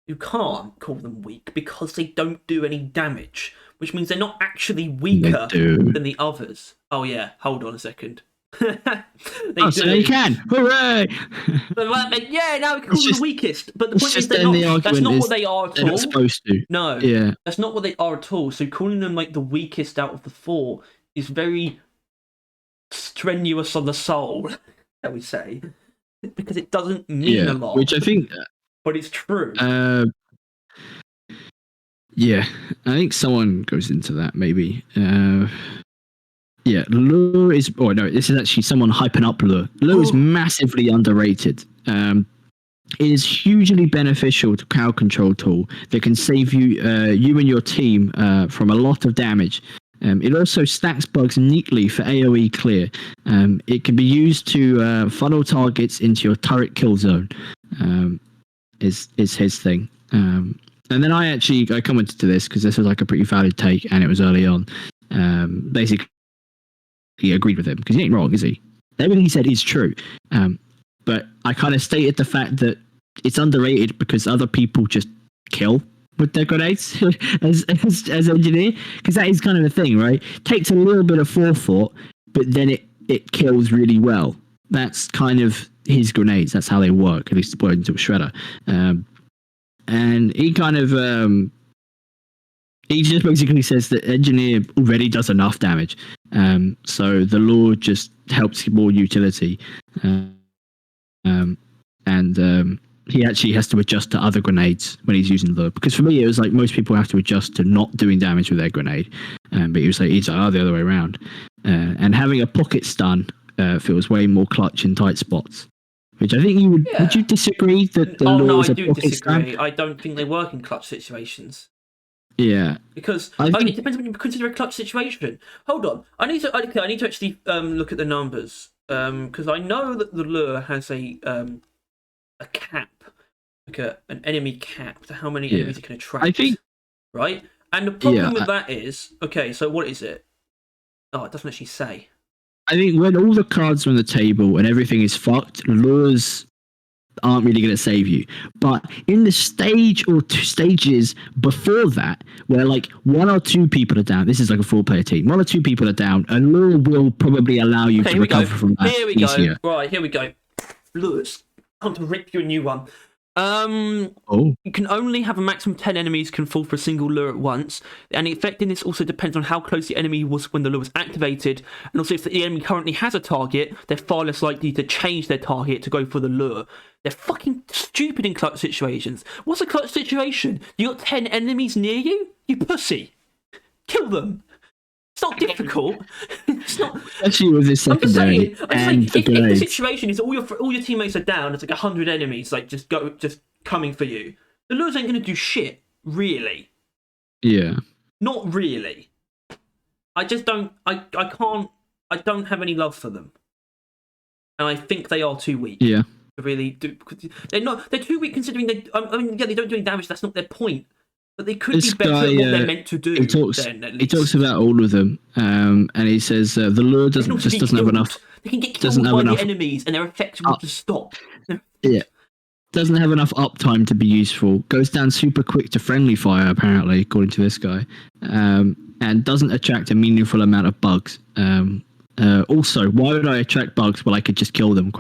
You can't call them weak because they don't do any damage, which means they're not actually weaker than the others. Oh yeah, hold on a second. So they can. Hooray! Yeah, now we can call them the weakest. But the point is, that's not what they are at all. They're not supposed to. No, yeah, that's not what they are at all. So calling them like the weakest out of the four is very strenuous on the soul, shall we say, because it doesn't mean a lot. Which I think, but it's true. Yeah, I think someone goes into that maybe. Yeah, Lure is. Oh no, this is actually someone hyping up Lure. Lure is massively underrated. It is hugely beneficial to crowd control tool that can save you and your team from a lot of damage. It also stacks bugs neatly for AoE clear. It can be used to funnel targets into your turret kill zone. Is his thing. And then I commented to this because this was like a pretty valid take, and it was early on. Basically, he agreed with him because he ain't wrong, is he? Everything he said is true. But I kind of stated the fact that it's underrated because other people just kill with their grenades as engineer, because that is kind of a thing, right? Takes a little bit of forethought, but then it kills really well. That's kind of his grenades. That's how they work, at least according to a shredder. And he kind of he just basically says that engineer already does enough damage, so the lure just helps more utility, and he actually has to adjust to other grenades when he's using lure. Because for me, it was like most people have to adjust to not doing damage with their grenade, but he's like the other way around. And having a pocket stun feels way more clutch in tight spots. Which I think you would. Yeah. Would you disagree that the lure is a pocket disagree. stun? I don't think they work in clutch situations. Yeah, because it depends on what you consider a clutch situation. Hold on, I need to actually look at the numbers because I know that the lure has a cap, like an enemy cap to how many enemies it can attract. I think, right, And the problem with that is, okay, so what is it? Oh, it doesn't actually say. I think when all the cards are on the table and everything is fucked, lures aren't really going to save you. But in the stage or 2 stages before that, where like 1 or 2 people are down, this is like a 4-player team, 1 or 2 people are down, a lure will probably allow you to recover from that. Here we go. Right, here we go. Lures. I want to rip you a new one. You can only have a maximum of 10 enemies can fall for a single lure at once, and the effectiveness also depends on how close the enemy was when the lure was activated, and also if the enemy currently has a target, they're far less likely to change their target to go for the lure. They're fucking stupid in clutch situations. What's a clutch situation? You got 10 enemies near you? You pussy. Kill them. It's not difficult. It's not. Especially with this secondary. If the situation is all your teammates are down, it's like 100 enemies, like just coming for you. The lures ain't gonna do shit, really. Yeah. Not really. I just don't. I can't. I don't have any love for them, and I think they are too weak. Yeah. To really do. They're not. They're too weak considering they. I mean, yeah, they don't do any damage. That's not their point. But they could be better at what they're meant to do. He talks about all of them, and he says the lure doesn't have enough. They can get killed by the enemies, and they're effective to stop. Yeah, doesn't have enough uptime to be useful. Goes down super quick to friendly fire, apparently, according to this guy, and doesn't attract a meaningful amount of bugs. Also, why would I attract bugs? Well, I could just kill them?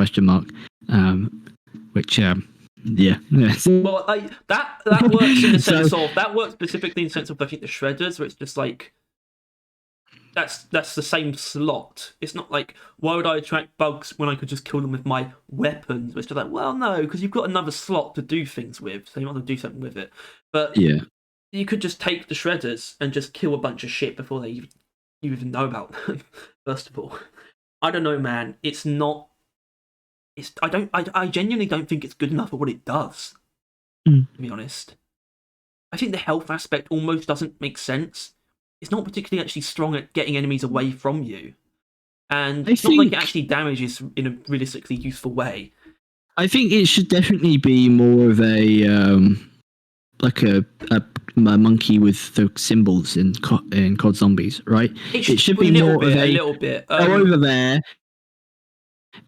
Which. Yeah. Well, that works in the sense of that works specifically in the sense of I think the shredders, where it's just like that's the same slot. It's not like why would I attract bugs when I could just kill them with my weapons? It's just like, well, no, because you've got another slot to do things with, so you want to do something with it. But yeah, you could just take the shredders and just kill a bunch of shit before you even know about them. First of all, I don't know, man. It's not. I genuinely don't think it's good enough for what it does, to be honest. I think the health aspect almost doesn't make sense. It's not particularly actually strong at getting enemies away from you. And it's not like it actually damages in a realistically useful way. I think it should definitely be more of a like a monkey with the symbols in COD Zombies, right? It should be more of a little bit. Go over there.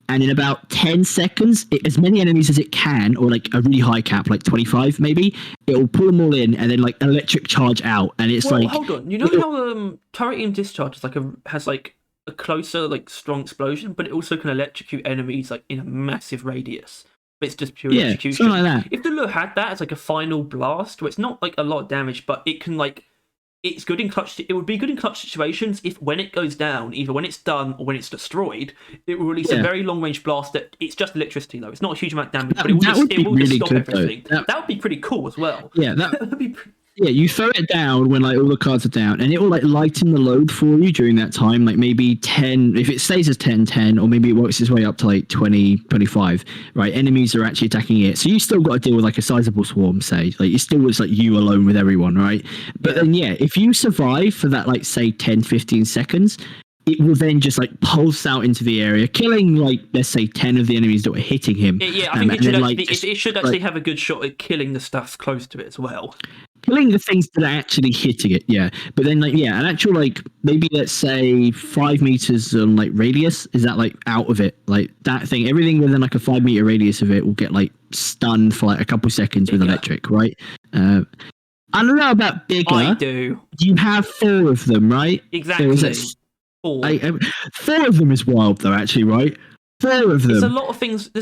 And in about 10 seconds, as many enemies as it can, or like a really high cap, like 25 maybe, it'll pull them all in and then like electric charge out. And it's like... Hold on, you know how turret aim discharge is has a closer, like strong explosion, but it also can electrocute enemies like in a massive radius. But it's just pure execution. Something like that. If the lure had that as like a final blast, where it's not like a lot of damage, but it can like... It's good in clutch. It would be good in clutch situations if, when it goes down, either when it's done or when it's destroyed, it will release a very long-range blast. That it's just electricity, though. It's not a huge amount of damage, but it will just stop everything. That would be pretty cool as well. Yeah, that would be. Yeah, you throw it down when like all the cards are down, and it will like lighten the load for you during that time. Like maybe 10, if it stays as 10, or maybe it works its way up to like 20, 25. Right, enemies are actually attacking it, so you still got to deal with like a sizable swarm. Say, like it still was like you alone with everyone, right? But then if you survive for that like say 10, 15 seconds, it will then just like pulse out into the area, killing like let's say 10 of the enemies that were hitting him. Yeah, I think it should actually have a good shot at killing the stuff close to it as well. Killing the things that are actually hitting it, but then like an actual like maybe let's say 5 meters like radius, is that like out of it, like that thing, everything within like a 5 meter radius of it will get like stunned for like a couple seconds with electric, right? I don't know about bigger. I do. You have 4 of them, right? Exactly. 4 of them is wild though, actually, right? 4 of them. There's a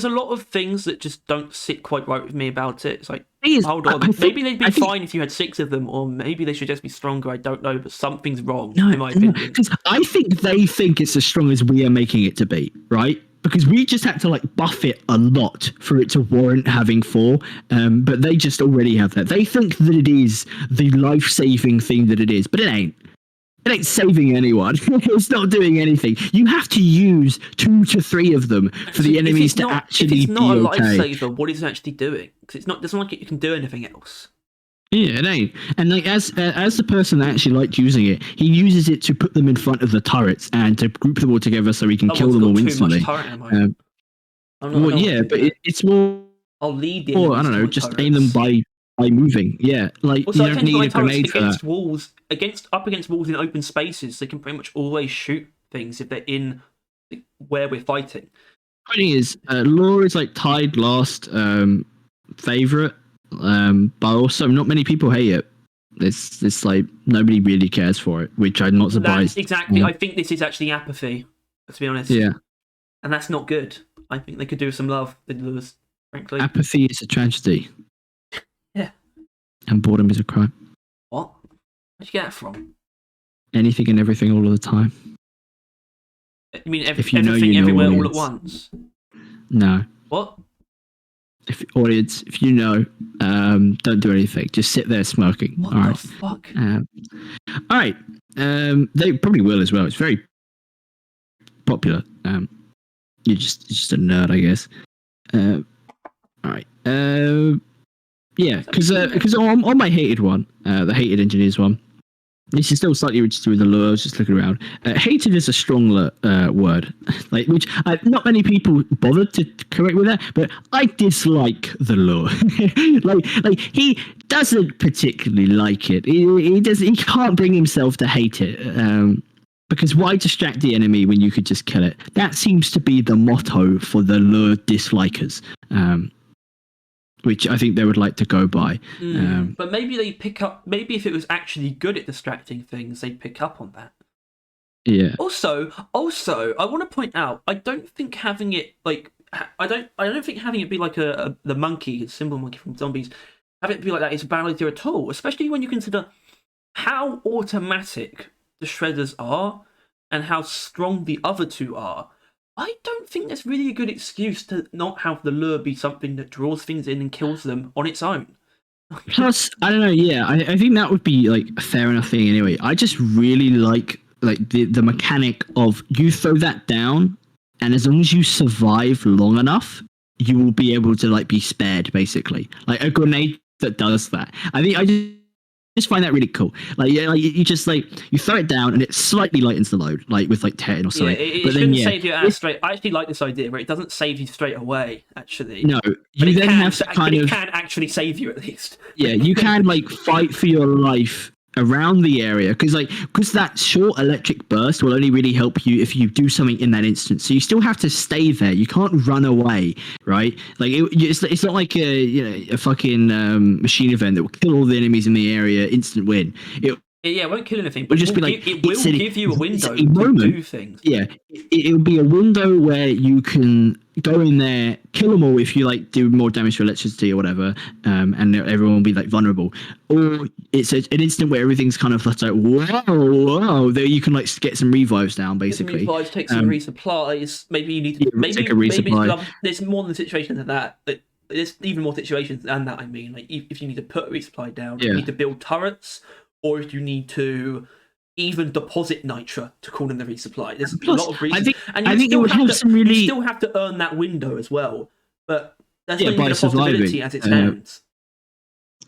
lot of things that just don't sit quite right with me about it. It's like, hold on, maybe they'd be fine if you had 6 of them, or maybe they should just be stronger. I don't know, but something's wrong in my opinion. Because I think they think it's as strong as we are making it to be, right? Because we just had to like buff it a lot for it to warrant having 4, but they just already have that. They think that it is the life-saving thing that it is, but it ain't. It ain't saving anyone. It's not doing anything. You have to use 2 to 3 of them for the enemies to actually be okay. If it's not a lifesaver, what is it actually doing? Because it doesn't like it can do anything else. Yeah, it ain't. And like as the person that actually liked using it, he uses it to put them in front of the turrets and to group them all together so he can kill them all instantly. But it's more. I'll lead the I don't know. Just aim them by by moving. Yeah, like Also, you I don't tend to need find a turrets grenade for against that. walls, up against walls in open spaces. They can pretty much always shoot things if they're in where we're fighting. Funny is, Law is like tied last favorite, but also not many people hate it. It's like nobody really cares for it, which I'm not That's surprised. exactly. I think this is actually apathy, to be honest. Yeah, And that's not good. I think they could do with some love, the Lewis, frankly. apathy is a tragedy. Yeah. And boredom is a crime. What? Where'd you get that from? Anything and everything all of the time. You mean If you know, everything you know, everywhere all audience. at once? No. What? If audience, if you know, don't do anything. Just sit there smoking. What all the right. fuck? All right. They probably will as well. It's very popular. You're just a nerd, I guess. All right. Yeah, because on my hated one, the hated engineers one, this is still slightly registered with the lure. I was just looking around. Hated is a strong word, like which not many people bothered to correct with that, but I dislike the lure. like he doesn't particularly like it. He can't bring himself to hate it. Because why distract the enemy when you could just kill it? That seems to be the motto for the lure dislikers. Which I think they would like to go by. But maybe they pick up. Maybe if it was actually good at distracting things, they'd pick up on that. Yeah. Also, I want to point out. I don't think having it like I don't think having it be like the monkey, the symbol monkey from Zombies, have it be like that is a bad idea at all. Especially when you consider how automatic the shredders are and how strong the other two are. I don't think that's really a good excuse to not have the lure be something that draws things in and kills them on its own. Plus, I don't know. Yeah, I think that would be like a fair enough thing anyway. I just really like the mechanic of you throw that down, and as long as you survive long enough, you will be able to like be spared. Basically, like a grenade that does that. I think I just find that really cool. Like you just like you throw it down and it slightly lightens the load, like with like 10 or something. Yeah, it shouldn't save you out straight. I actually like this idea where it doesn't save you straight away. Actually, no, you then have to kind of. It can actually save you at least. Yeah, you can like fight for your life around the area because that short electric burst will only really help you if you do something in that instant. So you still have to stay there. You can't run away, right? Like it's not like a fucking machine event that will kill all the enemies in the area, instant win. It won't kill anything, but it will give you a window to do things. Yeah, it'll be a window where you can go in there, kill them all if you like do more damage to electricity or whatever, and everyone will be like vulnerable. Or it's an instant where everything's kind of like whoa, there you can like get some revives down basically. Some revives, take some resupplies. Maybe you need to take a resupply. There's more than situation than that. There's even more situations than that. I mean, like if you need to put a resupply down, you need to build turrets. Or if you need to even deposit nitra to call in the resupply. There's a lot of reasons. I think it would have some really... You still have to earn that window as well. But that's not even a possibility as it stands.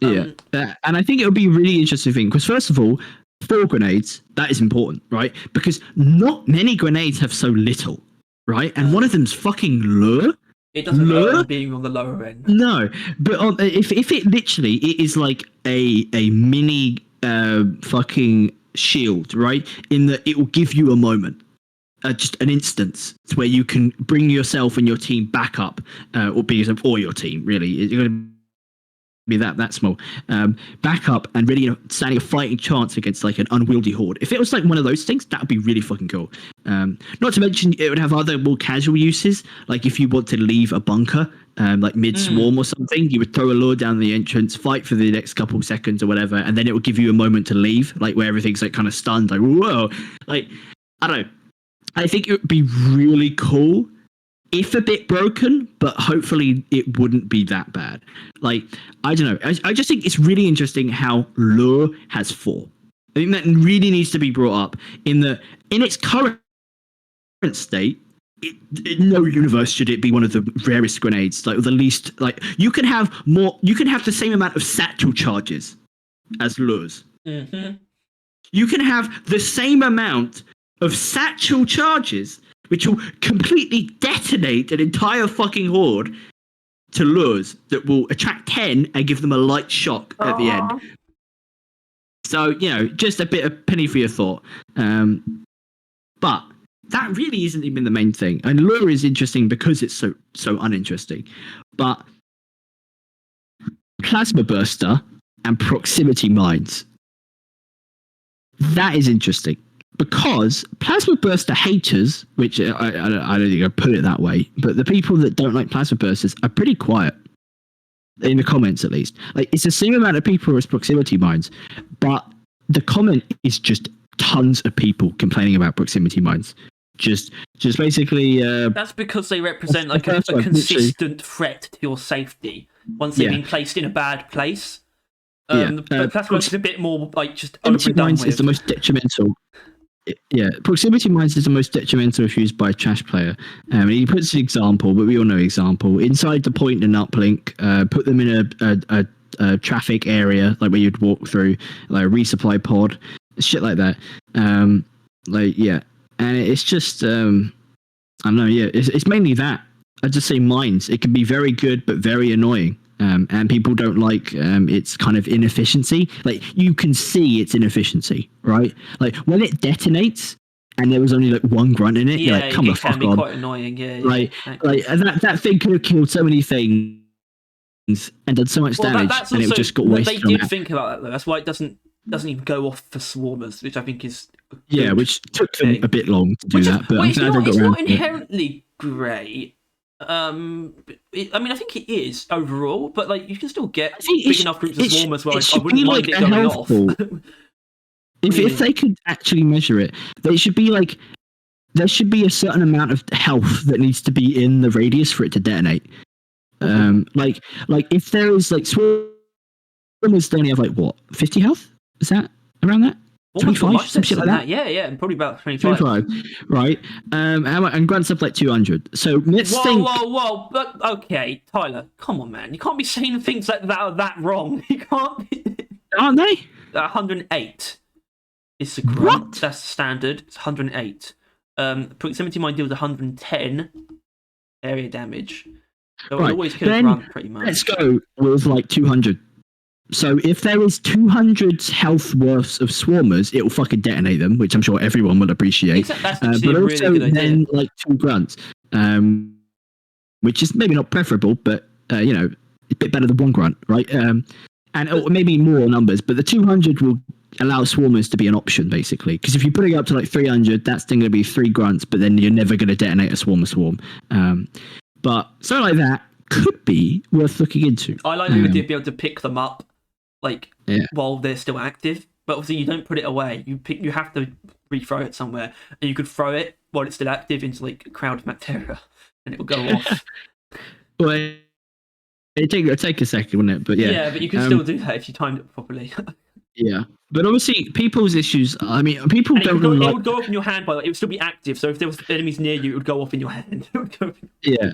And I think it would be a really interesting thing. Because first of all, 4 grenades, that is important, right? Because not many grenades have so little, right? And one of them's fucking lure. It doesn't earn being on the lower end. No, but if it literally it is like a mini fucking shield, right? In that it will give you a moment, just an instance where you can bring yourself and your team back up, or your team really. You're going to be that small, back up and really standing a fighting chance against like an unwieldy horde. If it was like one of those things, that would be really fucking cool. Not to mention it would have other more casual uses, like if you want to leave a bunker. Like mid-swarm or something, you would throw a lure down the entrance, fight for the next couple seconds or whatever, and then it would give you a moment to leave, like where everything's like kind of stunned, like whoa, like I don't know. I think it would be really cool, if a bit broken, but hopefully it wouldn't be that bad. Like I don't know, I just think it's really interesting how lure has 4. I think that really needs to be brought up in its current state. In no universe should it be one of the rarest grenades, like the least. Like you can have the same amount of satchel charges as lures. Mm-hmm. You can have the same amount of satchel charges, which will completely detonate an entire fucking horde to lures that will attract 10 and give them a light shock at the end. So, just a bit of penny for your thought. But that really isn't even the main thing. And lure is interesting because it's so uninteresting. But plasma burster and proximity mines, that is interesting. Because plasma burster haters, which I don't think I put it that way, but the people that don't like plasma bursters are pretty quiet. In the comments, at least. Like, it's the same amount of people as proximity mines, but the comment is just tons of people complaining about proximity mines. Just basically. That's because they represent like a consistent threat to your safety once they've been placed in a bad place. But plasma is a bit more like just proximity mines is the most detrimental. Yeah, proximity mines is the most detrimental if used by a trash player. He puts an example, but we all know example. Inside the point and uplink, put them in a traffic area, like where you'd walk through, like a resupply pod, shit like that. And it's just, I don't know, it's mainly that. I'd just say mines. It can be very good, but very annoying. And people don't like its kind of inefficiency. Like, you can see its inefficiency, right? Like, when it detonates and there was only like one grunt in it, you're like, come the fuck on. It can be quite annoying, Like, exactly. like that thing could have killed so many things and done so much damage, and it just got wasted. They did think about that though. That's why it doesn't even go off for swarmers, which I think is which took them a bit long to do that. But it's not inherently great. I think it is overall, but like you can still get big enough groups of swarmers where I wouldn't mind it going off. If they could actually measure it, there should be a certain amount of health that needs to be in the radius for it to detonate. Like if there is like swarmers, they only have like what 50 health? Is that around that? 25, some shit like that. Yeah, probably about 25. Right. And grants up like 200. So let's think. Whoa! But okay, Tyler, come on, man. You can't be saying things like that are that wrong. You can't be. Aren't they? 108 is the grunt. What? That's standard. It's 108. Proximity mine deals 110 area damage. So it always kill a grunt pretty much. Let's go with like 200. So if there is 200 health worths of swarmers, it will fucking detonate them, which I'm sure everyone will appreciate. That's but also really good then like 2 grunts, which is maybe not preferable, but it's a bit better than 1 grunt, right? And maybe more numbers, but the 200 will allow swarmers to be an option, basically. Because if you put it up to like 300, that's then going to be 3 grunts, but then you're never going to detonate a swarm. But something like that could be worth looking into. I like the idea of being able to pick them up while they're still active, but obviously you don't put it away. You have to re-throw it somewhere, and you could throw it while it's still active into like a crowd of bacteria, and it will go off. Well, it'd take a second, wouldn't it? But yeah, but you can still do that if you timed it properly. Yeah, but obviously people's issues. I mean, people and don't. It would go off in your hand, by the way. It would still be active. So if there was enemies near you, it would go off in your hand. Yeah,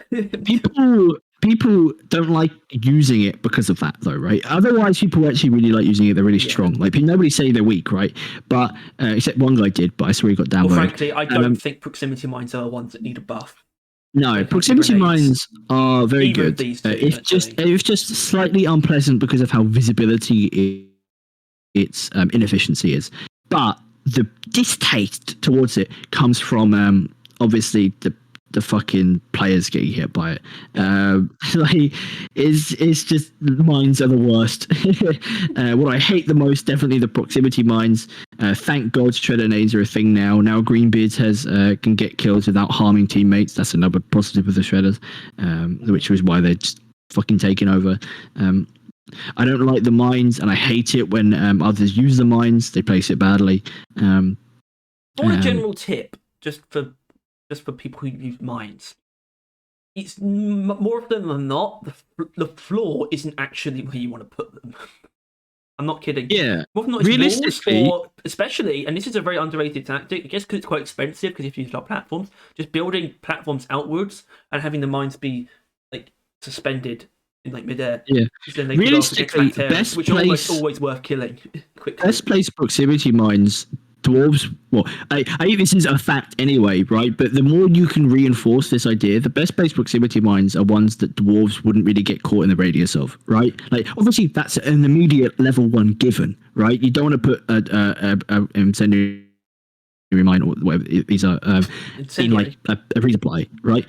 people don't like using it because of that, though, right? Otherwise, people actually really like using it. They're really strong. Like nobody's saying they're weak, right? But except one guy did, but I swear he got downvoted. Well, frankly, I don't think proximity mines are the ones that need a buff. No, proximity mines are very good. It's just slightly unpleasant because of how visibility its inefficiency is. But the distaste towards it comes from obviously the fucking players getting hit by it. It's just mines are the worst. What I hate the most, definitely the proximity mines. Thank God shredder nades are a thing now. Now Greenbeards can get kills without harming teammates. That's another positive with the shredders, which was why they're just fucking taking over. I don't like the mines, and I hate it when others use the mines. They place it badly. For a general tip, just for people who use mines, it's more often than not the floor isn't actually where you want to put them. I'm not kidding. Yeah. More often than not, it's walls, or especially, and this is a very underrated tactic. I guess because it's quite expensive. Because if you use a lot of platforms, just building platforms outwards and having the mines be like suspended in like midair. Yeah. Then they realistically, bacteria, which are almost always worth killing quickly. Best place proximity mines dwarves. Well, I think this is a fact anyway, right? But the more you can reinforce this idea, the best based proximity mines are ones that dwarves wouldn't really get caught in the radius of, right? Like, obviously, that's an immediate level 1 given, right? You don't want to put a incendiary mine or whatever these are in like a resupply, right?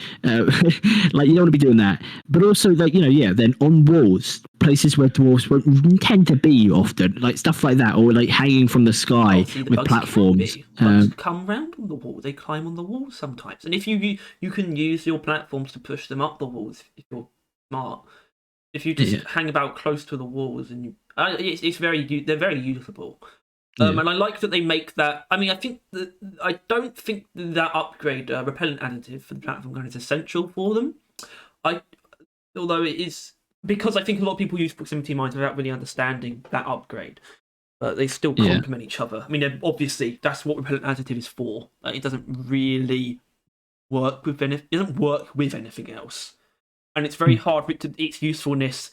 Like, you don't want to be doing that. But also, like, then on walls, places where dwarves won't tend to be often, like stuff like that, or like hanging from the sky with platforms. Bugs come round on the wall. They climb on the walls sometimes, and if you can use your platforms to push them up the walls if you're smart. If you just hang about close to the walls, and they're very usable. And I like that they make that. I mean, I don't think that upgrade repellent additive for the platform gun is essential for them. Although it is, because I think a lot of people use proximity mines without really understanding that upgrade. But they still complement each other. I mean, obviously that's what repellent additive is for. It doesn't really work with anything else, and it's very hard for its usefulness.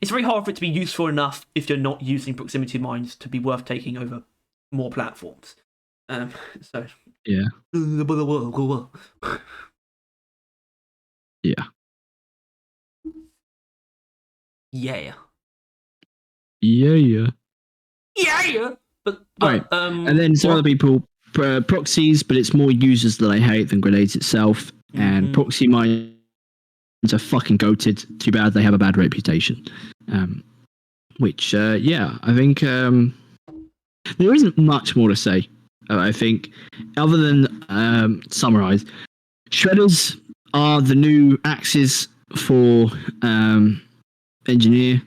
It's very hard for it to be useful enough if you're not using proximity mines to be worth taking over more platforms. So yeah. Yeah. But right. And then some other people proxies, but it's more users that I hate than grenades itself. And proxy mines are fucking goated. Too bad they have a bad reputation. Which I think there isn't much more to say. I think, other than summarize, shredders are the new axes for engineer.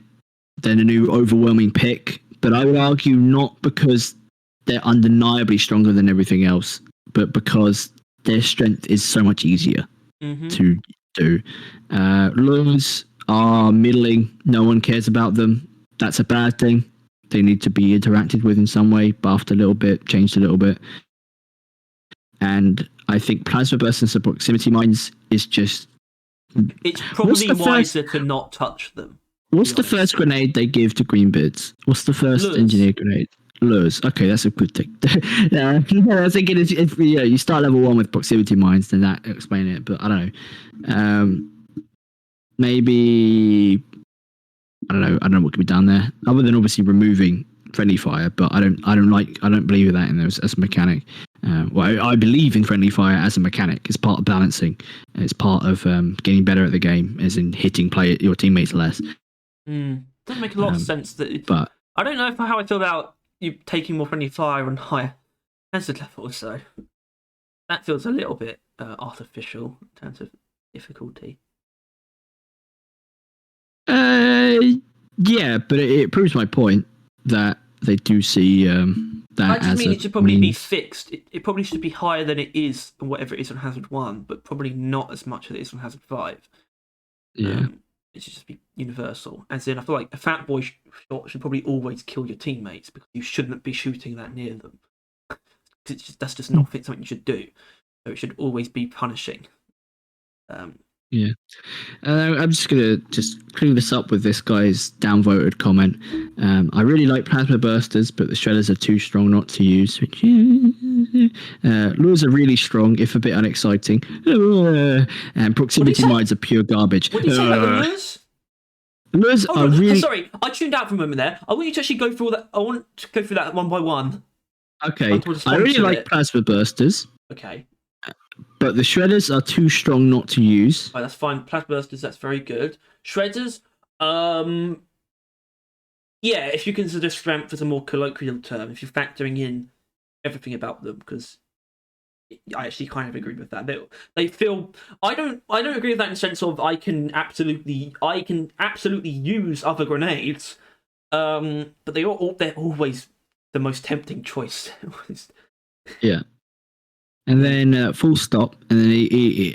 They're the new overwhelming pick, but I would argue not because they're undeniably stronger than everything else, but because their strength is so much easier to do. Lures are middling. No one cares about them. That's a bad thing. They need to be interacted with in some way, buffed a little bit, changed a little bit. And I think plasma bursts and proximity mines is just... It's probably wiser to not touch them. What's the first grenade they give to Greenbeards? What's the first engineer grenade? Lures. Okay, that's a good thing. I think if you start level 1 with proximity mines, then that explain it. But I don't know. Maybe... I don't know what can be done there, other than obviously removing friendly fire. But I don't believe in that as a mechanic. I believe in friendly fire as a mechanic. It's part of balancing. It's part of getting better at the game, as in hitting your teammates less. Doesn't make a lot of sense. But I don't know how I feel about you taking more friendly fire on higher hazard levels. So that feels a little bit artificial in terms of difficulty. Yeah, but it proves my point that they do see that. I just mean it should probably be fixed. It probably should be higher than it is, and whatever it is on Hazard 1, but probably not as much as it is on Hazard 5. Yeah. It should just be universal. As in, I feel like a fat boy shot should probably always kill your teammates, because you shouldn't be shooting that near them. That's just not something you should do. So it should always be punishing. Yeah. I'm just going to clean this up with this guy's downvoted comment. I really like plasma bursters, but the shredders are too strong not to use. Lures are really strong, if a bit unexciting. And proximity mines are pure garbage. What did you say about the lures? Lures are really... Sorry, I tuned out for a moment there. I want you to actually go through all that. I want to go through that one by one. Okay. I really like plasma bursters. Okay. But the shredders are too strong not to use. Right, that's fine. Plasma bursters, that's very good. Shredders, yeah, if you consider strength as a more colloquial term, if you're factoring in everything about them, because I actually kind of agree with that. They feel... I don't agree with that in the sense of I can absolutely use other grenades, but they're always the most tempting choice. Yeah. And then full stop, and then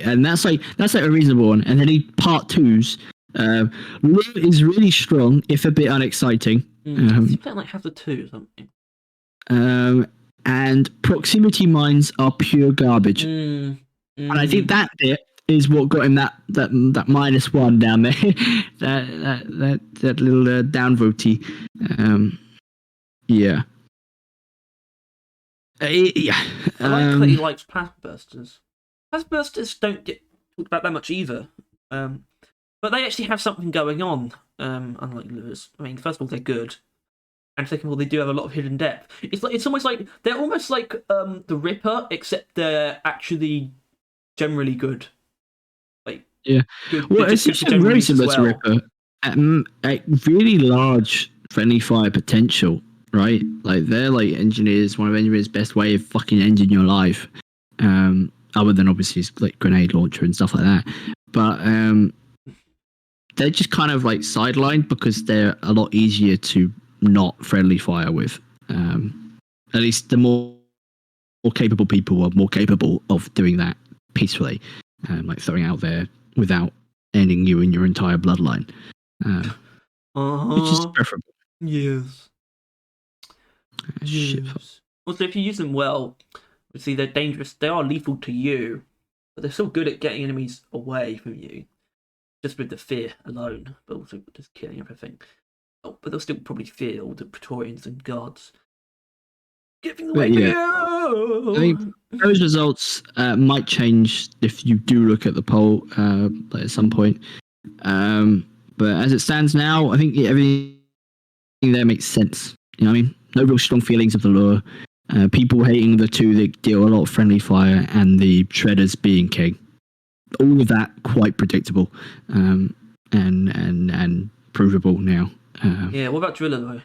and that's like a reasonable one. And then part twos. Lure is really strong, if a bit unexciting. You don't like have the 2 or something. And proximity mines are pure garbage. And I think that bit is what got him that -1 down there. that little downvotey. Yeah. Yeah. I like that he likes plasma bursters. Plasma bursters don't get talked about that much either. But they actually have something going on. Unlike lures. I mean, first of all, they're good. And second of all, they do have a lot of hidden depth. It's almost like they're almost like the Ripper, except they're actually generally good. Like Yeah. good. Well, Just it's good for general very use as similar to well. Ripper. At really large friendly fire potential, right? Like they're like engineers, one of engineers' best way of fucking ending your life. Other than obviously like grenade launcher and stuff like that. But they're just kind of like sidelined because they're a lot easier to not friendly fire with. At least the more capable people are more capable of doing that peacefully, like throwing out there without ending you and your entire bloodline, which is preferable. Yes. Shit. Also, if you use them well, obviously they're dangerous. They are lethal to you, but they're still good at getting enemies away from you, just with the fear alone. But also just killing everything. Oh, but they'll still probably fear all the Praetorians and guards. Giving away But for yeah, you! I think those results might change if you do look at the poll at some point. But as it stands now, I think everything there makes sense. You know what I mean? No real strong feelings of the lure. People hating the two that deal a lot of friendly fire and the shredders being king. All of that quite predictable and provable now. Yeah, what about Driller though?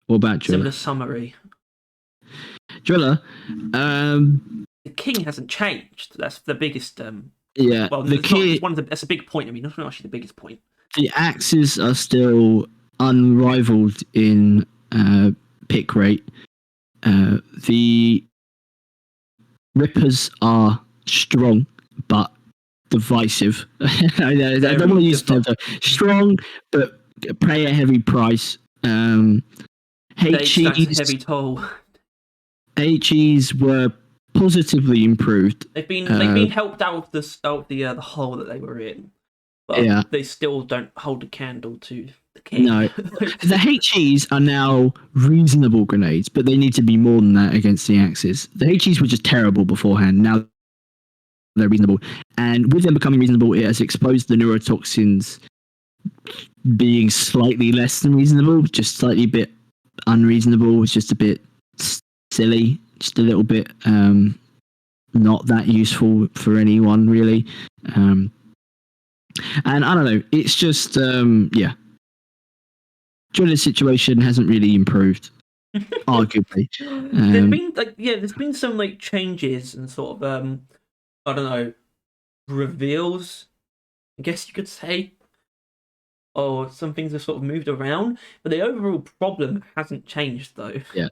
What about Driller? Similar summary. Driller, the king hasn't changed. That's the biggest. Yeah, well, the key. That's a big point. I mean, not actually the biggest point. The axes are still unrivaled in pick rate. The Rippers are strong but divisive. I don't want to use the term strong, but pay a heavy price. HEs, heavy toll. HEs were positively improved. They've been helped out of the hole that they were in, but they still don't hold a candle to the king. No, the HEs are now reasonable grenades, but they need to be more than that against the axes. The HEs were just terrible beforehand. Now they're reasonable, and with them becoming reasonable, it has exposed the neurotoxins being slightly less than reasonable, just slightly bit unreasonable. It's just a bit silly, just a little bit not that useful for anyone really. And I don't know, it's just yeah. Driller's situation hasn't really improved, arguably. There's been some like changes and sort of I don't know, reveals, I guess you could say. Or some things have sort of moved around, but the overall problem hasn't changed though. Yeah.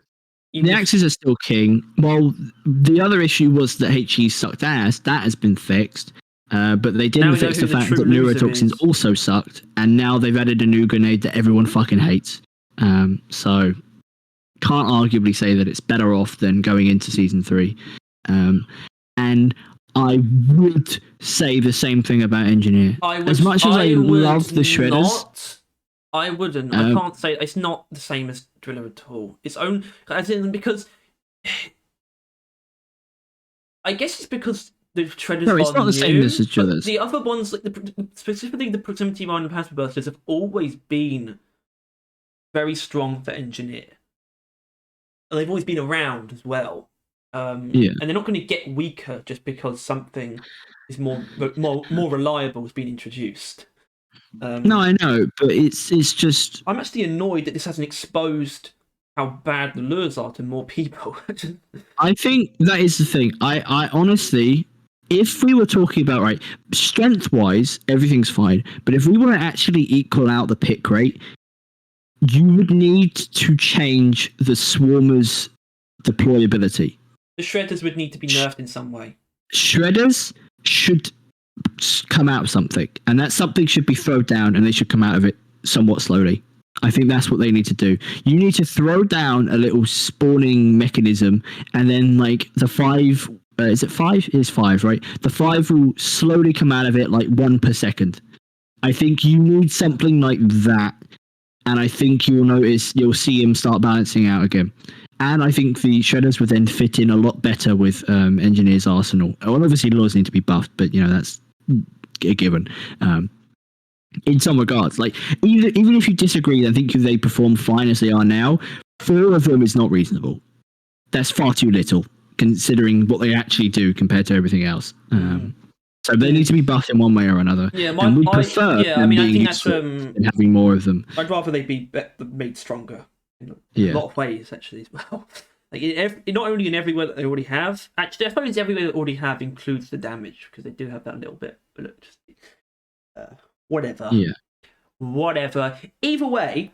The axes are still king. Well, the other issue was that HE sucked ass. That has been fixed. But they didn't fix the fact that neurotoxins also sucked, and now they've added a new grenade that everyone fucking hates. So can't arguably say that it's better off than going into season 3. And I would say the same thing about Engineer. As much as I love the shredders, I wouldn't. I can't say it's not the same as Driller at all. It's own, as in because I guess it's because the shredders. No, it's not the same as the drillers. The other ones, like specifically the proximity mine and plasma bursters, have always been very strong for Engineer, and they've always been around as well. And they're not going to get weaker just because something is more reliable has been introduced. No, I know, but it's just. I'm actually annoyed that this hasn't exposed how bad the lures are to more people. I think that is the thing. I honestly, if we were talking about right strength-wise, everything's fine. But if we want to actually equal out the pick rate, you would need to change the swarmers' deployability. The shredders would need to be nerfed in some way. Shredders should come out of something, and that something should be thrown down, and they should come out of it somewhat slowly. I think that's what they need to do. You need to throw down a little spawning mechanism, and then like the 5, is it 5? It is 5, right? The 5 will slowly come out of it like 1 per second. I think you need something like that, and I think you'll see him start balancing out again. And I think the shredders would then fit in a lot better with Engineer's arsenal. Well, obviously, laws need to be buffed, but that's a given. In some regards, like even if you disagree, I think they perform fine as they are now. 4 of them is not reasonable. That's far too little, considering what they actually do compared to everything else. So they need to be buffed in one way or another. Yeah, and we prefer them I being think that's and having more of them. I'd rather they be made stronger in a lot of ways, actually, as well. Like not only in everywhere that they already have. Actually, I suppose everywhere they already have includes the damage, because they do have that little bit. But look, just whatever. Yeah. Whatever. Either way,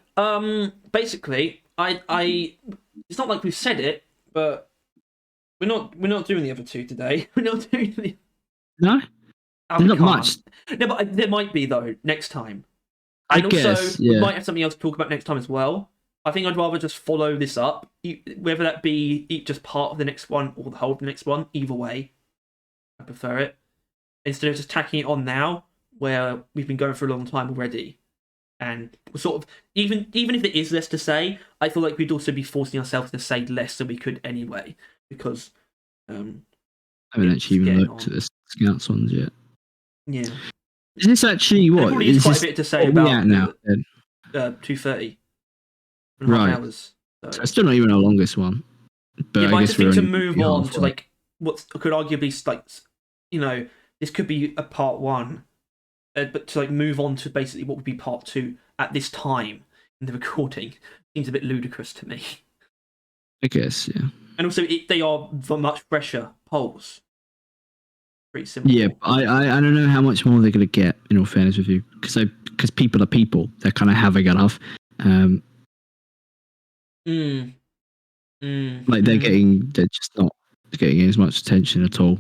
basically, I it's not like we've said it, but we're not doing the other 2 today. We're not doing the. No. There's not much. No, but there might be though next time. And also, we might have something else to talk about next time as well. I think I'd rather just follow this up, whether that be just part of the next one or the whole of the next one. Either way, I prefer it instead of just tacking it on now, where we've been going for a long time already, and we're sort of even if there is less to say, I feel like we'd also be forcing ourselves to say less than we could anyway, because I haven't actually even looked at the Scouts ones yet. Yeah. Is this actually what? There is quite a bit to say about now. 2:30. Right. Hours, so it's still not even our longest one. But yeah, I just think to move on halfway. to like what could arguably like this could be a part 1, but to like move on to basically what would be part 2 at this time in the recording seems a bit ludicrous to me. I guess, yeah. And also, they are much fresher polls. Pretty simple. Yeah, I don't know how much more they're going to get, in all fairness with you, because people are people. They're kind of having enough. Like they're just not getting as much attention at all,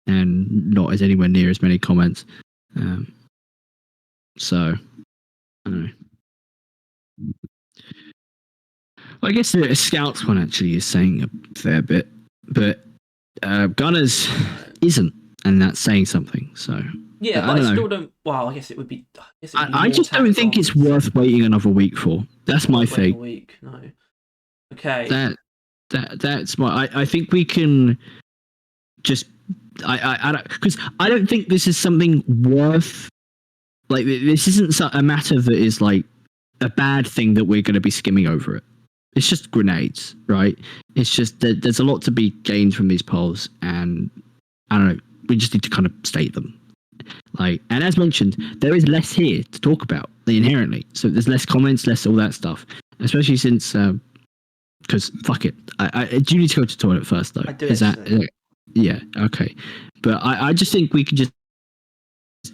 and not as anywhere near as many comments. So, I don't know. Well, I guess the Scouts one actually is saying a fair bit, but Gunners isn't, and that's saying something. So yeah, but I still don't. Well, I guess it would be. I just don't think it's worth waiting another week for. That's my thing. A week, no. Okay. That's my. I think we can just. I don't, because I don't think this is something worth. Like, this isn't a matter that is like a bad thing that we're going to be skimming over it. It's just grenades, right? It's just that there's a lot to be gained from these polls, and I don't know. We just need to kind of state them. Like, and as mentioned, there is less here to talk about inherently. So there's less comments, less all that stuff. Especially since, because fuck it, I do need to go to the toilet first though. I do. Yeah, okay. But I just think we can just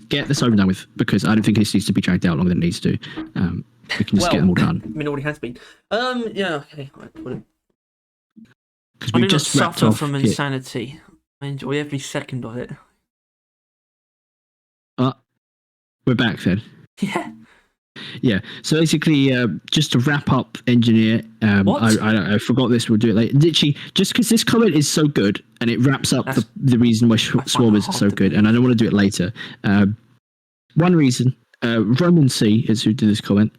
get this over and done with, because I don't think this needs to be dragged out longer than it needs to. We can just get them all done. I mean, it already has been. Yeah. Okay. Because we just suffer from insanity. I enjoy every second of it. We're back then. Yeah. Yeah. So basically, just to wrap up, Engineer. What? I forgot this. We'll do it later. Literally, just because this comment is so good, and it wraps up the reason why swarmers are so good, and I don't want to do it later. One reason. Roman C is who did this comment.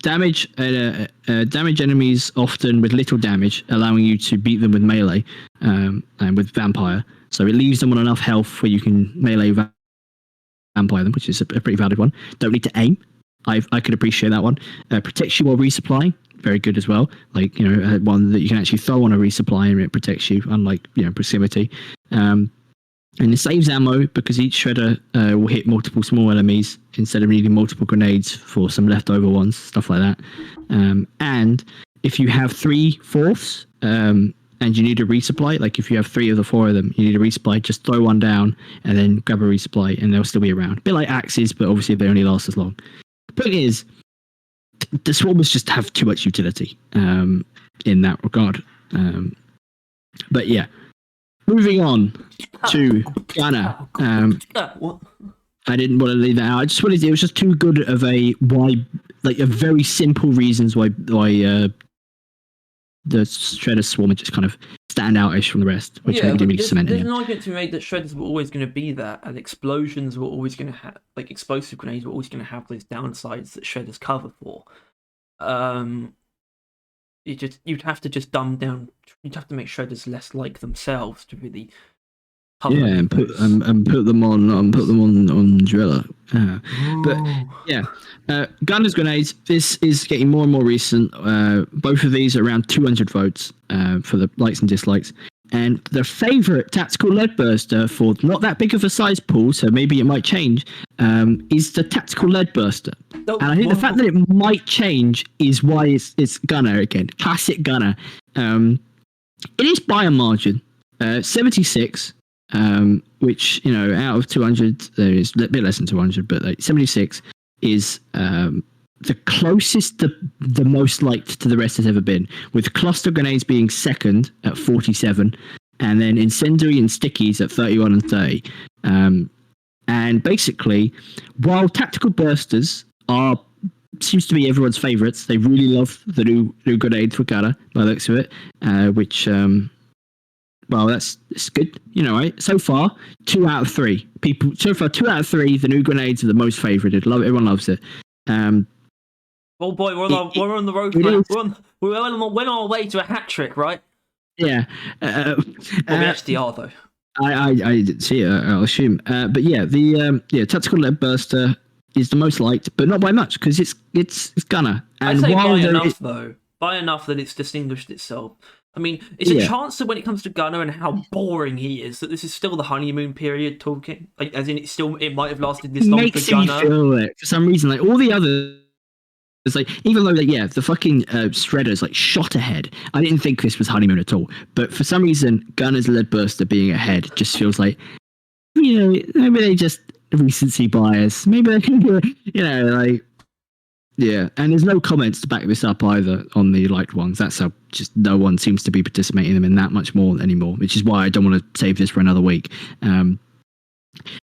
Damage enemies often with little damage, allowing you to beat them with melee and with vampire. So it leaves them on enough health where you can melee vampire them, which is a pretty valid one. Don't need to aim. I could appreciate that one. Protects you while resupplying, very good as well. Like, one that you can actually throw on a resupply and it protects you, unlike proximity. And it saves ammo because each shredder will hit multiple small enemies instead of needing multiple grenades for some leftover ones, stuff like that. And if you have 3/4 and you need a resupply, like if you have 3 of the 4 of them, you need a resupply, just throw one down and then grab a resupply and they'll still be around. A bit like axes, but obviously they only last as long. The point is, the swarmers just have too much utility in that regard. But yeah. Moving on to Gunner. I didn't want to leave that out. I just wanted it was just too good of a very simple reasons why the Shredder Swarm just kind of stand out-ish from the rest, which I didn't really cement in. There's an argument to be made that Shredders were always going to be that, and explosions were always going to have, like explosive grenades were always going to have those downsides that Shredders cover for. you'd have to just dumb down. You'd have to make sure there's less like themselves to really cover Yeah, any and of those. put them on Driller. But yeah, Gunner's Grenades. This is getting more and more recent. Both of these are around 200 votes for the likes and dislikes. And the favourite tactical lead burster for not that big of a size pool, so maybe it might change, is the tactical lead burster. Oh, And I think the fact that it might change is why it's Gunner again, classic Gunner. It is by a margin, 76. Which, you know, out of 200, there is a bit less than 200, but like 76 is the closest the most liked to the rest has ever been, with cluster grenades being second at 47, and then incendiary and stickies at 31 and 30. And basically, while tactical bursters seems to be everyone's favourites, they really love the new grenade for Gunner by the looks of it, which well, that's good, you know, right? So far, 2 out of 3 people. So far, 2 out of 3, the new grenades are the most favoured. Everyone loves it. Oh boy, we're on the road. We're on our way to a hat trick, right? Yeah. Well, we actually are, though. I didn't see it. I'll assume. But yeah, the tactical lead burster is the most liked, but not by much because it's Gunner. And I'd say by enough, though. By enough that it's distinguished itself. I mean, it's a chance that when it comes to Gunner and how boring he is, that this is still the honeymoon period talking. Like, as in, it might have lasted this long for Gunner. Makes me feel it for some reason. Like all the others, it's like, even though, like, the fucking shredder's like shot ahead. I didn't think this was honeymoon at all, but for some reason, Gunner's lead burster being ahead just feels like, you know, maybe they just recency bias. Maybe they can, you know, like. Yeah, and there's no comments to back this up either on the liked ones. That's how just no one seems to be participating in them in that much more anymore, which is why I don't want to save this for another week.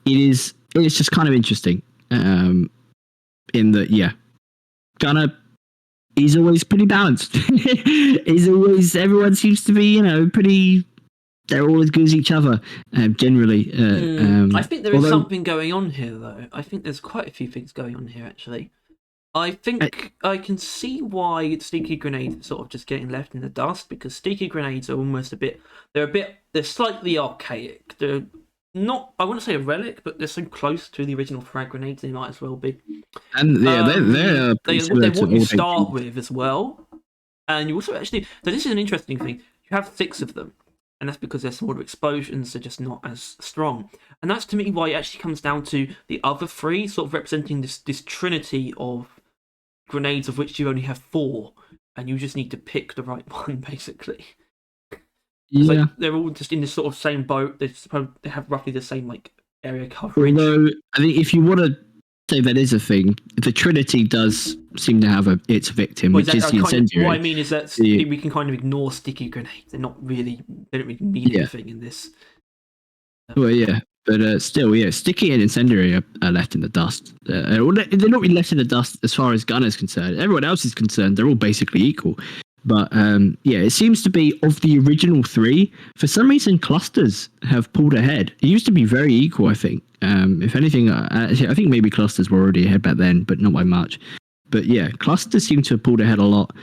It's just kind of interesting in that, Gunner is always pretty balanced. Everyone seems to be, you know, pretty. They're all as good as each other, generally. I think there is something going on here, though. I think there's quite a few things going on here, actually. I think I can see why sticky grenades are sort of just getting left in the dust, because sticky grenades are almost they're slightly archaic. They're not, I wouldn't say a relic, but they're so close to the original frag grenades they might as well be. And they're what you start with as well. And you also actually, so this is an interesting thing. You have 6 of them, and that's because they're smaller explosions, they're just not as strong. And that's to me why it actually comes down to the other 3 sort of representing this trinity of grenades, of which you only have 4, and you just need to pick the right one, basically. Yeah, like, they're all just in this sort of same boat. They have roughly the same like area coverage. Although I think if you want to say that is a thing, the Trinity does seem to have its victim, which is the incendiary. What I mean is that we can kind of ignore sticky grenades. They don't really mean anything in this. Well, yeah. But still, sticky and incendiary are left in the dust. They're not really left in the dust as far as Gunner is concerned. Everyone else is concerned. They're all basically equal. But it seems to be of the original 3. For some reason, clusters have pulled ahead. It used to be very equal, I think. If anything, I think maybe clusters were already ahead back then, but not by much. But yeah, clusters seem to have pulled ahead a lot.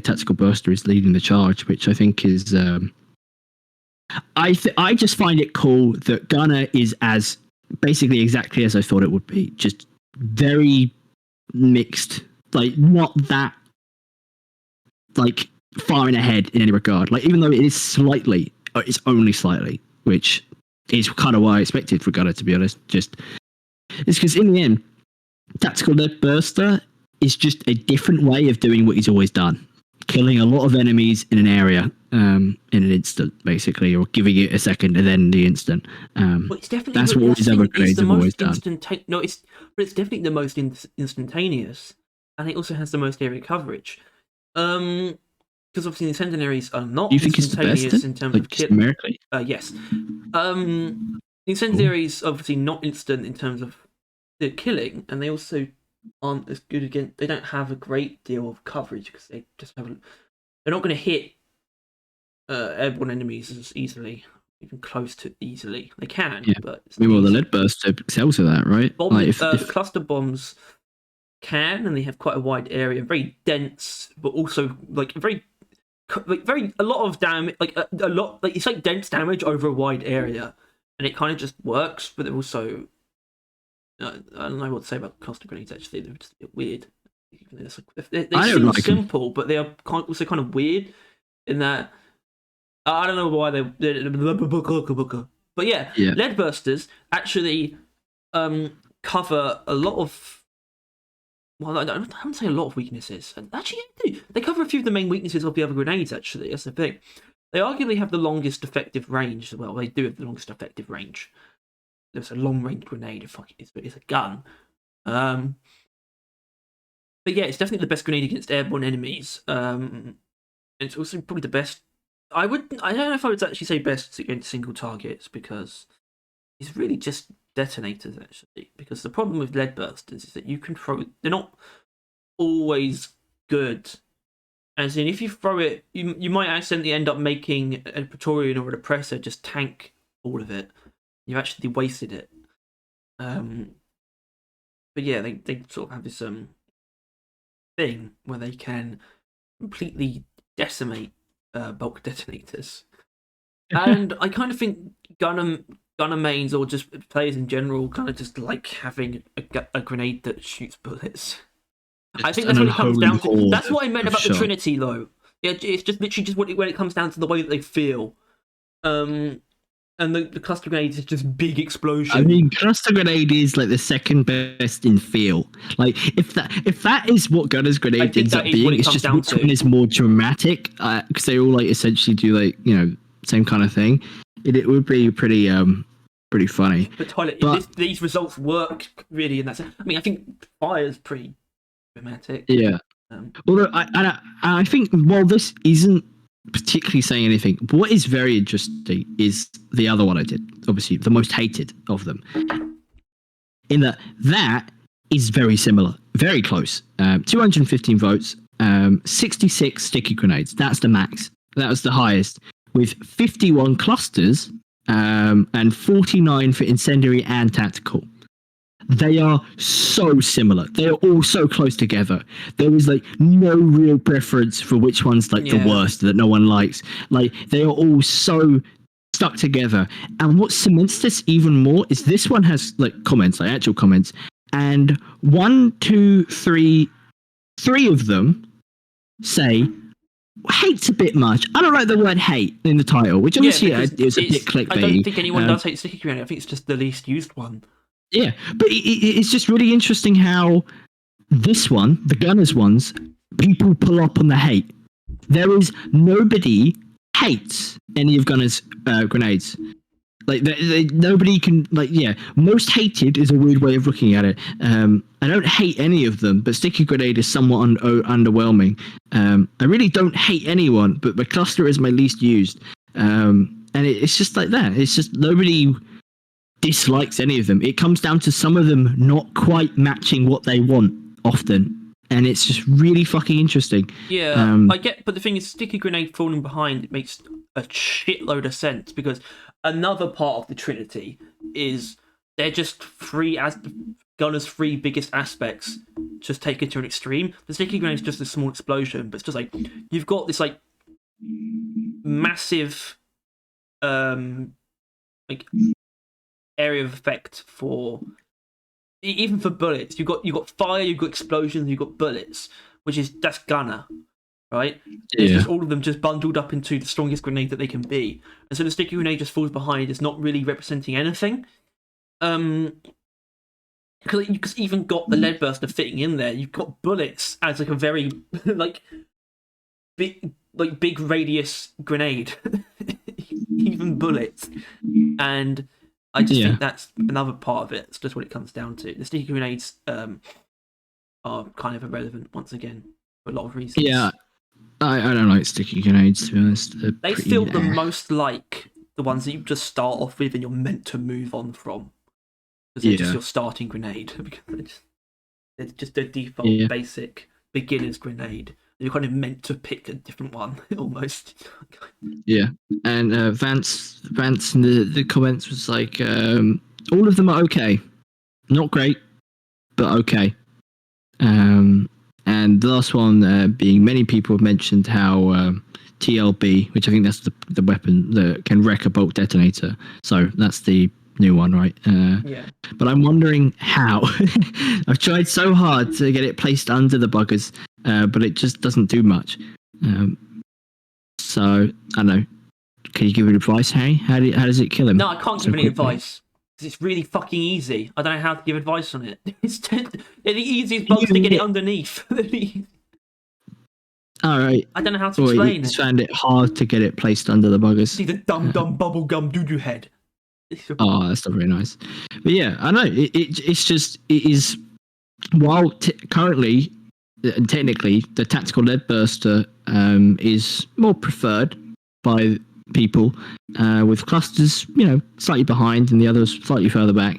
Tactical burster is leading the charge, which I think is. I just find it cool that Gunner is as basically exactly as I thought it would be. Just very mixed, like not that like far in ahead in any regard. Like even though it is slightly, it's only slightly, which is kind of what I expected for Gunner, to be honest. Just it's because in the end, tactical lead burster is just a different way of doing what he's always done. Killing a lot of enemies in an area in an instant, basically, or giving it a second and then the instant. Well, it's definitely that's what his other grenades have always done. It's definitely the most instantaneous, and it also has the most area coverage. Because obviously the incendiaries are not instantaneous in terms of killing. Numerically. Yes. The incendiaries obviously not instant in terms of the killing, and they also aren't as good again. They don't have a great deal of coverage because they just haven't. They're not going to hit airborne enemies as easily, even close to easily. They can, but the lead burster excels at that, right? The cluster bombs can, and they have quite a wide area, very dense, but also like very a lot of damage, like a lot, like it's like dense damage over a wide area, and it kind of just works. But they're also I don't know what to say about cluster grenades. Actually, they're just a bit weird. They I don't seem like 'em. simple, but they are also kind of weird in that I don't know why they. But yeah, Yeah. lead bursters actually cover a lot of. Well, I wouldn't say a lot of weaknesses. And actually, they do. They cover a few of the main weaknesses of the other grenades. Actually, that's the thing. They arguably have the longest effective range as well. They do have the longest effective range. There's a long range grenade. It's a gun. But yeah, it's definitely the best grenade against airborne enemies. It's also probably the best. I don't know if I would actually say best against single targets because it's really just detonators actually. Because the problem with lead bursters is that you can throw. They're not always good. As in, if you throw it, you might accidentally end up making a Praetorian or a Oppressor just tank all of it. You actually wasted it. But yeah, they sort of have this thing where they can completely decimate bulk detonators. And I kind of think gunner mains or just players in general kind of just like having a grenade that shoots bullets. I think that's what it comes down to. That's what I meant about the Trinity, though. It's just literally just when it comes down to the way that they feel. And the cluster grenade is just big explosion. I mean, cluster grenade is like the second best in feel. Like if that is what gunner's grenade ends up being, it's just which one is more dramatic. Because they all like essentially do like same kind of thing. It would be pretty funny. But these results work really in that sense. I mean, I think fire's pretty dramatic. Yeah. Although I think while this isn't particularly saying anything, what is very interesting is the other one I did, obviously the most hated of them, in that is very similar, very close. 215 votes, 66 sticky grenades. That's the max. That was the highest, with 51 clusters and 49 for incendiary and tactical. They are so similar. They are all so close together. There is like no real preference for which one's like the worst that no one likes. Like they are all so stuck together. And what cements this even more is this one has like comments, like actual comments, and 1, 2, 3 of them say hate's a bit much. I don't like the word hate in the title, which obviously is a bit clickbait. I don't think anyone does hate sticky grenade. I think it's just the least used one. Yeah, but it's just really interesting how this one, the gunners ones, people pull up on the hate. There is nobody hates any of gunners' grenades. Like nobody can most hated is a weird way of looking at it. I don't hate any of them, but sticky grenade is somewhat underwhelming. I really don't hate anyone, but the cluster is my least used. And it's just like that. It's just nobody dislikes any of them. It comes down to some of them not quite matching what they want often, and it's just really fucking interesting. I get, but the thing is, sticky grenade falling behind, it makes a shitload of sense because another part of the Trinity is they're just Gunner's three biggest aspects just take it to an extreme. The sticky grenade is just a small explosion, but it's just like you've got this like massive like area of effect for even for bullets. You've got fire, you've got explosions, you've got bullets, that's Gunner, right? It's just all of them just bundled up into the strongest grenade that they can be, and so the sticky grenade just falls behind. It's not really representing anything. Because you've even got the lead burster fitting in there. You've got bullets as like a very like big radius grenade, even bullets, and I just think that's another part of it. It's just what it comes down to. The sticky grenades are kind of irrelevant once again for a lot of reasons. Yeah, I don't like sticky grenades, to be honest. They feel the most like the ones that you just start off with and you're meant to move on from. Because they're just your starting grenade. It's just a default basic beginner's grenade. You're kind of meant to pick a different one, almost. Yeah, and Vance in the comments was like, all of them are okay. Not great, but okay. And the last one being many people have mentioned how TLB, which I think that's the weapon that can wreck a bolt detonator. So that's the new one, right? Yeah. But I'm wondering how. I've tried so hard to get it placed under the buggers, but it just doesn't do much. So I don't know. Can you give it advice, Harry? How does it kill him? No, I can't give any advice. Because it's really fucking easy. I don't know how to give advice on it. They're the easiest bugs to get it underneath. All right. I don't know how to explain it. You found it hard to get it placed under the buggers. See the dumb bubblegum doo-doo head. Oh, that's not very nice. But yeah, I know. It is. While currently, and technically, the tactical lead burster is more preferred by people with clusters, slightly behind and the others slightly further back.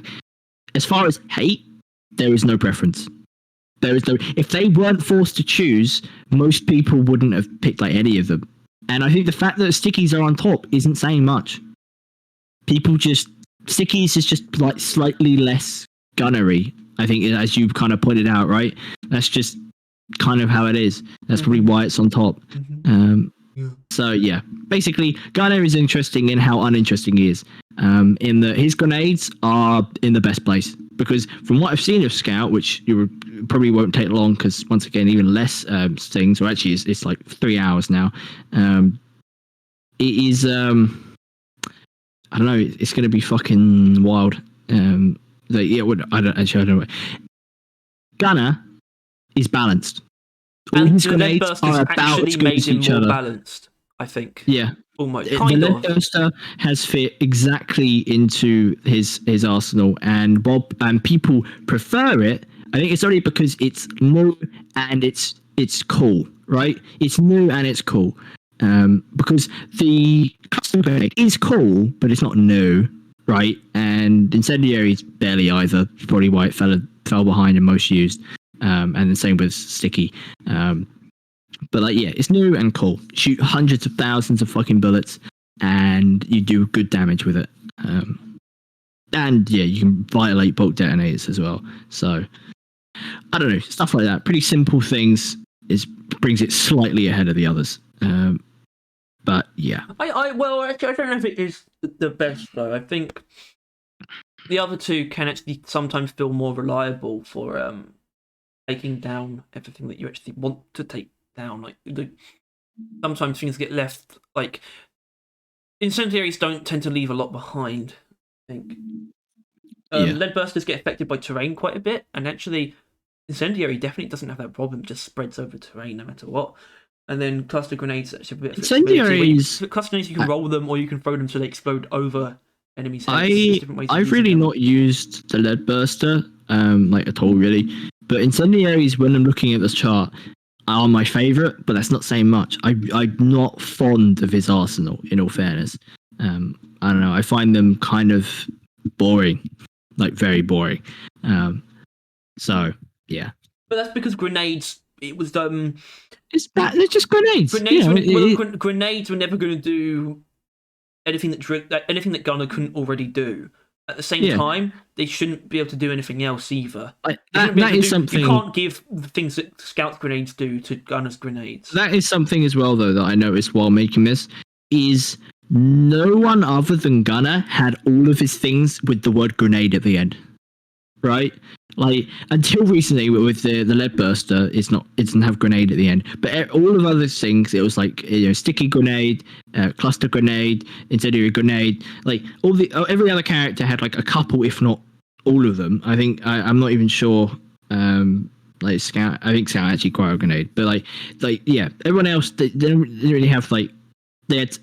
As far as hate, there is no preference. There is no. If they weren't forced to choose, most people wouldn't have picked like any of them. And I think the fact that stickies are on top isn't saying much. People just stickies is just like slightly less gunnery. I think, as you kind of pointed out, right? That's just kind of how it is. That's probably why it's on top. So yeah, basically, Gunner is interesting in how uninteresting he is. In that his grenades are in the best place, because from what I've seen of Scout, which you probably won't take long, because once again, even less things, or actually it's like 3 hours now. It is I don't know. It's going to be fucking wild. I don't know. Gunner is balanced. All and his the lead grenades burst are has about actually as good made as him each more other. balanced, I think. Yeah. Almost. The Kind lead of. burster has fit exactly into his arsenal, and people prefer it. I think it's only because it's new and it's cool, right? It's new and it's cool. Because the custom grenade is cool, but it's not new, right? And incendiary is barely either. Probably why it fell behind in most used. And the same with sticky. But like, yeah, it's new and cool. Shoot hundreds of thousands of fucking bullets, and you do good damage with it. And yeah, you can violate bolt detonators as well. So I don't know, stuff like that. Pretty simple things brings it slightly ahead of the others. But yeah, Well, actually, I don't know if it is the best though. I think the other two can actually sometimes feel more reliable for taking down everything that you actually want to take down. Like sometimes things get left. Like incendiaries don't tend to leave a lot behind, I think. Lead bursters get affected by terrain quite a bit, and actually incendiary definitely doesn't have that problem. It just spreads over terrain no matter what. And then cluster grenades actually a bit of incendiaries. Cluster grenades, you can roll them or you can throw them so they explode over enemies' heads. I've really not used the lead burster like at all really, but incendiaries, when I'm looking at this chart, are my favorite, but that's not saying much. I'm not fond of his arsenal, in all fairness. I don't know, I find them kind of boring, like very boring. So yeah, but that's because grenades, it was it's bad. They're just grenades. Grenades were never going to do anything that Gunner couldn't already do. At the same time, they shouldn't be able to do anything else either. Something you can't give the things that Scout grenades do to Gunner's grenades. That is something as well, though, that I noticed while making this, is no one other than Gunner had all of his things with the word grenade at the end. Right? Like, until recently with the lead burster, it doesn't have grenade at the end. But all of other things, it was like, sticky grenade, cluster grenade, incendiary grenade. Like every other character had like a couple, if not all of them. I think I'm not even sure. Like Scout, I think Scout actually quite a grenade. But like yeah, everyone else they didn't really have like, they had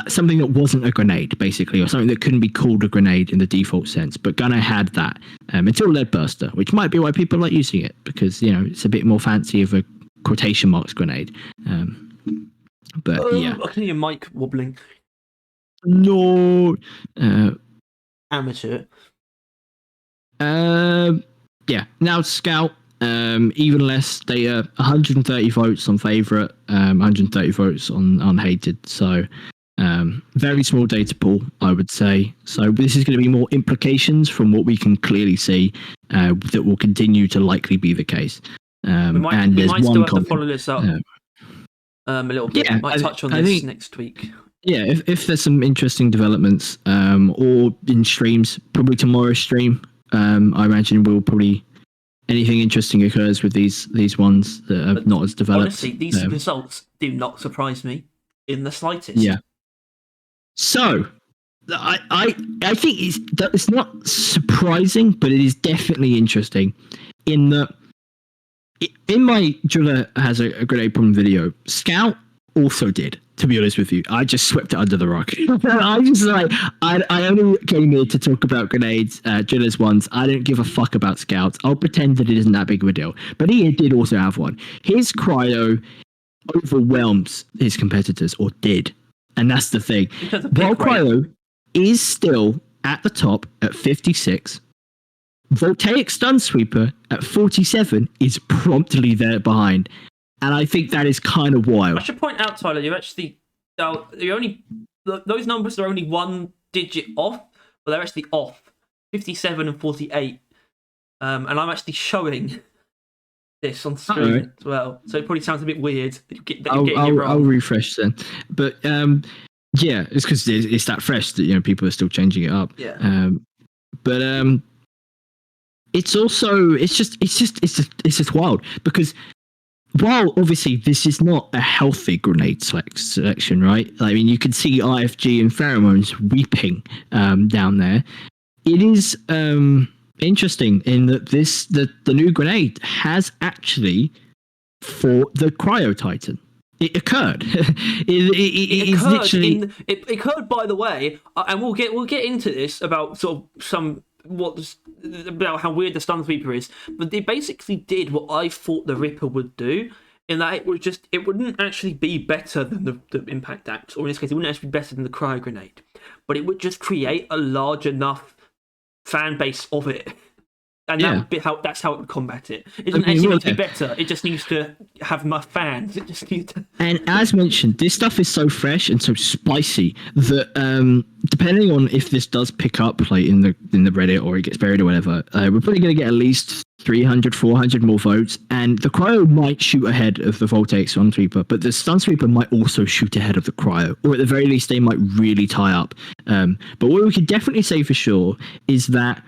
something that wasn't a grenade, basically, or something that couldn't be called a grenade in the default sense. But Gunner had that until lead burster, which might be why people like using it, because it's a bit more fancy of a quotation marks grenade. But yeah, I can hear your mic wobbling. No, amateur. Yeah. Now Scout. Even less data, 130 votes on favorite, 130 votes on hated. So very small data pool, I would say. So this is going to be more implications from what we can clearly see that will continue to likely be the case. And we there's might one still have to comment. follow this up a little bit. Yeah, Might touch on I this think- next week. Yeah, if there's some interesting developments, or in streams, probably tomorrow's stream, I imagine will probably anything interesting occurs with these ones that are not as developed. Honestly, these results do not surprise me in the slightest. Yeah. So, I think it's not surprising, but it is definitely interesting. In that, in my Driller has a grenade problem video, Scout also did. To be honest with you, I just swept it under the rug. I only came here to talk about grenades, Drillers ones. I don't give a fuck about Scouts. I'll pretend that it isn't that big of a deal. But he did also have one. His cryo overwhelms his competitors, or did. And that's the thing. While cryo is still at the top at 56, Voltaic Stun Sweeper at 47 is promptly there behind. And I think that is kind of wild. I should point out, Tyler, those numbers are only one digit off, but they're actually off 57 and 48. And I'm actually showing this on screen as well, so it probably sounds a bit weird that you're getting it wrong. I'll refresh then, but yeah, it's because it's that fresh that people are still changing it up. Yeah. But it's also it's just wild because while obviously this is not a healthy grenade selection, right? I mean, you can see IFG and pheromones weeping down there. It is interesting in that the new grenade has actually fought the Cryo Titan. It occurred. It occurred literally. It occurred, by the way, and we'll get into this about sort of about how weird the Stun Sweeper is. But they basically did what I thought the Ripper would do, in that it wouldn't actually be better than the Impact Axe, or in this case, it wouldn't actually be better than the Cryo Grenade, but it would just create a large enough fan base of it. And that's how it would combat it. It doesn't actually need to be better. It just needs to have enough fans. It just needs to... And as mentioned, this stuff is so fresh and so spicy that depending on if this does pick up like in the Reddit or it gets buried or whatever, we're probably going to get at least 300, 400 more votes. And the Cryo might shoot ahead of the Voltaic Stun Sweeper, but the Stun Sweeper might also shoot ahead of the Cryo, or at the very least, they might really tie up. But what we can definitely say for sure is that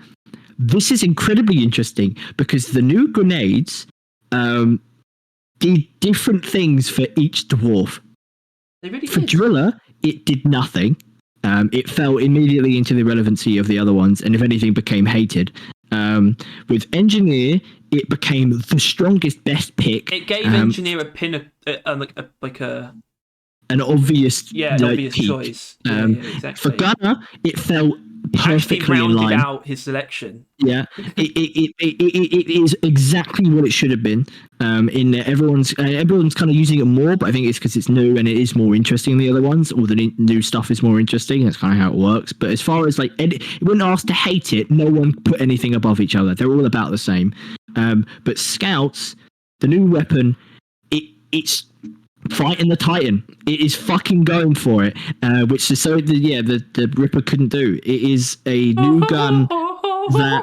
this is incredibly interesting because the new grenades did different things for each dwarf. They really for did. Driller, it did nothing. It fell immediately into the irrelevancy of the other ones, and if anything, became hated. With Engineer, it became the strongest, best pick. It gave Engineer a pin, like an obvious, obvious peak. Choice. Exactly. For Gunner, it fell perfectly in rounded line. out his selection. Yeah, it is exactly what it should have been. In there, everyone's kind of using it more, but I think it's because it's new and it is more interesting than the other ones, or the new stuff is more interesting. That's kind of how it works. But as far as it wasn't asked to hate it. No one put anything above each other. They're all about the same. But Scouts, the new weapon, it's fighting the Titan. It is fucking going for it, which is the Ripper couldn't do. It is a new gun that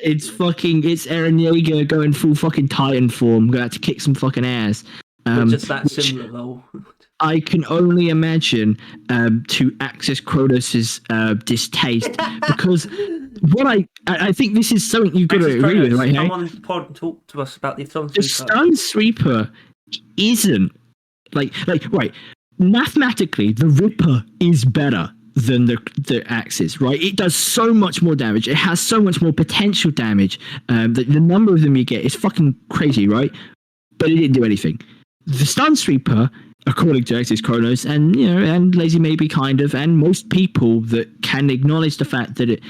it's Eren Yeager going full fucking Titan form, going to kick some fucking ass. Just that similar though. I can only imagine to Axis Kronos' distaste because what I think this is something you've got to agree with, right? Come on the pod and talk to us about the Stun Sweeper. The Stun Sweeper isn't like right. Mathematically, the Ripper is better than the Axis, right? It does so much more damage. It has so much more potential damage. The number of them you get is fucking crazy, right? But it didn't do anything. The Stun Sweeper, according to Axis Kronos, and and Lazy Maybe kind of, and most people that can acknowledge the fact that it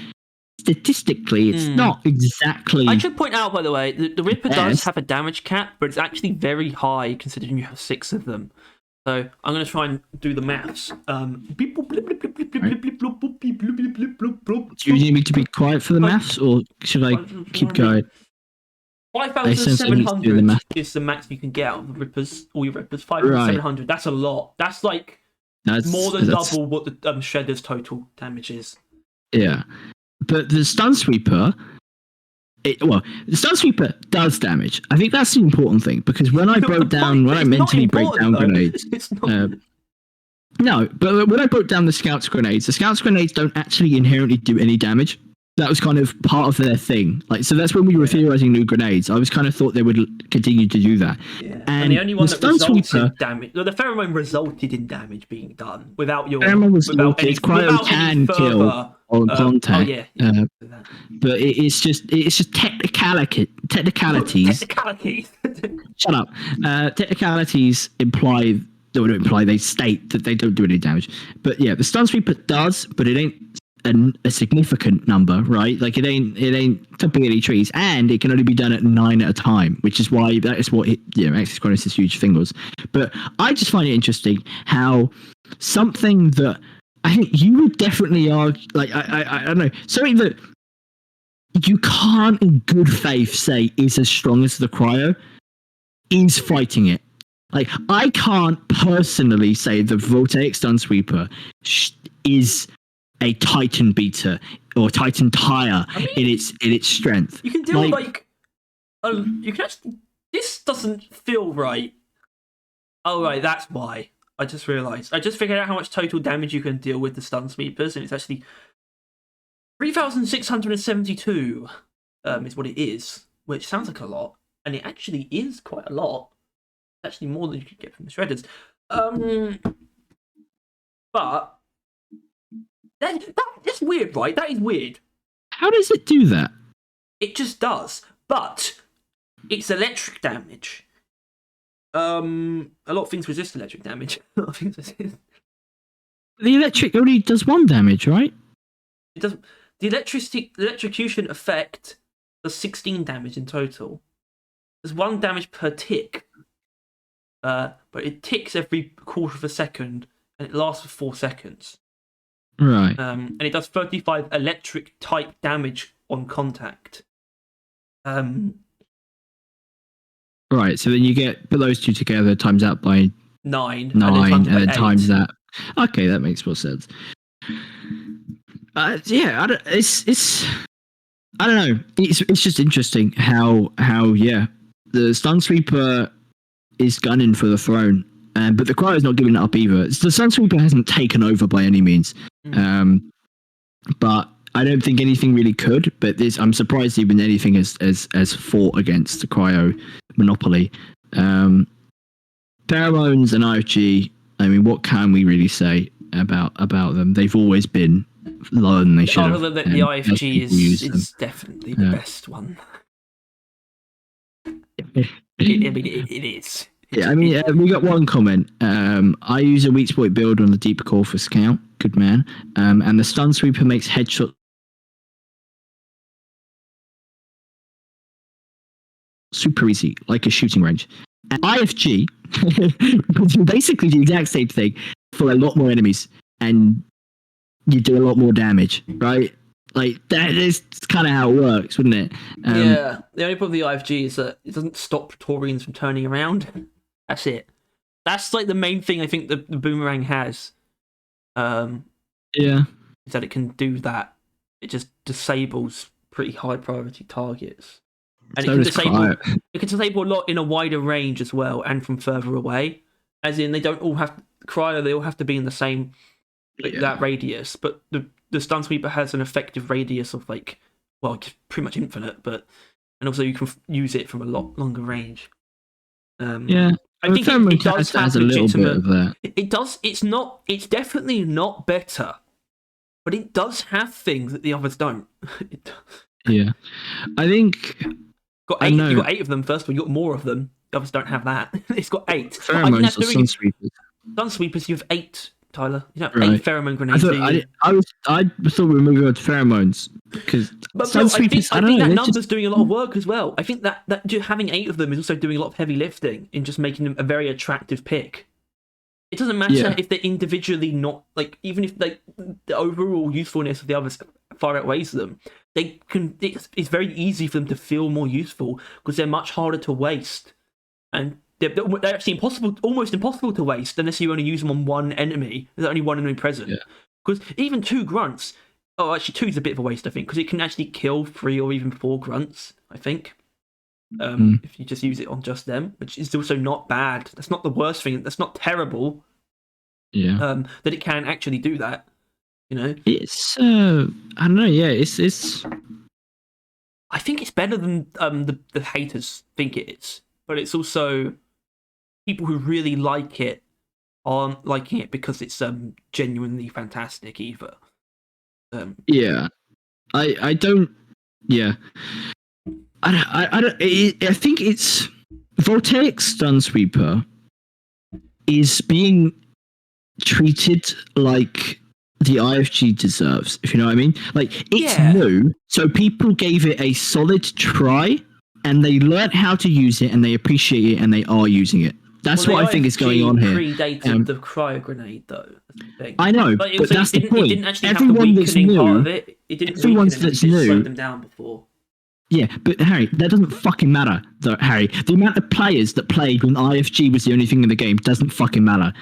statistically it's not exactly. I should point out, by the way, the Ripper does have a damage cap, but it's actually very high considering you have 6 of them. So I'm going to try and do the maths. Do you need me to be quiet for the maths, or should I keep going? 5,700 is the max you can get out of the Rippers, all your Rippers. 5,700. That's a lot. That's more than double what the Shredder's total damage is. Yeah. But the Stun Sweeper well, the Stun Sweeper does damage. I think that's the important thing, because when I mentally break down grenades, it's not. No, but when I broke down the Scouts grenades don't actually inherently do any damage. That was kind of part of their thing. Like, so that's when we were theorizing new grenades. I was kind of thought they would continue to do that. Yeah. And the only one that resulted in damage, the pheromone resulted in damage being done without your cryo can kill on contact. But it's just technicalities. Technicalities. Shut up. Technicalities they state that they don't do any damage. But yeah, the Stun Sweeper does, but it ain't a significant number, right? Like it ain't topping any trees, and it can only be done at 9 at a time, which is why that is what Access Chronos this huge thing was. But I just find it interesting how something that I think you would definitely argue, like I don't know, something that you can't in good faith say is as strong as the cryo is fighting it. Like, I can't personally say the Voltaic Stun Sweeper is a Titan beater or Titan tire in its strength. You can do you can actually. This doesn't feel right. Oh right, that's why. I just realised. I just figured out how much total damage you can deal with the Stun Sweepers, and it's actually 3,672 is what it is, which sounds like a lot, and it actually is quite a lot. Actually more than you could get from the shredders. But that's weird, right? That is weird. How does it do that? It just does. But it's electric damage. A lot of things resist electric damage. A lot of things resist. The electric only does 1 damage, right? It does. The electrocution effect does 16 damage in total. There's 1 damage per tick. But it ticks every quarter of a second, and it lasts for 4 seconds. Right. And it does 35 electric type damage on contact. Right. So then you put those two together, times out by 9, and then times that. Okay, that makes more sense. Yeah, it's I don't know. It's just interesting how the Stun Sweeper is gunning for the throne, but the cryo is not giving it up either. The Stun Sweeper hasn't taken over by any means, but I don't think anything really could. But I'm surprised even anything has fought against the cryo monopoly. Pheromones and IFG. I mean, what can we really say about them? They've always been lower than they should have. Other than the IFG is definitely the best one. It is. Yeah, I mean, we got one comment. I use a weak spot build on the deep core for scout. Good man. And the Stun Sweeper makes headshot super easy, like a shooting range. And IFG is basically the exact same thing for a lot more enemies, and you do a lot more damage, right? Like, that is kind of how it works, wouldn't it? Yeah, the only problem with the IFG is that it doesn't stop Praetorians from turning around. That's it. That's like the main thing I think the boomerang has. Yeah. Is that it can do that. It just disables pretty high priority targets. And it can disable a lot in a wider range as well, and from further away. As in, they don't all have cryo, they all have to be in the same that radius, but the Stun Sweeper has an effective radius of pretty much infinite, and also you can use it from a lot longer range. Yeah, I think it does have a little bit of that. It does. It's definitely not better, but it does have things that the others don't. It does. Yeah, I think got 8. You got 8 of them. First of all, you got more of them. The others don't have that. It's got 8. Pheromones or Stun Sweepers. Stun Sweepers, you have 8. Tyler, you don't have 8 pheromone grenades. I thought we were moving on to pheromones because I think that number's doing a lot of work as well. I think that just having 8 of them is also doing a lot of heavy lifting in just making them a very attractive pick. It doesn't matter if they're individually not even if the overall usefulness of the others far outweighs them. It's very easy for them to feel more useful because they're much harder to waste, and they're actually almost impossible to waste unless you only use them on one enemy. There's only one enemy present. Because even 2 grunts Oh, actually, 2's a bit of a waste, I think, because it can actually kill 3 or even 4 grunts, I think. If you just use it on just them, which is also not bad. That's not the worst thing. That's not terrible. Yeah. That it can actually do that. You know, It's I don't know. Yeah, it's. I think it's better than the haters think it is, but it's also people who really like it aren't liking it because it's genuinely fantastic either. Yeah, I don't. Yeah, I don't. I think it's Voltaic Stun Sweeper is being treated like the IFG deserves, if you know what I mean. Like, it's new, so people gave it a solid try, and they learnt how to use it, and they appreciate it, and they are using it. That's what I think is going on here. Predated the cryo grenade, though. I know, but that's the point. It didn't actually Everyone have the that's weakening new, part of it. It didn't everyone weaken them, that's it just new, slowed them down before. Yeah, but Harry, that doesn't fucking matter, though, Harry. The amount of players that played when IFG was the only thing in the game doesn't fucking matter,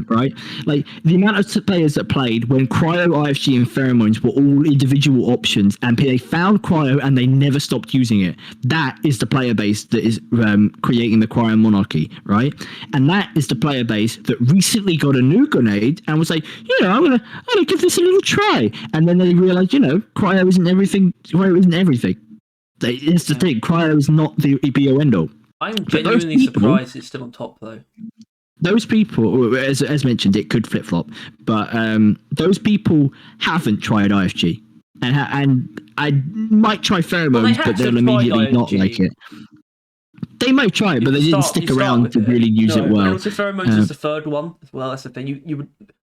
right? Like, the amount of players that played when Cryo, IFG, and Pheromones were all individual options, and they found Cryo and they never stopped using it. That is the player base that is creating the Cryo Monarchy, right? And that is the player base that recently got a new grenade and was like, I'm gonna give this a little try, and then they realized, Cryo isn't everything. Cryo isn't everything. It's the thing. Cryo is not the be all end all. I'm genuinely surprised it's still on top, though. Those people, as mentioned, it could flip flop, but those people haven't tried IFG, and I might try Pheromones, but they'll immediately not like it. They might try it, but they didn't stick around to really use it well. And also, Pheromones is the third one as well. That's the thing. You would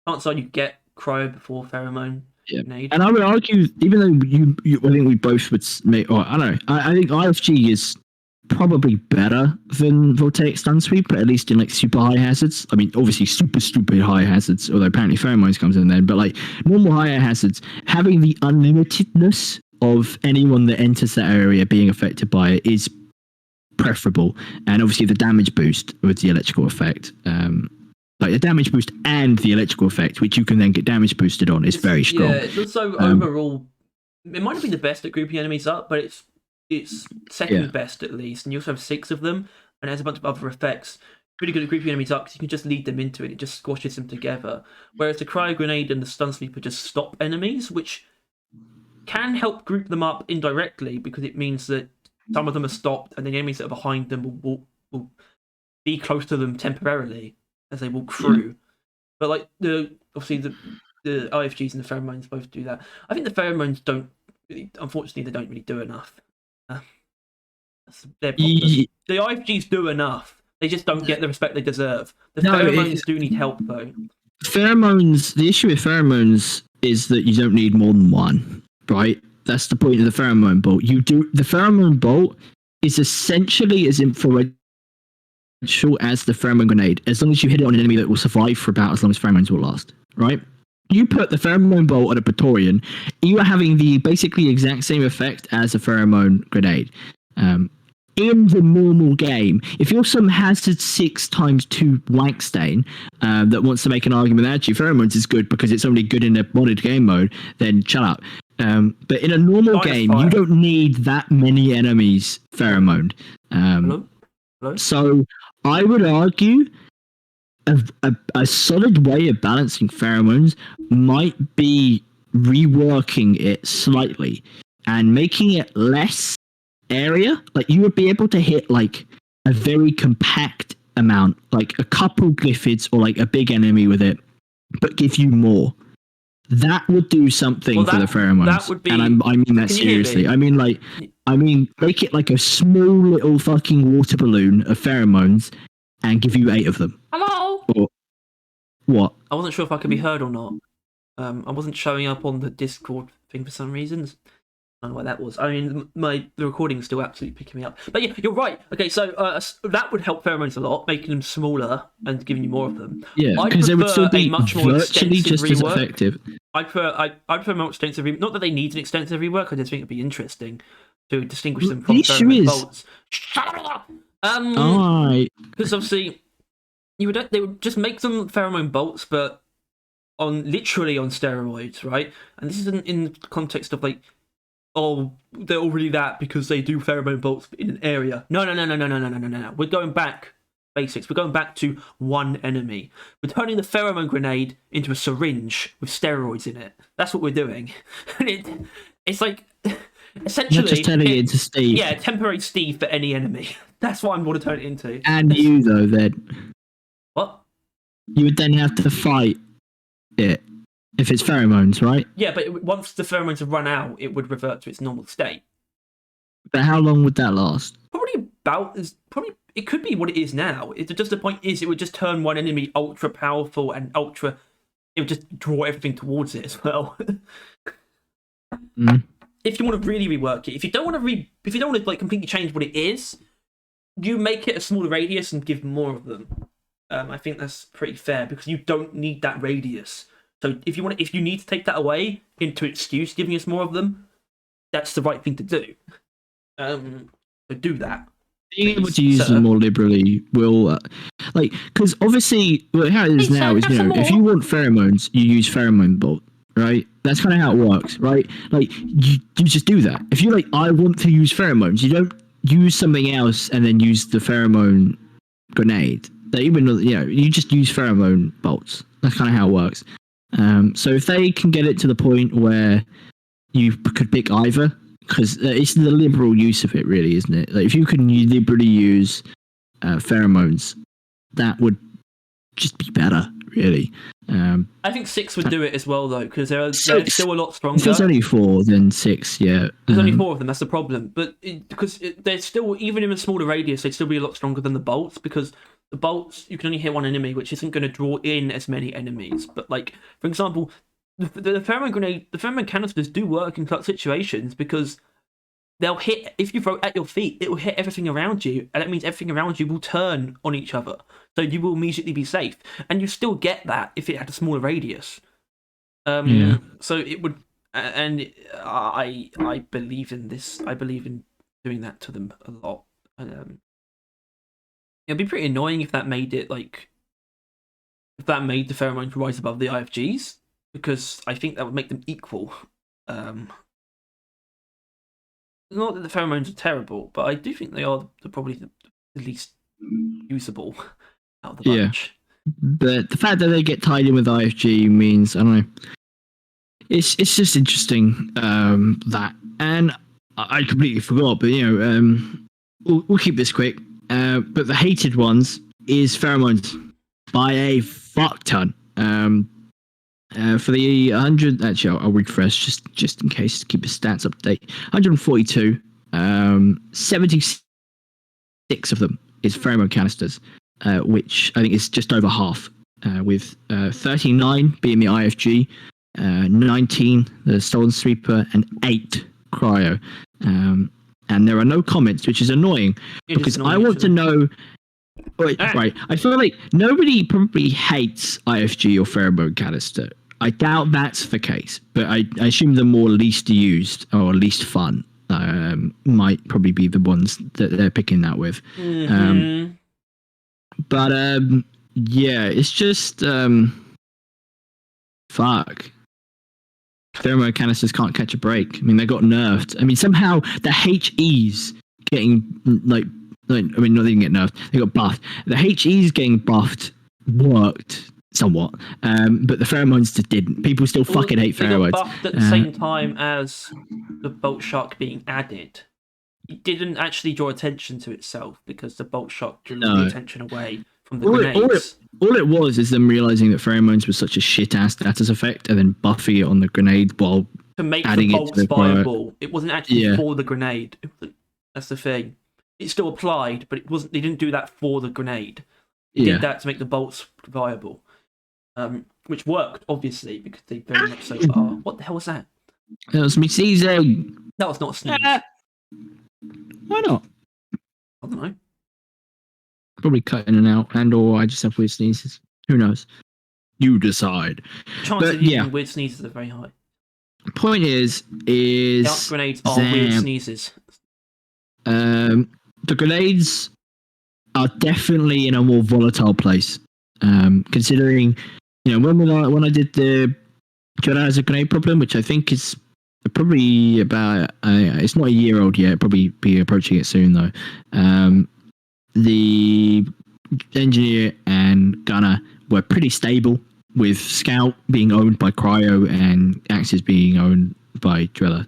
chances are you get Cryo before Pheromone. Yeah. And I would argue, even though I think we both would make, or I don't know, I think IFG is probably better than Voltaic Stun Sweep, but at least in like super high hazards. I mean, obviously super stupid high hazards, although apparently Pheromones comes in then, but like normal higher hazards, having the unlimitedness of anyone that enters that area being affected by it is preferable. And obviously the damage boost with the electrical effect, like the damage boost and the electrical effect, which you can then get damage boosted on, is very strong. Yeah, it's also overall, it might not be the best at grouping enemies up, but it's second best at least. And you also have 6 of them, and it has a bunch of other effects. Pretty good at grouping enemies up because you can just lead them into it. It just squashes them together. Whereas the cryo grenade and the stun sweeper just stop enemies, which can help group them up indirectly because it means that some of them are stopped, and the enemies that are behind them will be close to them temporarily as they walk through. But like obviously the IFGs and the Pheromones both do that. I think the Pheromones don't really, unfortunately, they don't really do enough. That's their problem. The IFGs do enough. They just don't get the respect they deserve. The Pheromones do need help, though. Pheromones, the issue with Pheromones is that you don't need more than one, right? That's the point of the Pheromone Bolt. The Pheromone Bolt is essentially as influential as the Pheromone Grenade, as long as you hit it on an enemy that will survive for about as long as Pheromones will last, right? You put the Pheromone Bolt at a Praetorian, you are having the basically exact same effect as a Pheromone Grenade. In the normal game, if you're some hazard 6x2 Wankstain that wants to make an argument that actually Pheromones is good because it's only good in a modded game mode, then shut up. But in a normal game, you don't need that many enemies pheromoned. Hello? So I would argue a solid way of balancing pheromones might be reworking it slightly and making it less area. Like you would be able to hit like a very compact amount, like a couple glyphids or like a big enemy with it, but give you more. That would do something for the pheromones. That would be, and I mean that seriously. I mean make it like a small little fucking water balloon of pheromones and give you 8 of them. Hello? Or what? I wasn't sure if I could be heard or not. I wasn't showing up on the Discord thing for some reasons. I don't know why that was. I mean, the recording is still absolutely picking me up. But yeah, you're right. Okay, so that would help pheromones a lot, making them smaller and giving you more of them. Yeah, because they would still be much more virtually just as effective. I prefer more extensive rework. Not that they need an extensive rework. I just think it'd be interesting to distinguish them from pheromone bolts. Shut up! Because obviously, they would just make them pheromone bolts, but literally on steroids, right? And this isn't in the context of like, oh, they're already that because they do pheromone bolts in an area. No. We're going back basics. We're going back to one enemy. We're turning the pheromone grenade into a syringe with steroids in it. That's what we're doing. And it's like essentially Not just turning it into Steve. Yeah, temporary Steve for any enemy. That's what I'm going to turn it into. And you though, then What? you would then have to fight it if it's pheromones, right? Yeah, but once the pheromones have run out, it would revert to its normal state. But how long would that last? It could be what it is now. Just the point is, it would just turn one enemy ultra powerful and ultra. It would just draw everything towards it as well. If you want to really rework it, if you don't want to like completely change what it is, you make it a smaller radius and give more of them. I think that's pretty fair because you don't need that radius. So if you need to take that away into excuse giving us more of them, that's the right thing to do. So do that. Being able to use them more liberally will, because obviously how it is now is, if you want pheromones, you use pheromone bolt, right? That's kind of how it works, right? Like you just do that. If you're like, I want to use pheromones, you don't use something else and then use the pheromone grenade. You just use pheromone bolts. That's kind of how it works. So if they can get it to the point where you could pick either, because it's the liberal use of it, really, isn't it? Like if you can liberally use pheromones, that would just be better, really. I think 6 would do it as well, though, because they're still a lot stronger. If there's only 4, then 6, yeah. There's only 4 of them, that's the problem. But because they're still, even in a smaller radius, they'd still be a lot stronger than the bolts, because the bolts, you can only hit one enemy, which isn't going to draw in as many enemies. But, like, for example, the pheromone grenade, the pheromone canisters do work in such situations because they'll hit, if you throw it at your feet, it will hit everything around you, and that means everything around you will turn on each other. So you will immediately be safe. And you still get that if it had a smaller radius. So it would, and I believe in this. I believe in doing that to them a lot. It'd be pretty annoying if that made it if that made the pheromones rise above the IFGs, because I think that would make them equal. Not that the pheromones are terrible, but I do think they are probably the least usable out of the bunch. But the fact that they get tied in with IFG means, I don't know, it's just interesting, that. And I completely forgot, but we'll keep this quick. But the hated ones is pheromones by a fuck ton. For the 100, actually, I'll refresh just in case to keep the stats up to date. 142, 76 of them is pheromone canisters, which I think is just over half, with 39 being the IFG, 19 the Stolen Sweeper, and 8 Cryo. And there are no comments, which is annoying because I want to know. Right, I feel like nobody probably hates IFG or pheromone canister. I doubt that's the case, but I assume the more least used or least fun might probably be the ones that they're picking that with. But it's just fuck. Pheromone canisters can't catch a break. I mean, they got nerfed. I mean, somehow the HEs getting not even get nerfed. They got buffed. The HEs getting buffed worked somewhat, but the pheromones just didn't. People still fucking hate pheromones. Got buffed at the same time as the Bolt Shark being added. It didn't actually draw attention to itself because the Bolt Shark drew the attention away from the grenades. All it was is them realizing that pheromones was such a shit ass status effect, and then buffing it on the grenade while to make adding the bolts it to viable. It wasn't actually for the grenade. That's the thing. It still applied, but it wasn't. They didn't do that for the grenade. They did that to make the bolts viable, which worked obviously because they very much so are. What the hell was that? That was me sneezing. That was not a sneeze. Why not? I don't know. Probably cut in and out, and/or I just have weird sneezes. Who knows? You decide. Chances of using weird sneezes are very high. Point is Dark grenades are weird sneezes. The grenades are definitely in a more volatile place, considering when I did the Jedi as a grenade problem, which I think is probably about it's not a year old yet, probably be approaching it soon though. The engineer and gunner were pretty stable, with Scout being owned by Cryo and Axis being owned by Driller.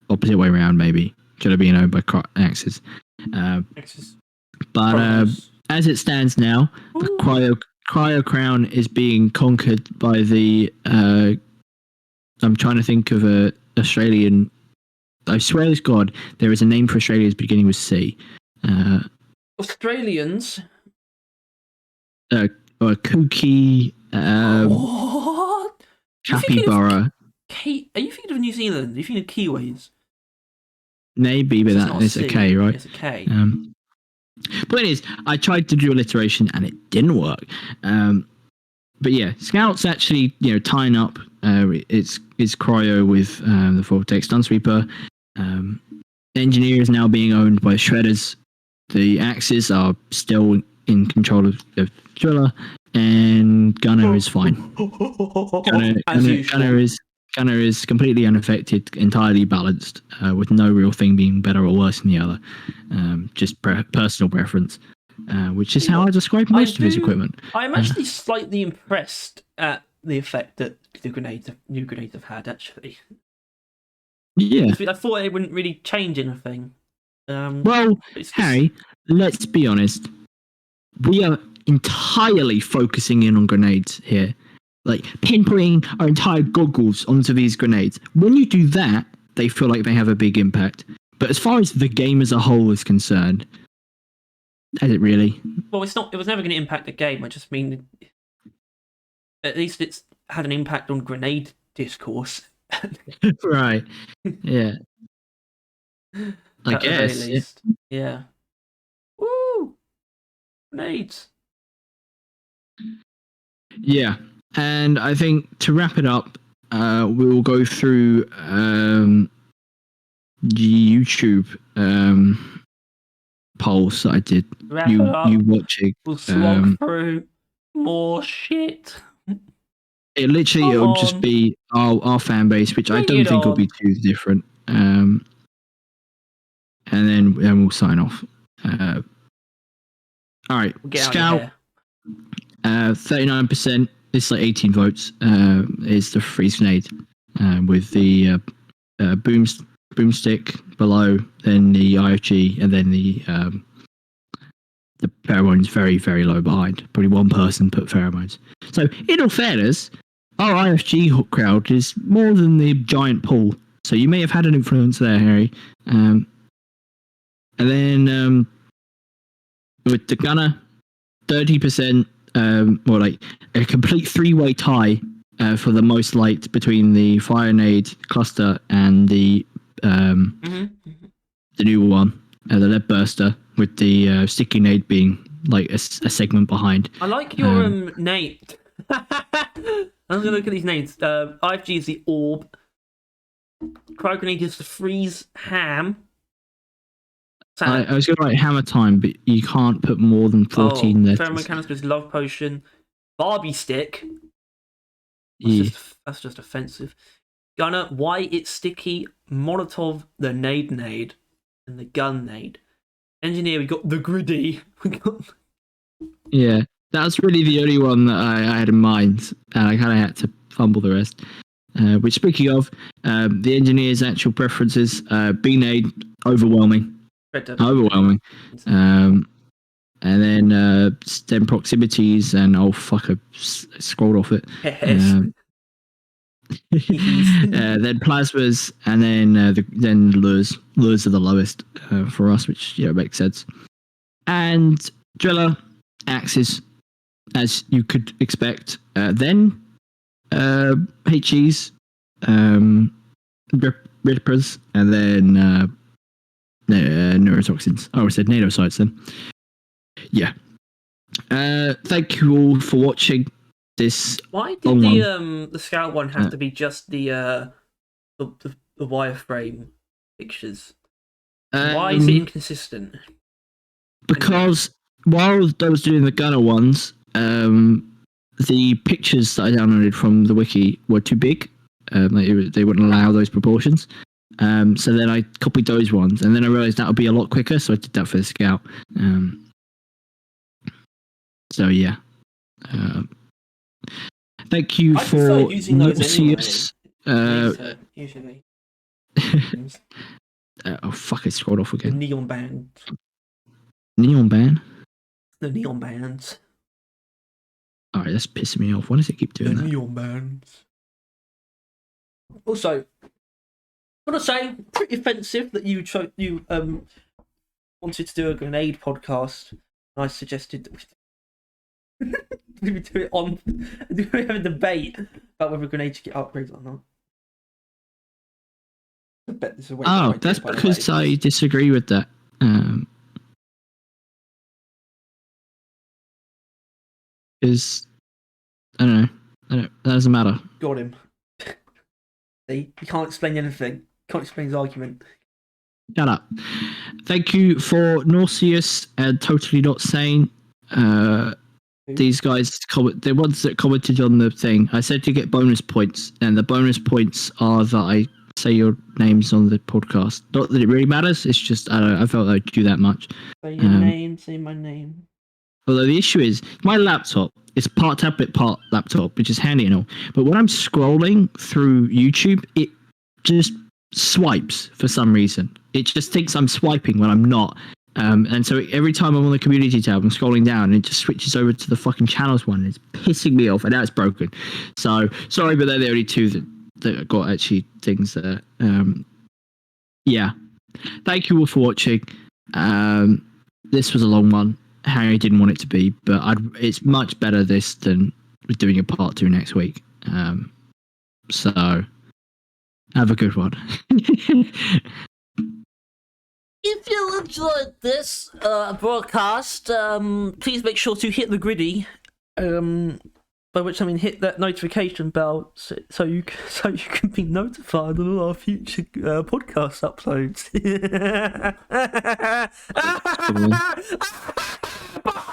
Opposite way around, maybe. Driller being owned by Axis. But as it stands now, the Cryo Crown is being conquered by the. I'm trying to think of a Australian. I swear to God, there is a name for Australians beginning with C. Australians. Or Kooky. What? Capybara. Are you thinking of New Zealand? Are you thinking of Kiwis? Maybe, but that is a K, right? It's a K. But anyways, I tried to do alliteration and it didn't work. But yeah, Scout's actually tying up. It's Cryo with the Vortex Sunsweeper. Engineer is now being owned by Shredders. The Axes are still in control of Driller, and Gunner is fine. Gunner is completely unaffected, entirely balanced, with no real thing being better or worse than the other. Just personal preference, which is how I describe most of his equipment. I'm actually slightly impressed at the effect that the new grenades have had, actually. Yeah. I thought it wouldn't really change anything. Well, Harry, let's be honest. We are entirely focusing in on grenades here. Like, pinpointing our entire goggles onto these grenades. When you do that, they feel like they have a big impact. But as far as the game as a whole is concerned, has it really? Well, it's not. It was never going to impact the game. I just mean, at least it's had an impact on grenade discourse. Right. Yeah. I guess. Yeah. Woo! Grenades. Yeah. And I think to wrap it up, we will go through YouTube polls that I did. You watching? We'll slog through more shit. It literally it'll just be our fan base, which I don't think will be too different. And then we'll sign off. All right, Scout. 39%. It's like 18 votes. Is the freeze grenade with the boomstick below, then the IFG, and then the pheromones very, very low behind. Probably one person put pheromones. So in all fairness, our IFG crowd is more than the giant pool. So you may have had an influence there, Harry. And then with the gunner, 30%. Or like a complete three-way tie for the most light between the fire nade cluster and the new one, the lead burster, with the sticky nade being like a segment behind. I like your name. I'm gonna look at these names. IFG is the orb. Cryo grenade is the freeze ham. I was going to write hammer time, but you can't put more than 14 letters. Pheromone canister is love potion. Barbie stick. That's just offensive. Gunner, why it's sticky. Molotov, the nade, and the gun nade. Engineer, we got the griddy. Yeah, that's really the only one that I had in mind, and I kind of had to fumble the rest. Which, speaking of, the engineer's actual preferences, B-nade, overwhelming. Overwhelming. And then stem proximities, and I scrolled off it. Then plasmas, and then lures. Lures are the lowest for us, which makes sense. And driller, axes, as you could expect. Then HEs, rippers, and then neurotoxins. Oh, I said NATO sites then. Yeah. Thank you all for watching this. Why did the Scout one have to be just the wireframe pictures? Why is it inconsistent? Because while I was doing the gunner ones, the pictures that I downloaded from the wiki were too big. They wouldn't allow those proportions. So then I copied those ones, and then I realized that would be a lot quicker, so I did that for the scout. So yeah. Thank you I prefer for using those Nauseous. Usually. Oh fuck! I scrolled off The again. neon band. Neon band. The neon bands. All right, that's pissing me off. Why does it keep doing that? Neon bands. Also, I want to say, pretty offensive that you wanted to do a grenade podcast. And I suggested that we do it on. We have a debate about whether grenades should get upgrades or not. I bet this is a way. Oh, that's because I disagree with that. Because I don't know. That doesn't matter. Got him. See, he can't explain anything. Can't explain his argument. Shut up. Thank you for Nauseous and Totally Not Sane. These guys, the ones that commented on the thing, I said you get bonus points, and the bonus points are that I say your names on the podcast. Not that it really matters, it's just, I don't know, I felt I'd do that much. Say your name, say my name. Although the issue is, my laptop is part tablet, part laptop, which is handy and all. But when I'm scrolling through YouTube, it just swipes for some reason. It just thinks I'm swiping when I'm not. And so every time I'm on the community tab, I'm scrolling down and it just switches over to the fucking channels one. It's pissing me off, and now it's broken. So sorry, but they're the only two that got actually things there. Yeah. Thank you all for watching. This was a long one. Harry didn't want it to be, but it's much better this than doing a part 2 next week. So have a good one. If you enjoyed this broadcast, please make sure to hit the griddy. By which I mean hit that notification bell so you can be notified of all our future podcast uploads. Bye.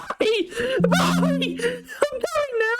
Bye.